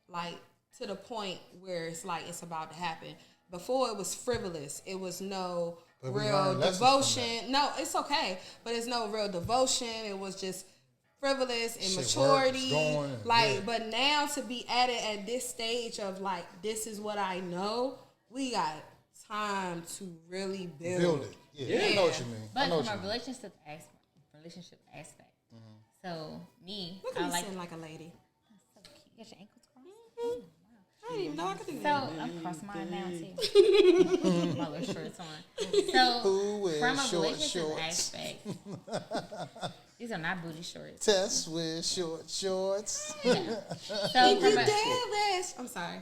like to the point where it's like it's about to happen. Before it was frivolous. It was no But we real learned lessons from devotion. No, it's okay, but it's no real devotion. It was just frivolous, Shit immaturity. works, going, like, yeah. but now to be at it at this stage of like, this is what I know. We got time to really build Build it. Yeah, I know what you mean. I But know from what a you mean. relationship aspect. So me, Look at I me like sitting like a lady. so cute. You got your ankles crossed. I didn't even know I could do So that. I'm crossing mine now too. My little shorts on. So Who wears from a short relationship shorts? aspect, these are not booty shorts. Tess with short shorts. So You from a, Dad, I'm sorry.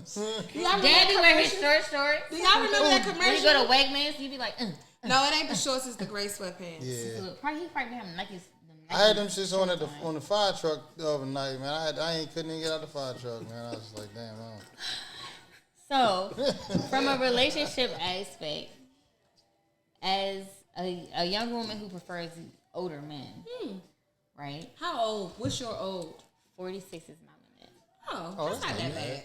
Do y'all remember Daddy that wear his commercial? short shorts. Do y'all remember that When you commercial? go to Wegmans, you be like, No, it ain't the shorts. It's the gray sweatpants. Yeah. Look, probably he probably have Nikes. I had them shits on at on the fire truck the other night, man. Couldn't even get out the fire truck, man. I was just like, damn. So, from a relationship aspect, as a young woman who prefers older men, right? How old? What's your old? 46 is my limit. Oh, that's that's not not that bad. bad.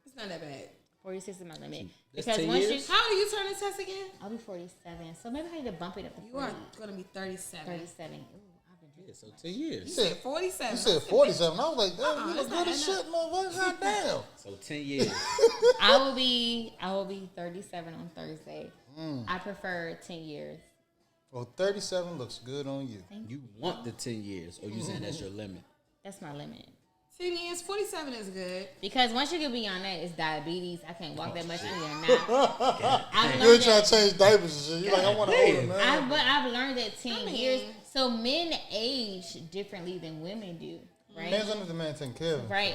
It's not that bad. 46 is my limit. That's Because 10 once years? How do you turn the test again? I'll be 47, so maybe I need to bump it up to You 40, are going to be 37. 37. Ooh, I've been Yeah, so 10 years. You said 47. You said 47. I was like, damn, you that's look good not as shit, motherfucker. Goddamn. So 10 years. I will be 37 on Thursday. I prefer 10 years. Well, 37 looks good on you. You want the 10 years, or you saying that's your limit? That's my limit. 10 years, 47 is good. Because once you get beyond that, it's diabetes. I can't walk that much anymore. I've You learned ain't trying that. to change diapers and shit. You like, I want to hold it, man. But I've learned that 10 years. So men age differently than women do, right? Depends on if the man taking care of him. Right.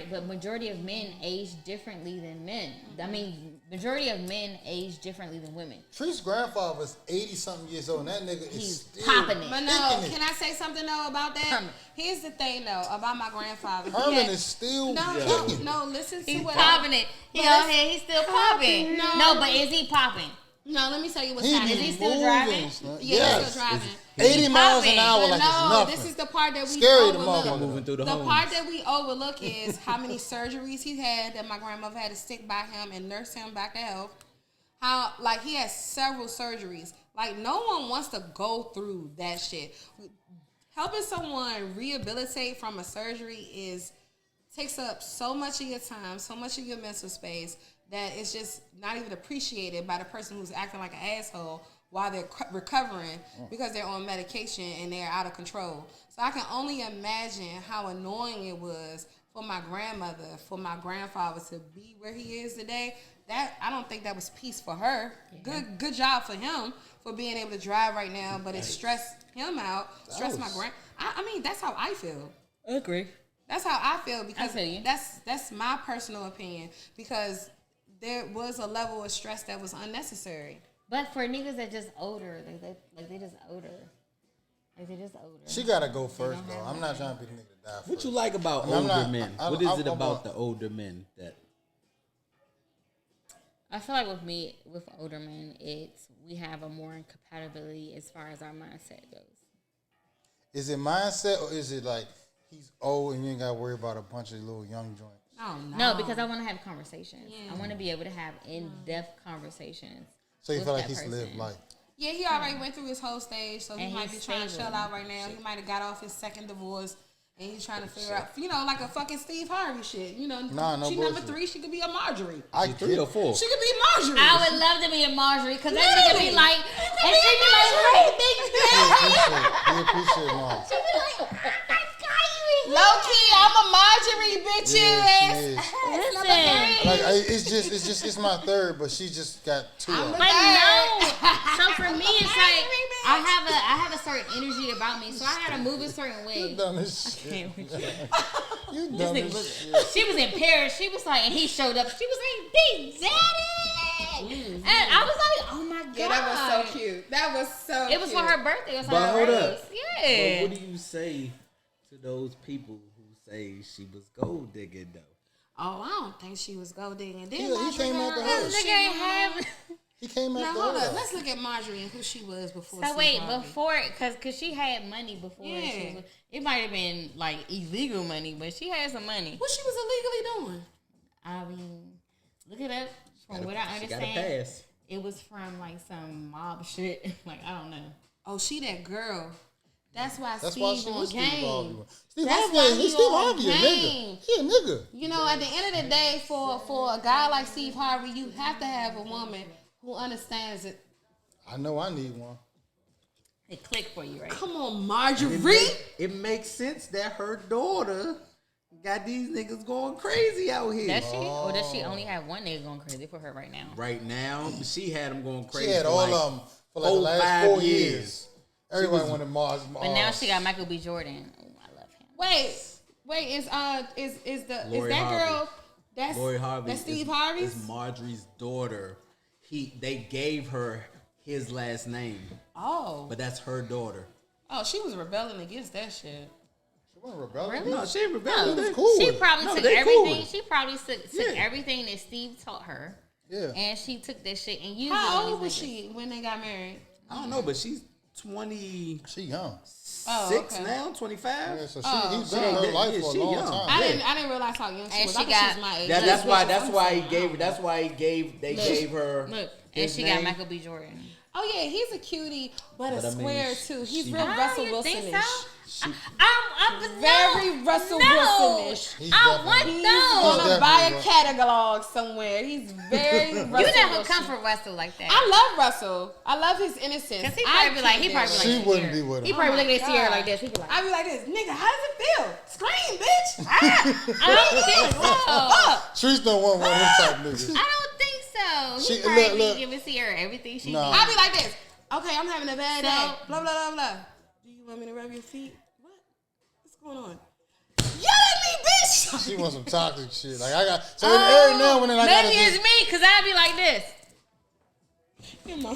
But majority of men age differently than men. I mean, majority of men age differently than women. Tree's grandfather is 80-something years old, and that nigga He's is still popping it. But no, kicking it. can I say something though about that? Herman. Here's the thing though about my grandfather. He Herman had- is still no, kicking. no. Listen to He's what popping it. He But out it's here. He's still popping. No, but is he popping? No, let me tell you what's He happening. Is he be still moving, driving? son. Yeah, Yes. he's still driving. 80 miles an popping. hour But like it's no, nothing. this is the part that we Scary to overlook. motherfucker. Moving through the The homes. part that we overlook is how many surgeries he had that my grandmother had to stick by him and nurse him back to health. How, like, he had several surgeries. Like, no one wants to go through that shit. Helping someone rehabilitate from a surgery takes up so much of your time, so much of your mental space that it's just not even appreciated by the person who's acting like an asshole while they're recovering because they're on medication and they're out of control. So I can only imagine how annoying it was for my grandmother, for my grandfather to be where he is today. That I don't think that was peace for her. Good job for him for being able to drive right now, but it stressed him out, stressed my grand. I mean, that's how I feel. I agree. That's how I feel because I feel you. that's my personal opinion because there was a level of stress that was unnecessary. But for niggas that just older, they just older. Like they just older. She got to go first, though. I'm not trying to be the nigga to die first. What you like about I mean, I'm older not- men? I- What is I'm- it I'm about a- the older men that? I feel like with me, with older men, we have a more incompatibility as far as our mindset goes. Is it mindset or is it like he's old and you ain't got to worry about a bunch of little young joints? Oh No, because I want to have conversations. I want to be able to have in-depth conversations. So you with feel like that he's person. lived life. Yeah, he already went through his whole stage, so he And might be he's trying to stable. shell out right now. He might have got off his second divorce, and he's trying to figure out, like a fucking Steve Harvey shit. Nah, no she number bullshit. 3, she could be a Marjorie. I Is it 3 get or 4? She could be Marjorie. I would love to be a Marjorie because that nigga Literally. be like, and be she a be like, hey, big We appreciate Mom. She be like, I got you. Low key, I'm a Marjorie, bitch. Yeah, You she ass. is. Listen. Like it's my third, but she just got 2 of them. But no. So for me, it's like I have a certain energy about me, so I had to move a certain way. You dumb as shit. Can't with you. You This dumb nigga as was- shit. She was in Paris. She was like, and he showed up. She was like, Big Daddy. And I was like, oh my God. Yeah, that was so cute. That was so It was cute. for her birthday. It was But her hold race. up. Yeah. But what do you say to those people who say she was gold digging though? Oh, I don't think she was gold digging. Then Yeah, he Marjorie came got out the her house. own This shit nigga ain't going on. have. He came Now after hold her. up. Let's look at Marjorie and who she was before. So Steve wait, Harvey. before, cause she had money before. Yeah. She was, it might have been like illegal money, but she had some money. What she was illegally doing? I mean, look it up. From what I She got a understand, pass. it was from like some mob shit. Like I don't know. Oh, she that girl. That's why That's Steve why she on was Steve Harvey. game. Steve That's Harvey, why he Steve on Harvey a game. nigga. He a nigga. You know, at the end of the day, for a guy like Steve Harvey, you have to have a woman who understands it. I know I need one. It clicked for you, right? Come on, Marjorie. It makes sense that her daughter got these niggas going crazy out here. Does she? Or does she only have one nigga going crazy for her right now? Right now, she had them going crazy. She had for all like of them for like the 4, last 5 4 years. Everybody was- wanted Mars. But now she got Michael B. Jordan. Oh, I love him. Wait, is that Lori Harvey. girl? That's Lori Harvey. That's Steve is Harvey's. Marjorie's daughter. They gave her his last name, Oh, but that's her daughter. she was rebelling against that shit. She wasn't rebelling. Really? No, she ain't rebelling. No, They cool she with it. probably No, took they cool everything. with it. She probably took Yeah. everything that Steve taught her, Yeah. and she took that shit and used it. How on old was these niggas. she when they got married? I don't know, but she's 26 She young. okay. now, 25. Yeah, so he's been in her life for a she long young. time. I didn't realize how young she And was. she I thought got- she was my age. That's why he gave her. That's why they gave her. Look, and his she name. got Michael B. Jordan. Oh yeah, he's a cutie, but But a I mean, square too. He's she- real Russell You think Wilson-ish. so? I'm Very Russell Wilson-ish. He's I want definitely- He's those. gonna definitely buy a Russell. catalog somewhere. He's very Russell You never Wilson. come for Russell like that. I love Russell. I love his innocence. Cause he probably be like, She wouldn't be with He him. probably look at God. Sierra like this. He be like, I'd be like this, nigga. How does it feel? Scream, bitch. I don't think so. Trees don't want one of them type niggas. I don't think so. She- He probably look. be giving Sierra everything she Nah. needs. I'd be like this. Okay, I'm having a bad So- day. Blah blah blah blah. Do you want me to rub your feet? What? What's going on? Yell at me, bitch. She wants some toxic shit. Like I got so every now and then I gotta Maybe just it's me, cause I'd be like this. In my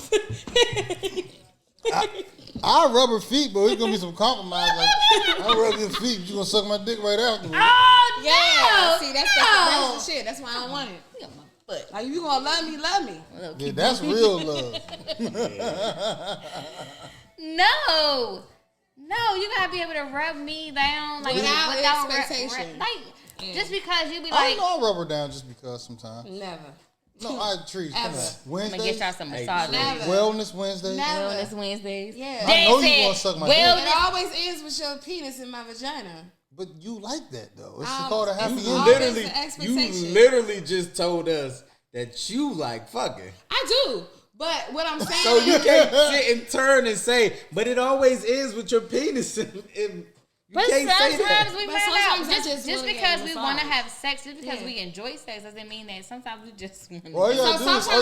I'll rub her feet, but it's gonna be some compromise. Like I'll rub your feet, but you gonna suck my dick right afterwards. Oh Yeah, no! see, that's the shit. That's why I don't want it. You got my foot. Like, you gonna love me, love me. Look, Yeah, that's real love. No, you gotta be able to rub me down like Without expectation. Just because you be I like, know I'll rub her down just because sometimes. Never. No, I trees. Come Ever. on. I'm Wednesday. gonna get y'all some massage. Never. Wellness Wednesday. Never. Wellness Wednesdays. Yeah. I know you They gonna said suck my wellness- dick. It always ends with your penis in my vagina. But you like that though. It's Um, called a happy it's ending. always Literally, the expectation. you literally just told us that you like fucking. I do. But what I'm saying So you is, can't sit and turn and say, but it always is with your penis. You But can't say that. sometimes we But find out sometimes I just, just just wanna because get we a want to massage. have sex, just because Yeah. we enjoy sex, doesn't mean that sometimes we just want to. Well, all you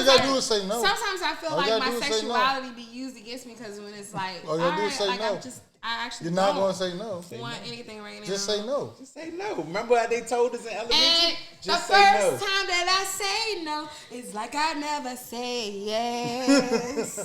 gotta do is say no. Sometimes I feel All you like gotta my do is say no. sexuality be used against me because when it's like, All you gotta do is alright, say like no. I actually You're not don't gonna say no. want anything right now. Just say no. Just say no. Remember how they told us in elementary? And Just the say first no. time that I say no, it's like I never say yes.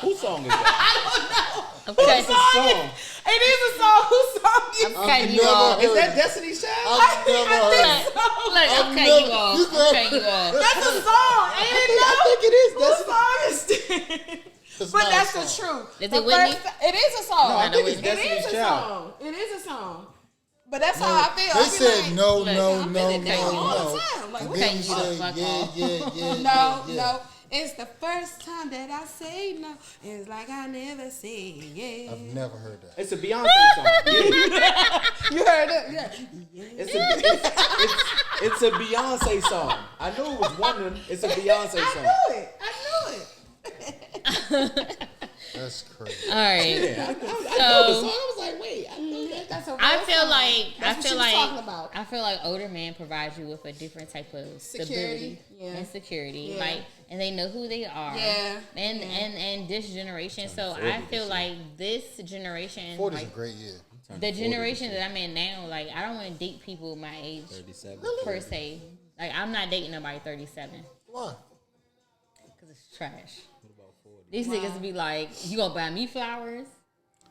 Whose song is that? Okay, Whose song? It is a song. Whose song is I'm cutting you never off. heard Is that Destiny's Child? I've never heard. Look, I'm cutting never- you off. you I'm cutting you off. That's a song, ain't it? I think it is Whose Destiny. song is that? It's But not a that's the song. truth. Is The it Whitney? first- It is a song. No, I think it's It Destiny's is a Child. song. It is a song. But that's how I feel. They I be said like, no, Look, no, I'm no, in it all no, the no. time. Like, And what then Okay, you you say fuck yeah, off. yeah. No, yeah. no. It's the first time that I say no. It's like I never say yes. I've never heard that. It's a Beyonce song. You heard it? Yeah. It's a Beyonce song. I knew it was one of them. It's a Beyonce I song. knew it. That's crazy. All right. Yeah, I know the song. So I was like, wait, I know that. That's a I real feel song. like That's what she was talking about. I feel like older men provide you with a different type of Security, stability yeah. and security, Yeah. like, and they know who they are. Yeah, And yeah. and this generation. So I feel like this generation, 40's like a great year. the generation that I'm in now, like I don't want to date people my age 37. per se. Like I'm not dating nobody 37 Why? because it's trash. These niggas be like, you gonna buy me flowers?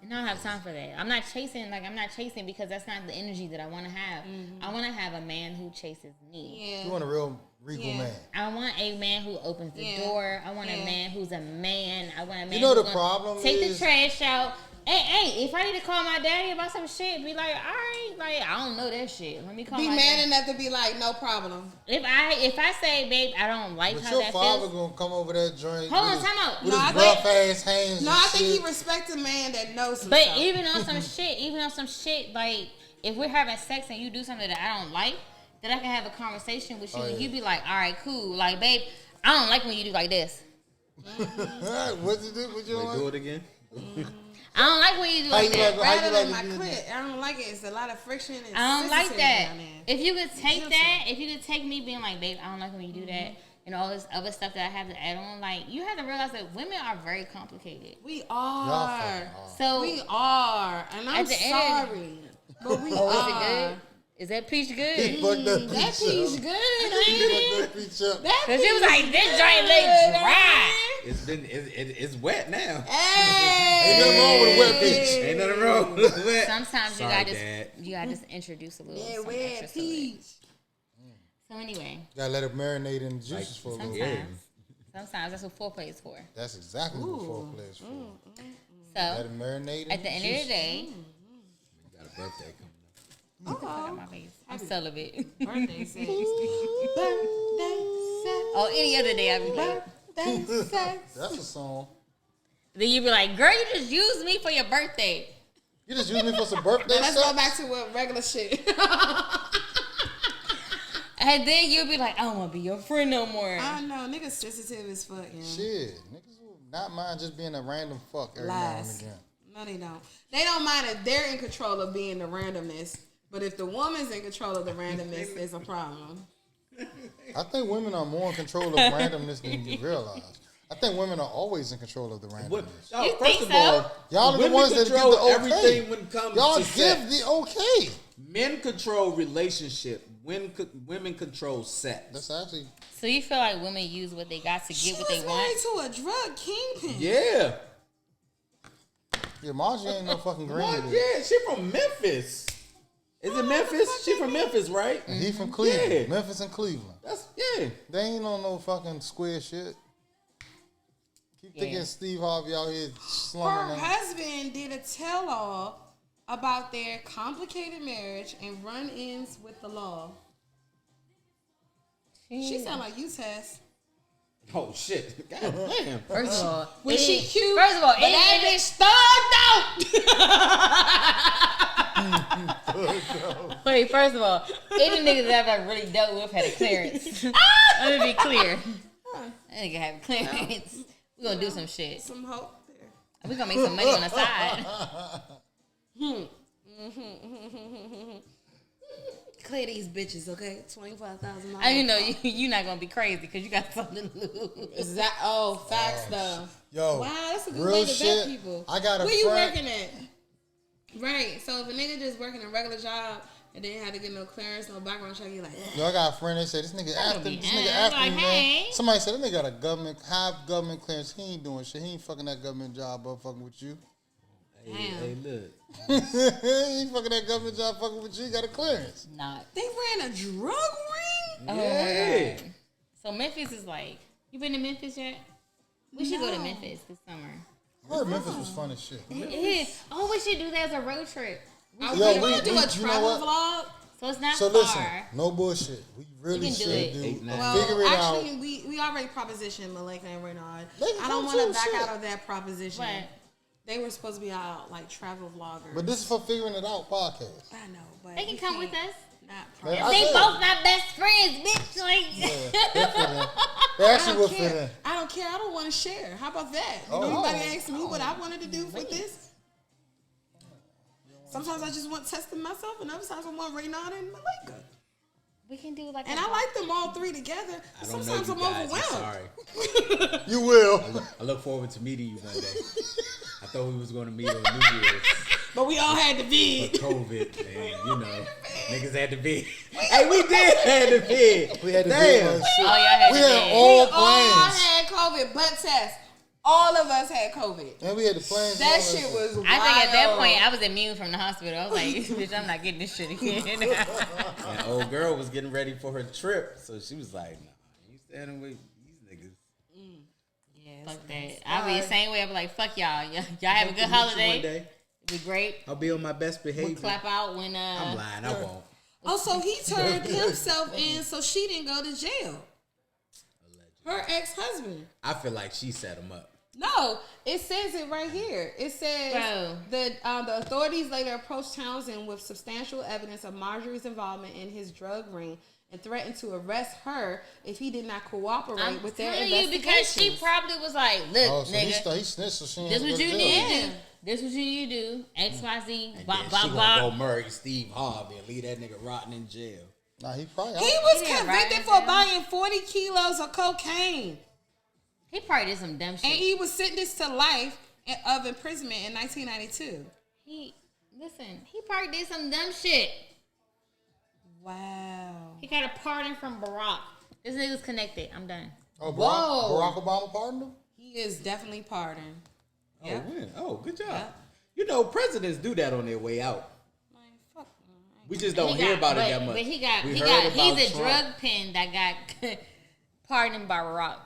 And I don't have time for that. I'm not chasing because that's not the energy that I want to have. I want to have a man who chases me. Yeah. You want a real regal Yeah. man. I want a man who opens the Yeah. door. I want a Yeah. man who's a man. I want a man You know who's the gonna problem take is- the trash out. Hey, if I need to call my daddy about some shit, be like, all right, like I don't know that shit. Let me call Be my man daddy. enough to be like, no problem. If I say, babe, I don't like But how your that father feels. gonna come over that joint Hold on, with time out. his, with No, his I rough think- ass hands. No, and I think shit. he respects a man that knows But himself. even on some shit, like if we're having sex and you do something that I don't like, then I can have a conversation with you and you be like, all right, cool. Like, babe, I don't like when you do like this. What'd you do? What you Wait, want? do it again. I don't like when you do How like you that. like- how Rather you than like my to do clit, I don't like it. It's a lot of friction. And I don't like sensitive that. down there. If you could take that, if you could take me being like, babe, I don't like when you do that, and all this other stuff that I have to add on, like you have to realize that women are very complicated. We Y'all are. fucking are. So We are. And I'm At the end- sorry. But we oh, is are. it good? Is that peach He good? fucked that That peach piece up. good, He ain't fucked it? that peach up. That Cause she was piece like, this good, joint looks dry. It's wet now. Hey. Ain't nothing wrong with a wet peach. Ain't nothing wrong with wet. Sometimes Sorry, Dad. you gotta just introduce a little. Yeah, some red extra to it. peach. So anyway, Gotta let it marinate in the juices Like, for a little sometimes. bit. Sometimes that's what foreplay is for. That's exactly what foreplay is for. So, Let it marinate. at the end of the day, You got a birthday coming up. fuck out my face. I'm celibate. Birthday sex. Birthday Oh, any other day I'd be like, Birthday sex. That's a song. then you'd be like, girl, you just used me for your birthday. You just use me for some birthday Let's sex? go back to what regular shit. And then you'll be like, I don't want to be your friend no more. I know, niggas sensitive as fuck, yeah. Shit. Niggas will not mind just being a random fuck every now and Lies. again. No, they don't. They don't mind if they're in control of being the randomness. But if the woman's in control of the randomness, there's a problem. I think women are more in control of randomness than you realize. I think women are always in control of the What, randomness. no, You first think of so? all, Y'all are the women ones that give control the okay. everything when it comes Y'all to give sex. the okay. Men control relationship. Women control sex. That's actually So you feel like women use what they got to She get what was they married want? to a drug kingpin. Yeah. yeah. Margie ain't no fucking green. What? Yeah, she from Memphis. Is it Memphis? She from Memphis, right? And he from Cleveland, Yeah. Memphis and Cleveland. That's yeah. They ain't on no fucking square shit. Keep thinking Steve Harvey out here Her slumming them. husband did a tell-all about their complicated marriage and run-ins with the law. She sound like you, Tess. Oh shit! God damn. First of all, Was she cute? First of all, But that bitch thugged out. wait. First of all, any niggas that I've really dealt with had a clearance. Let me be clear. That nigga had a clearance. We gonna do some shit. Some hope there. We gonna make some money on the side. Clear these bitches, okay? $25,000. I know you not gonna be crazy because you got something to lose. Facts though. Yo, Wow, that's a good real way to shit. vet people. I got a Where you friend. working at? Right. So if a nigga just working a regular job and didn't have to get no clearance, no background check, you like, Yo, I got a friend. They said this nigga after be this nigga nice. after Like, me, hey. man. Somebody said that nigga got a high government clearance. He ain't doing shit. He ain't fucking that government job up fucking with you. Hey, look. He ain't fucking that government job fucking with you. He got a clearance. Not. they ran a drug ring? Oh Yeah. my god. So Memphis is like, you been to Memphis yet? We should go to Memphis this summer. I heard Memphis was fun as shit. It is. Oh, we should do that as a road trip. I Yo, we want to do a you know travel what? vlog. So it's not So far. listen, no bullshit. We really can do should it. do. 8, 9. Well, Figure it out. actually, we already propositioned Malika and Renard. They can I don't come want too, to back shit. out of that proposition. What? They were supposed to be out like travel vloggers. But this is for figuring it out podcast. I know, but They can we come with can't- us. Not Man, promise. They said- both not best friends, bitch. Like, Yeah, they fit in. They I actually don't would fit in. care. I don't care. I don't want to share. How about that? Did Oh. anybody ask me what I wanted to do for this? Sometimes I just want testing myself, and other times I want Renard and Malika. we can do like And a I like them all three together. I don't know Sometimes you I'm guys. I'm overwhelmed. sorry. You will. I look forward to meeting you one day. I thought we was going to meet on New Year's But we all had to for be. COVID, and you know, niggas had to be. Hey, we did have to be. We had to Damn. do shit. Oh, y'all had We to had be. all We all plans. had COVID, but test. All of us had COVID. And we had the plans. and all That shit was wild. I think at that point I was immune from the hospital. I was like, bitch, I'm not getting this shit again. And old girl was getting ready for her trip, so she was like, "Nah, you standing with these niggas." Fuck that. I'll be the same way. I'll be like, fuck y'all. Y'all have a good One holiday. day, It'll be great. I'll be on my best We'll behavior. clap out when I'm lying. I won't. Oh, so he turned himself in so she didn't go to jail. Her ex-husband. I feel like she set him up. No, it says it right here. It says Bro. the authorities later approached Townsend with substantial evidence of Marjorie's involvement in his drug ring and threatened to arrest her if he did not cooperate I'm with their telling you investigations. because she probably was like, look, Oh, so he nigga, snitched, so she ain't this what go to you jail. need to Yeah. do. This what you need to do. X, Y, Z, And bop, then bop, she gonna go bop. murder Steve Harvey and leave that nigga rotting in jail. Nah, he probably. He was He didn't convicted ride for him. buying 40 kilos of cocaine. He probably did some dumb And shit. he was sentenced to life of imprisonment in 1992. He probably did some dumb shit. Wow. He got a pardon from Barack. This nigga's connected. I'm done. Oh, Whoa. Barack Obama pardoned him? He is definitely pardoned. Oh, Yeah. when? Oh, good job. Yeah. You know, presidents do that on their way out. Man, fuck. We just don't He hear got- about it but- that much. But he got We he's heard a about drug Trump. pen that got pardoned by Barack.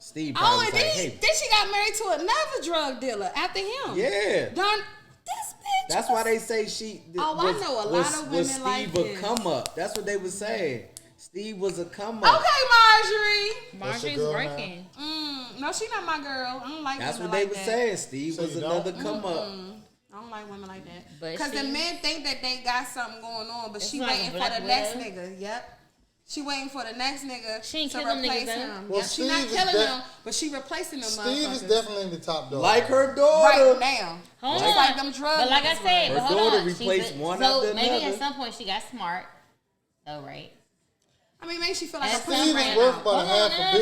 Steve probably Oh, was and like, then, hey, then she got married to another drug dealer after him. yeah. Done. This bitch. That's why they say she. Oh, I know a lot of women Steve like a this. come up. That's what they were saying. Steve was a come Okay, up. Marjorie. Marjorie's girl working. No, she not my girl. I don't like That's women what they like were that. saying. Steve So was you another don't? come up. I don't like women like that. But Because the she- men think that they got something going on, but It's she like waiting for Black the next Widow. nigga. Yep. She waiting for the next nigga She ain't to kill them replace niggas, though. him. Well, Yep, she not Steve is killing de- them, but she replacing them Steve is motherfuckers. definitely in the top dog. Like her daughter. Right now. Hold Just on. like them drug But like I niggas said, were. but Her hold daughter on. replaced She's one so after maybe another. at some point she got smart. Oh, right. I mean, maybe she feel like At a some pussy Steve ran is worth out. about a half a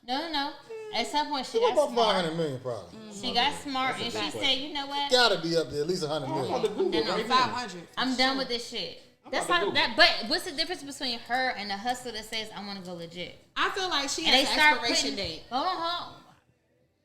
billion. No. At some point she She got about smart. 500 million probably. She got smart and she said, you know what? Gotta be up there at least 100 million. I'm done, right on- now. 500. I'm done with this shit. That's about to how Google. that. But what's the difference between her and the hustler that says I want to go legit? I feel like she And they has an start expiration putting. date. Hold on.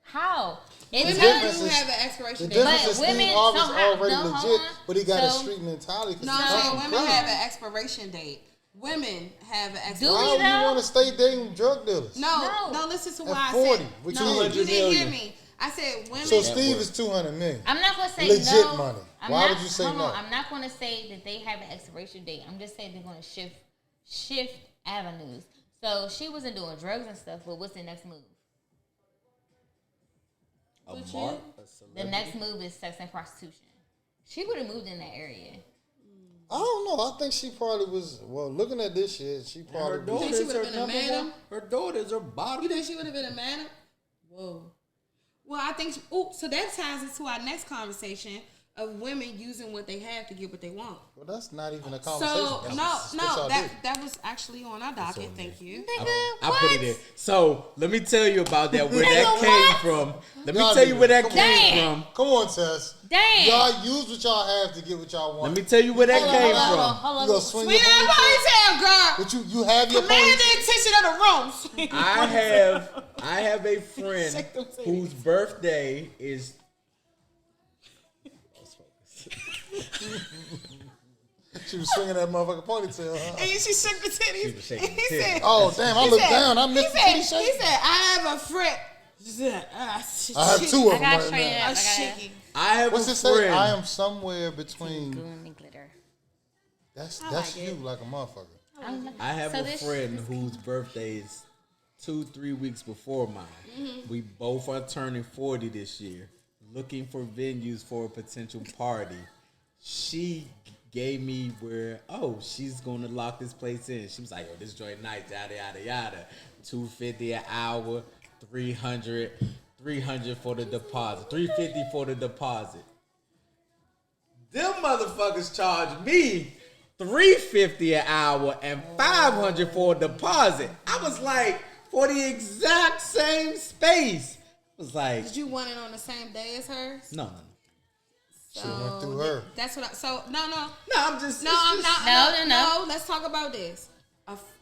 How? It's Women difference do is- have an The expiration date. difference But is women- Steve Harvey's so how- already no, hold legit, on. but he got a So- street mentality. 'cause No, he's I'm saying fucking women crazy. have an expiration date. Women have an expiration Do Why we would you though? want to stay dating drug dealers? No, No. listen to At what I 40, said. with No, 200 you didn't hear million. me. I said women. So Steve is 200 million. I'm not gonna say Legit no. money. I'm Why not, would you say hold no? on, I'm not gonna say that they have an expiration date. I'm just saying they're gonna shift avenues. So she wasn't doing drugs and stuff, but what's the next move? A mark, a The celebrity. next move is sex and prostitution. She would have moved in that area. I don't know. I think she probably was. Well, looking at this shit, she Her probably was. think daughter's she would've her been a number madam? one. Her daughter's her bottom. You think she would have been a madam? Whoa. Well, I think. So that ties into our next conversation of women using what they have to get what they want. Well, that's not even a conversation. So That's no, just what y'all do. that was actually on our docket. Thank you. I put it in. So let me tell you about that. Where Nigga, that came what? from. Let me Y'all tell you do where that. that Come came on. from. Come on, Tess. Damn. Y'all use what y'all have to get what y'all want. Let me tell you where that Hold on, came hold on, from. Hold You on. gonna swing Swing your that ponytail? ponytail, girl. But you have your Command the ponytail. attention of the room. I have a friend Shake them titties. whose birthday is. She was swinging that motherfucking ponytail, huh? And she shook the titties. She was shaking And the he titties. said, Oh, damn. I he looked said- down. I missed the he titty said, shake. he said, I have a friend. She said, I have two of I them got right trained now. up. I a got shaky. I have What's a it say? friend. I am somewhere between. Goon and glitter. That's like you it. like a motherfucker. I have So a this- friend whose birthday is 2-3 weeks before mine. Mm-hmm. We both are turning 40 this year, looking for venues for a potential party. She gave me where, she's gonna lock this place in. She was like, this joint nice, yada yada yada. $250 an hour, 300 for the deposit, $350 for the deposit. Them motherfuckers charge me $350 an hour and $500 for a deposit. I was like, for the exact same space. I was like, Did you want it on the same day as hers? no. Should have went through her. That's what I, so, no. No, I'm just. No, it's I'm just- not. No. Let's talk about this.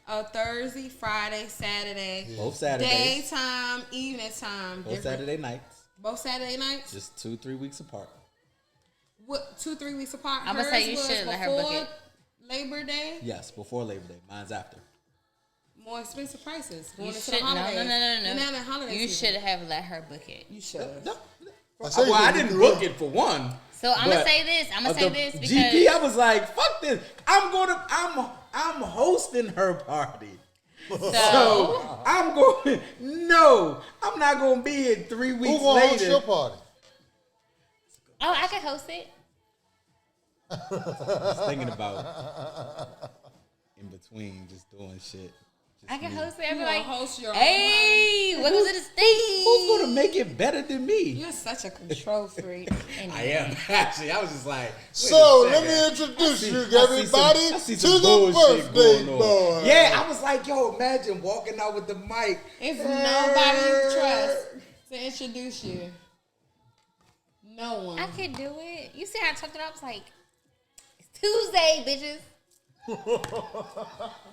A Thursday, Friday, Saturday. Both Saturdays. Daytime, evening time. Both different. Saturday nights. Both Saturday nights? Just 2-3 weeks apart. What, 2-3 weeks apart? I'ma say you Hers was should let her book before it. Labor Day? Yes, before Labor Day. Mine's after. More expensive prices. Going You into should the holidays. no. You're not in holiday You season. should have let her book it. You should. No. I say Well, I you didn't do book it. it for one. So I'm gonna but say this. I'm gonna of say the this because GP, I was like, fuck this. I'm hosting her party. So I'm going. No, I'm not going to be in 3 Who weeks gonna host later. your party? oh, I can host it. Just thinking about in between, just doing shit. Just I can me. host it. You I'm gonna like, host your own hey, welcome to the stage. Who's going to make it better than me? You're such a control freak. I am actually. I was just like. wait So a let second. me introduce you, I see everybody, some- I see to some the bullshit birthday going on. boy. Yeah, I was like, yo, imagine walking out with the mic. If nobody you trust to introduce you. No one. I could do it. You see how I talked it up? I was like, it's Tuesday, bitches.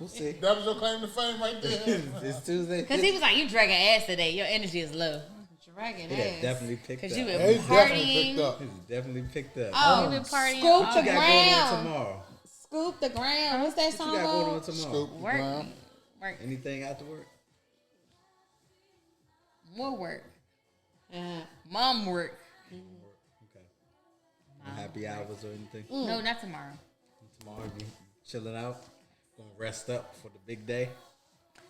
We'll see. That was your claim to fame right there. It's Tuesday. Because he was like, you dragging ass today. Your energy is low. Dragging It ass. had definitely picked up. Because you He been definitely partying. picked up. It's definitely picked up. Oh, You been partying. Scoop all What the you got going on ground. tomorrow? Scoop the ground. What's that What song you got going on called? tomorrow? Scoop the Work. ground. Work. Anything after work? More work. Yeah. Mom work. Okay. No happy hours or anything? No, not tomorrow. Tomorrow you chilling out? Gonna rest up for the big day?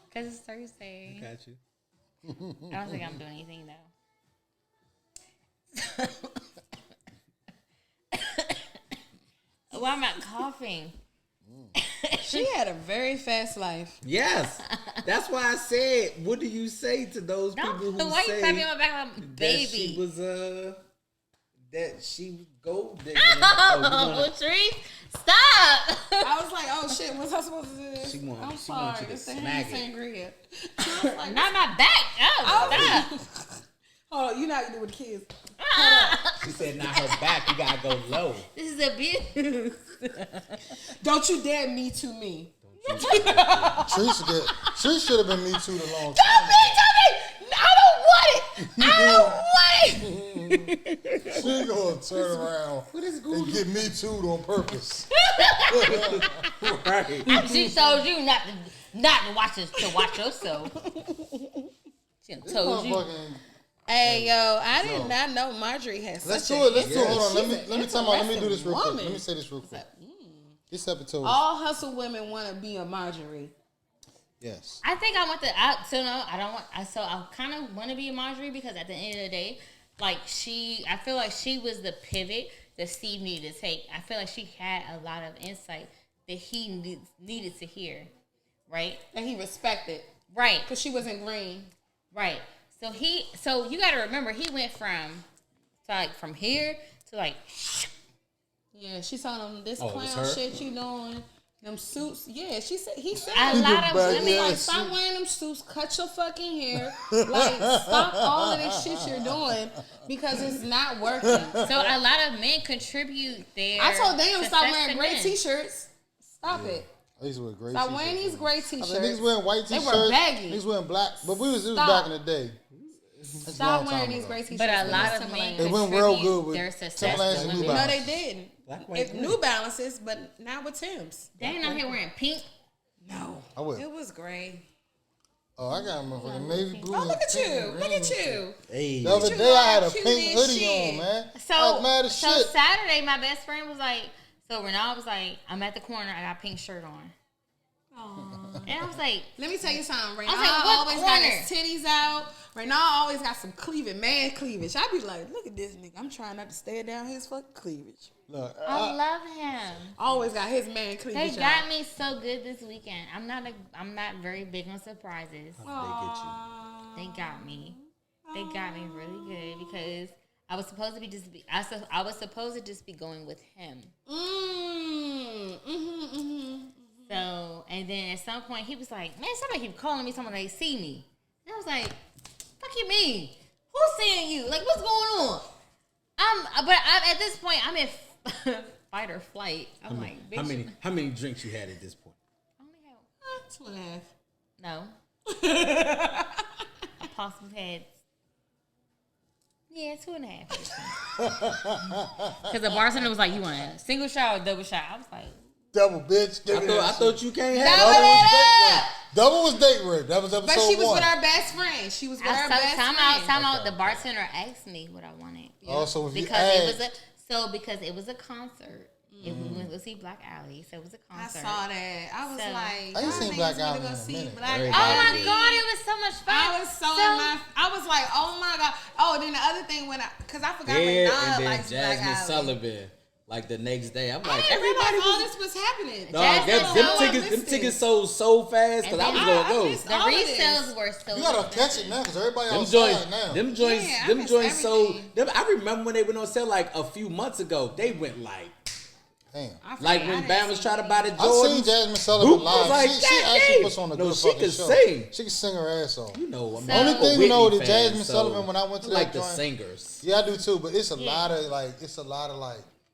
Because it's Thursday. Got you. I don't think I'm doing anything, though. Why am I coughing? She had a very fast life. Yes. That's why I said, what do you say to those people who Why say you patting me on my back like a baby? that she was gold digging? Oh, Tree, stop! I was like, oh shit, what's I supposed to do this? She want- I'm she sorry, want you to it's the smack hand it. sangria. I was like, Not my back. Oh, stop. hold on, you know how you do with the kids. She said, not her back. You gotta go low. This is abuse. Don't you dare me to me. Tree should have been me too the long time. Don't me to me! I don't want it! I don't want it! She gonna turn around and get me too on purpose. Right. She told you not to watch this, to watch yourself. She done told you. Motherfucking- Hey, yo, I did not know Marjorie had Let's such do it. Let's do it. Hold on. She's Let me an tell you. Let me do this real quick. woman. Let me say this real quick. This episode. All hustle women want to be a Marjorie. Yes. I think I want I kind of want to be a Marjorie because at the end of the day, I feel like she was the pivot that Steve needed to take. I feel like she had a lot of insight that he needed to hear, right? And he respected. Right. Because she wasn't green. Right. So you got to remember, he went from here to Yeah, she told him this Oh, it was clown her? shit you doing. Them suits. Yeah, he said a lot of But women. yeah, like, stop wearing them suits. Cut your fucking hair. Like, stop all of this shit you're doing because it's not working. So a lot of men contribute their. I told them stop success wearing to gray men. t-shirts. Stop it. I used to wear gray Stop t-shirts. wearing these gray I t-shirts. mean, niggas wearing white They t-shirts. were baggy. Niggas wearing black. But it was Stop. back in the day. That's a Stop long time wearing these ago. gray t-shirts. But a with lot this of men Timberland. It went real contribute good with their success Timberlands to and New women. No, Balance. they didn't. Black, white, It's green. New Balances, but not with Tim's. They ain't out here wearing pink. No. I will. It was gray. Oh, I got a motherfucking navy blue. Oh, look and at pink you. and Look green at and shit. you. Hey. The other You day I had a cute pink as hoodie shit. on, man. I So was mad as shit. Saturday, my best friend was like, so Renal was like, I'm at the corner, I got a pink shirt on. And I was like, Let me tell you something. Reynald was like, what always got corner? his titties out. Reynald always got some cleavage, man cleavage. I be like, look at this nigga. I'm trying not to stare down his fucking cleavage. Look, I love him. Always got his man They cleavage got out. me so good this weekend. I'm not very big on surprises. They got me. They got me really good because I was supposed to just be going with him. So, and then at some point he was like, man, somebody keep calling me, someone they see me. And I was like, fuck you mean? Who's seeing you? Like, what's going on? But at this point, I'm in fight or flight. I'm like, bitch. How many drinks you had at this point? I only have 2.5. No. I possibly had 2.5. Because the bartender was like, you want a single shot or double shot? I was like, double bitch. Give me that I shit. thought you can't have Double was date rape. That was episode But she was 1. with her best friend. She was with her best friend. time out. The bartender asked me what I wanted. Also, if you Because it was a concert. We went to see Black Alley, so it was a I concert. saw that. I was So- like, I ain't seen y'all Black niggas wanna Alley go in a see minute. Black Very Oh my Alley. God, it was so much fun. I was so in my. I was like, oh my God. Oh, then the other thing because I forgot Yeah, Renard and then likes Black Jasmine Alley. Sullivan. Like the next day, I'm I like, didn't everybody realize all was. this was happening. No, Jasmine them Sullivan tickets sold so fast because I was And gonna I go. missed The all of this. resales were so You gotta catch expensive. it now because everybody Them outside joints, now. them joints, Yeah, I them missed joints sold. everything. I remember when they went on sale like a few months ago. They went like Damn. when Bam was trying to buy the I've Jordans. seen Jasmine Sullivan Who was live. like, she "God actually dang." puts on a No, good she fucking can show. sing. She can sing her ass off. You know, I'm So- a Only thing Whitney you know is fan, Jasmine so Sullivan when I went to I that like the joint. singers. Yeah, I do too, but it's a Yeah. lot of like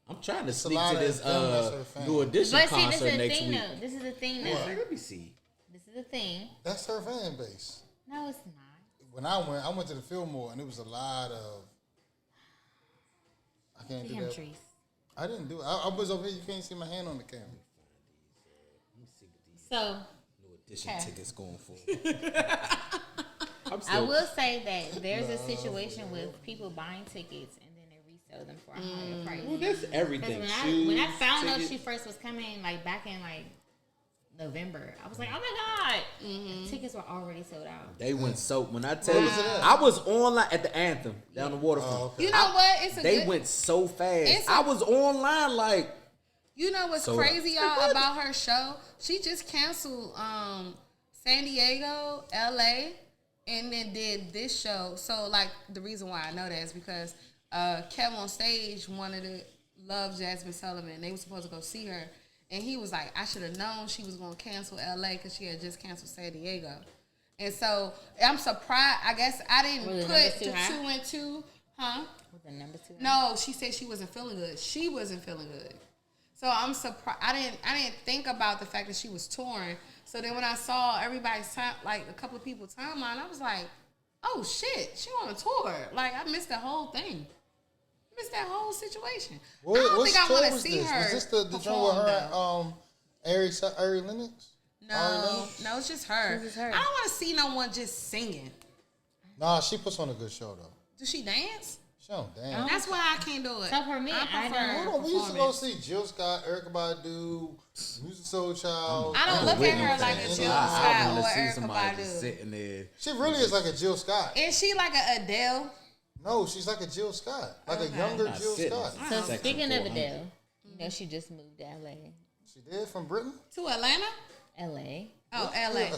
I'm trying to a sneak lot to of this them that's her fan. New Edition But see, this concert is the next thing, week. though. This is the thing, though. Let me see. This is the thing. that's her fan base. No, it's not. When I went to the Fillmore and it was a lot of. I can't do Damn that. trees. I didn't do it. I was over here. You can't see my hand on the camera. So, New Edition Okay. tickets going for. I'm I will say that there's a situation with people buying tickets and then they resell them for a higher price. Well, that's everything. When I found out she first was coming, like back in like November, I was like, oh my god, the tickets were already sold out. They went so. When I tell you, I was online at the Anthem down the waterfront. Oh, okay. You know what? They went so fast. I was online like. You know what's crazy, y'all, about her show? She just canceled San Diego, LA, and then did this show. So, like, the reason why I know that is because Kevin on stage wanted to love Jasmine Sullivan. They were supposed to go see her. And he was like, I should have known she was going to cancel LA because she had just canceled San Diego. And so, I'm surprised. I guess I didn't put the 2 and 2. Huh? Was the number 2? No, she said she wasn't feeling good. She wasn't feeling good. So I'm surprised. I didn't think about the fact that she was touring. So then when I saw everybody's time, like a couple of people's timeline, I was like, oh shit, she on a tour. Like I missed the whole thing. Missed that whole situation. I don't think I want to see her. Is this the joint with her Ari Lennox? No, it's just her. I don't want to see no one just singing. Nah, she puts on a good show though. Does she dance? She don't dance. That's why I can't do it. So for me, I we used to go see Jill Scott, Erykah Badu, Music Soul Child. I don't look at her like a Jill Scott or Erykah Badu. Sitting there. She really is like a Jill Scott. Is she like a Adele? No, she's like a Jill Scott, like a younger Jill Scott. So speaking of Adele, you know she just moved to LA. She did from Britain to Atlanta. LA. Oh, LA.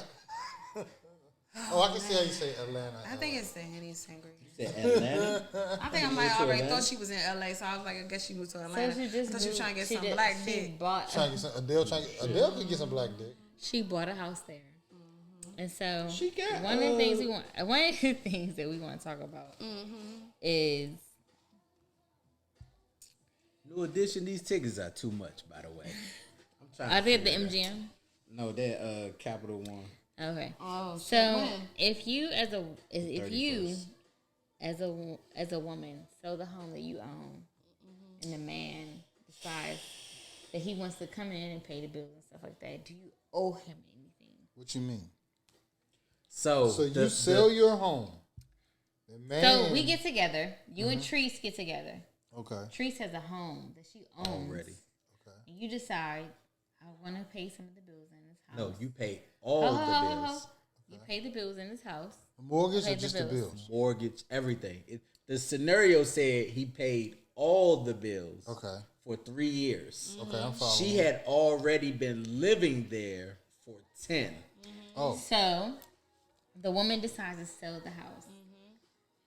Oh, I can see how you say Atlanta. I think it's the Henny Singer. You said Atlanta? I think I might already thought she was in LA, so I was like, I guess she moved to Atlanta. So she just thought she was trying to get some black dick. Adele could get some black dick. She bought a house there. And so one of the things that we want to talk about is New Edition. These tickets are too much, by the way. I'm trying. Are they at the MGM? No, they're Capital One. Okay. Oh, so if you as a woman sell the home that you own, and the man decides that he wants to come in and pay the bills and stuff like that, do you owe him anything? What you mean? So you sell your home. The man, so we get together. You and Treese get together. Okay. Treese has a home that she owns already. Okay. And you decide, I want to pay some of the bills in this house. No, you pay all the bills. You pay the bills in this house. The mortgage or just the bills? Mortgage, everything. The scenario said he paid all the bills. Okay. For 3 years. Okay, I'm following. She had already been living there for 10. Oh. So the woman decides to sell the house.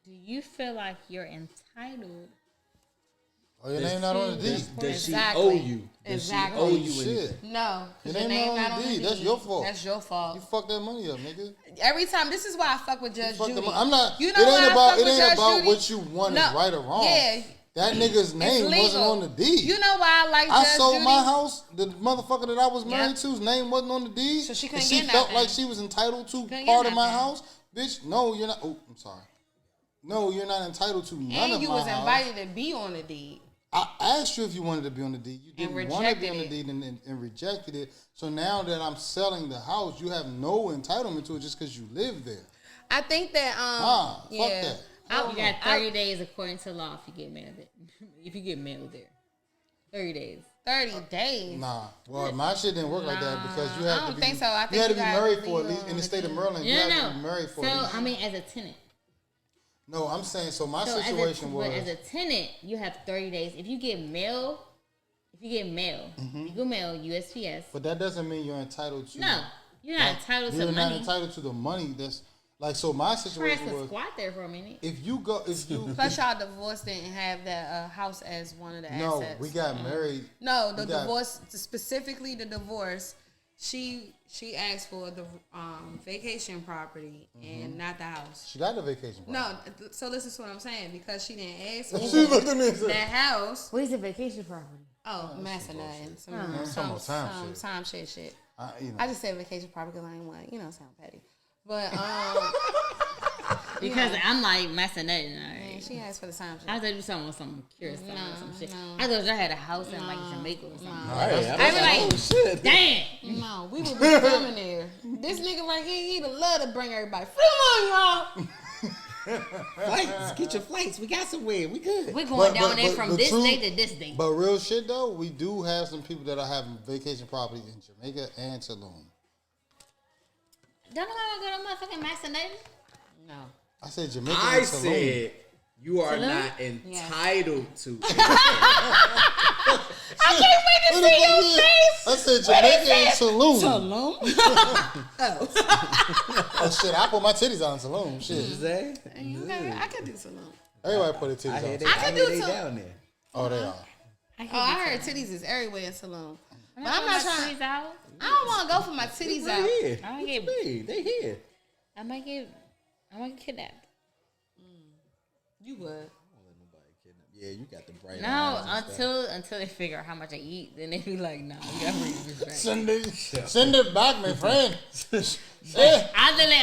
Do you feel like you're entitled? Oh, your name not on the deed. Does she owe you? Does she owe you shit? No. Your name not on the deed. That's your fault. That's your fault. You fucked that money up, nigga. Every time, this is why I fuck with Judge Judy. I'm not. You know it ain't about what you want is right or wrong. Yeah. That nigga's name wasn't on the deed. You know why I like Judge Judy? I sold my house. The motherfucker that I was married to's name wasn't on the deed. So she couldn't get nothing. She felt like she was entitled to part of my house. Bitch, no, you're not. Oh, I'm sorry. No, you're not entitled to none of my house. And you was invited to be on the deed. I asked you if you wanted to be on the deed. You didn't want to be on the deed and rejected it. So now that I'm selling the house, you have no entitlement to it just because you live there. I think that fuck that. You got 30 days according to law if you get mailed there. If you get mailed there. 30 days. 30 days. Nah. Well, my shit didn't work like that because you had to be. Think so. I think you had to be married for at least in the state of Maryland. You had to be married for. So I mean, as a tenant. No, I'm saying my situation was. But as a tenant, you have 30 days. If you get mail, you go mail USPS. But that doesn't mean you're entitled to. No, you're not entitled to money. You're not entitled to the money. That's like so. My situation was squat there for a minute. If you plus y'all divorced didn't have that house as one of the assets. No, we got married. No, the divorce specifically the divorce. She asked for the vacation property and not the house. She got the vacation property. No, so listen to what I'm saying. Because she didn't ask for that house. What is the vacation property? Oh, massa nothing. Some time shit. I just said vacation property because I didn't want, sound petty. But, because I'm like messing that. Right? She asked for the time shit. I thought you were talking about some curious stuff or some shit. I thought y'all had a house in like Jamaica or something. I was like, shit. Damn. No, we would be filming there. This nigga right here, he'd love to bring everybody. Come on, y'all. Flights, get your flights. We got somewhere. We good. We're going down there but from the this truth- day to this day. But real shit though, we do have some people that are having vacation properties in Jamaica and Tulum. Don't nobody go to motherfucking Macedonia? No. I said Jamaica I and Tulum. said you are Tulum? not entitled to. I can't wait to see your face. I said Jamaica and Tulum. Oh. Oh shit, I put my titties on Tulum. Shit. Say? Okay, I can do Tulum. Everybody put their I titties hear on. they, I I can hear do they some- down there. Oh, they are. Oh, I heard titties is everywhere in Tulum. But I'm not trying. Titties out. I don't want to go for my titties out. They here. I get- They here. I might get kidnapped. You would. Yeah, you got the bright No, eyes and stuff. until they figure out how much I eat, then they be like, nah, you gotta bring this back. Send it back, my friend. Yeah. Andale.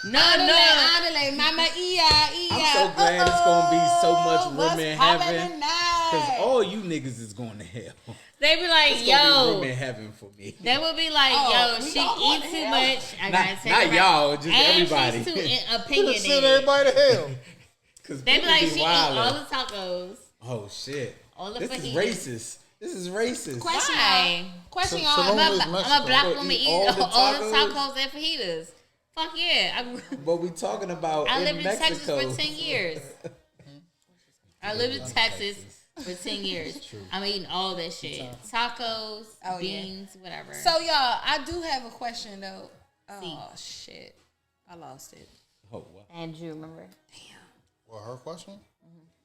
No. Adelaide, mama, I'm so glad it's gonna be so much room in heaven. Because all you niggas is going to hell. They be like, It's gonna be room yo. in heaven for me. They would be like, Oh, yo, we she all going eats to too hell. much. I gotta take Not her back. y'all, just And everybody. she's too Send opinionated. everybody to hell. Because They be like, she eats all wildin'. the tacos. Oh shit! All the This is fajitas. racist. This is racist. Question, Why? y'all. Question, So- y'all. so long About- as I'm a Mexico. black So woman eat eat all the all the tacos? tacos and fajitas. Fuck yeah. But we talking about I in lived in Texas Mexico. for 10 years. I lived in Texas for 10 years. I'm eating all that shit. Tacos, Oh, yeah. beans, whatever. So, y'all, I do have a question, though. Oh, shit. I lost it. Oh, what? Andrew, remember? Well, her question?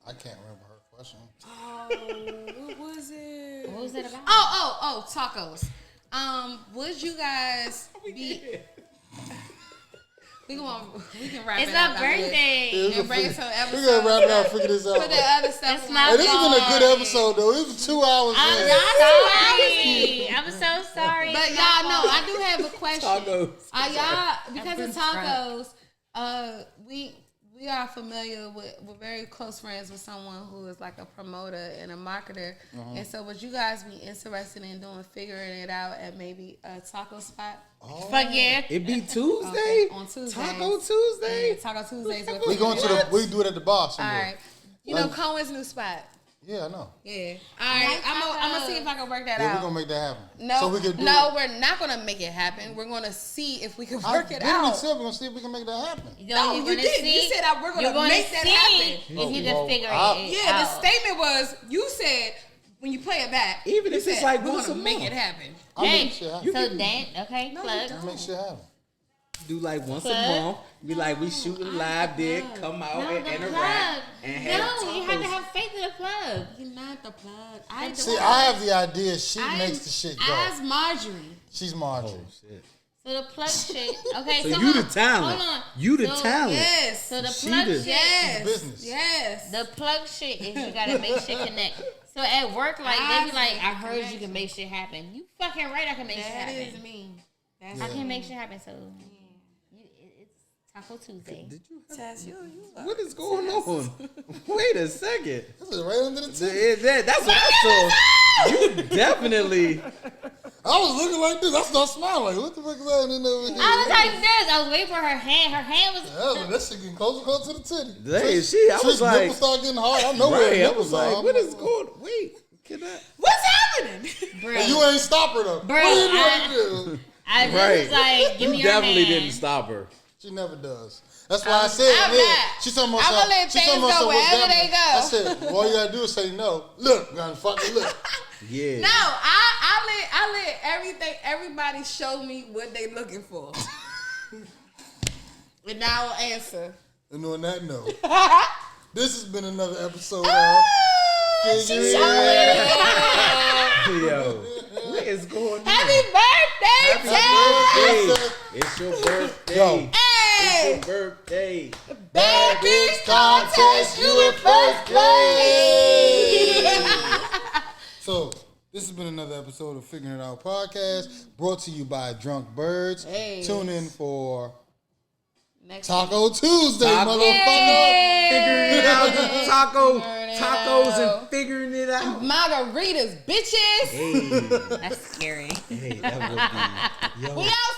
I can't remember her question. Oh, what was it? What was it about? Oh, tacos. Would you guys be... We can wrap It's it up. my birthday. And bring some We episodes. gotta wrap it up, figure this out. Put the other stuff It's on. my Hey, this has been a good fault. episode, though. It was 2 hours. I'm in. sorry. I'm so sorry. But It's y'all my know, fault. I do have a question. Tacos. Y'all, because been of tacos, we are familiar with, we're very close friends with someone who is like a promoter and a marketer. And so would you guys be interested in figuring it out at maybe a taco spot? Fuck yeah. It be Tuesday? On Tuesdays. Taco Tuesday? Taco Tuesdays. We going to the. We do it at the bar All somewhere. right. You know, Cohen's new spot. Yeah, I know. Yeah. All right. I'm gonna see if I can work that Yeah, out. we're gonna make that happen. No, so we can do no, it. we're not gonna make it happen. We're gonna see if we can I work it literally out. said we're gonna see if we can make that happen. No, you're you gonna did. see- You said we're you're gonna make that happen. If you Well, can figure I- it Yeah, the out. statement was you said when you play it back. Even you if it's said, like we're once gonna a make month. it happen. I Hey, make shit happen. You so can- Dan, okay, plug. I make shit happen. Do like once a Plug. month. Be like, we shooting live there. Come out No, and the interact. plug. And have No, you have to tacos. have faith in the plug. You're not the plug. See, I have the idea. She makes the shit go. As Marjorie. She's Marjorie. Shit. So the plug shit. Okay, So so you hold the talent. Hold on. You the So- talent. Yes. So the She plug the- shit. Yes. Business. Yes. The plug shit is you gotta make shit connect. So at work, like they be like, I heard you can make shit happen. You fucking right, I can make shit That happen. is me. That's I can make shit happen. So it's Taco Tuesday. Did you have, Tess, you are. what is going on? Wait a second. This is right under the tip. That's what I saw. You definitely. I was looking like this. I started smiling. Like, what the fuck is happening over here? I was like this. I was waiting for her hand. Her hand was. That shit getting closer and closer to the titty. Hey, I was like, nipples start getting hard. I know where right. the I nipples was like, are. what is going? Wait, can I? What's happening? Bro, And you ain't stop her though. Bro, What you doing? I just Right. was like, give me You your definitely hand. didn't stop her. She never does. That's why I said, I'm yeah. not. She's talking about I'm gonna let she's things talking about go some what's wherever they happening. go. I said, all you gotta do is say no. Look, gonna fucking look. Yeah. No, I let everything, everybody show me what they looking for. And now I'll answer. And on that note, this has been another episode Ah, of Figure It Out. Yo, what is going on? Happy birthday, Tess! birthday. It's your birthday. Yo. Hey! It's your birthday. Bad bitch contest, you in first place! So, this has been another episode of Figuring It Out podcast, brought to you by Drunk Birds. Hey. Tune in for Next Taco Tuesday, Taco- motherfucker. Figuring it out. Figuring it Tacos out. and figuring it out. margaritas, bitches! Hey, That's scary. hey, that would be. Yo. We out.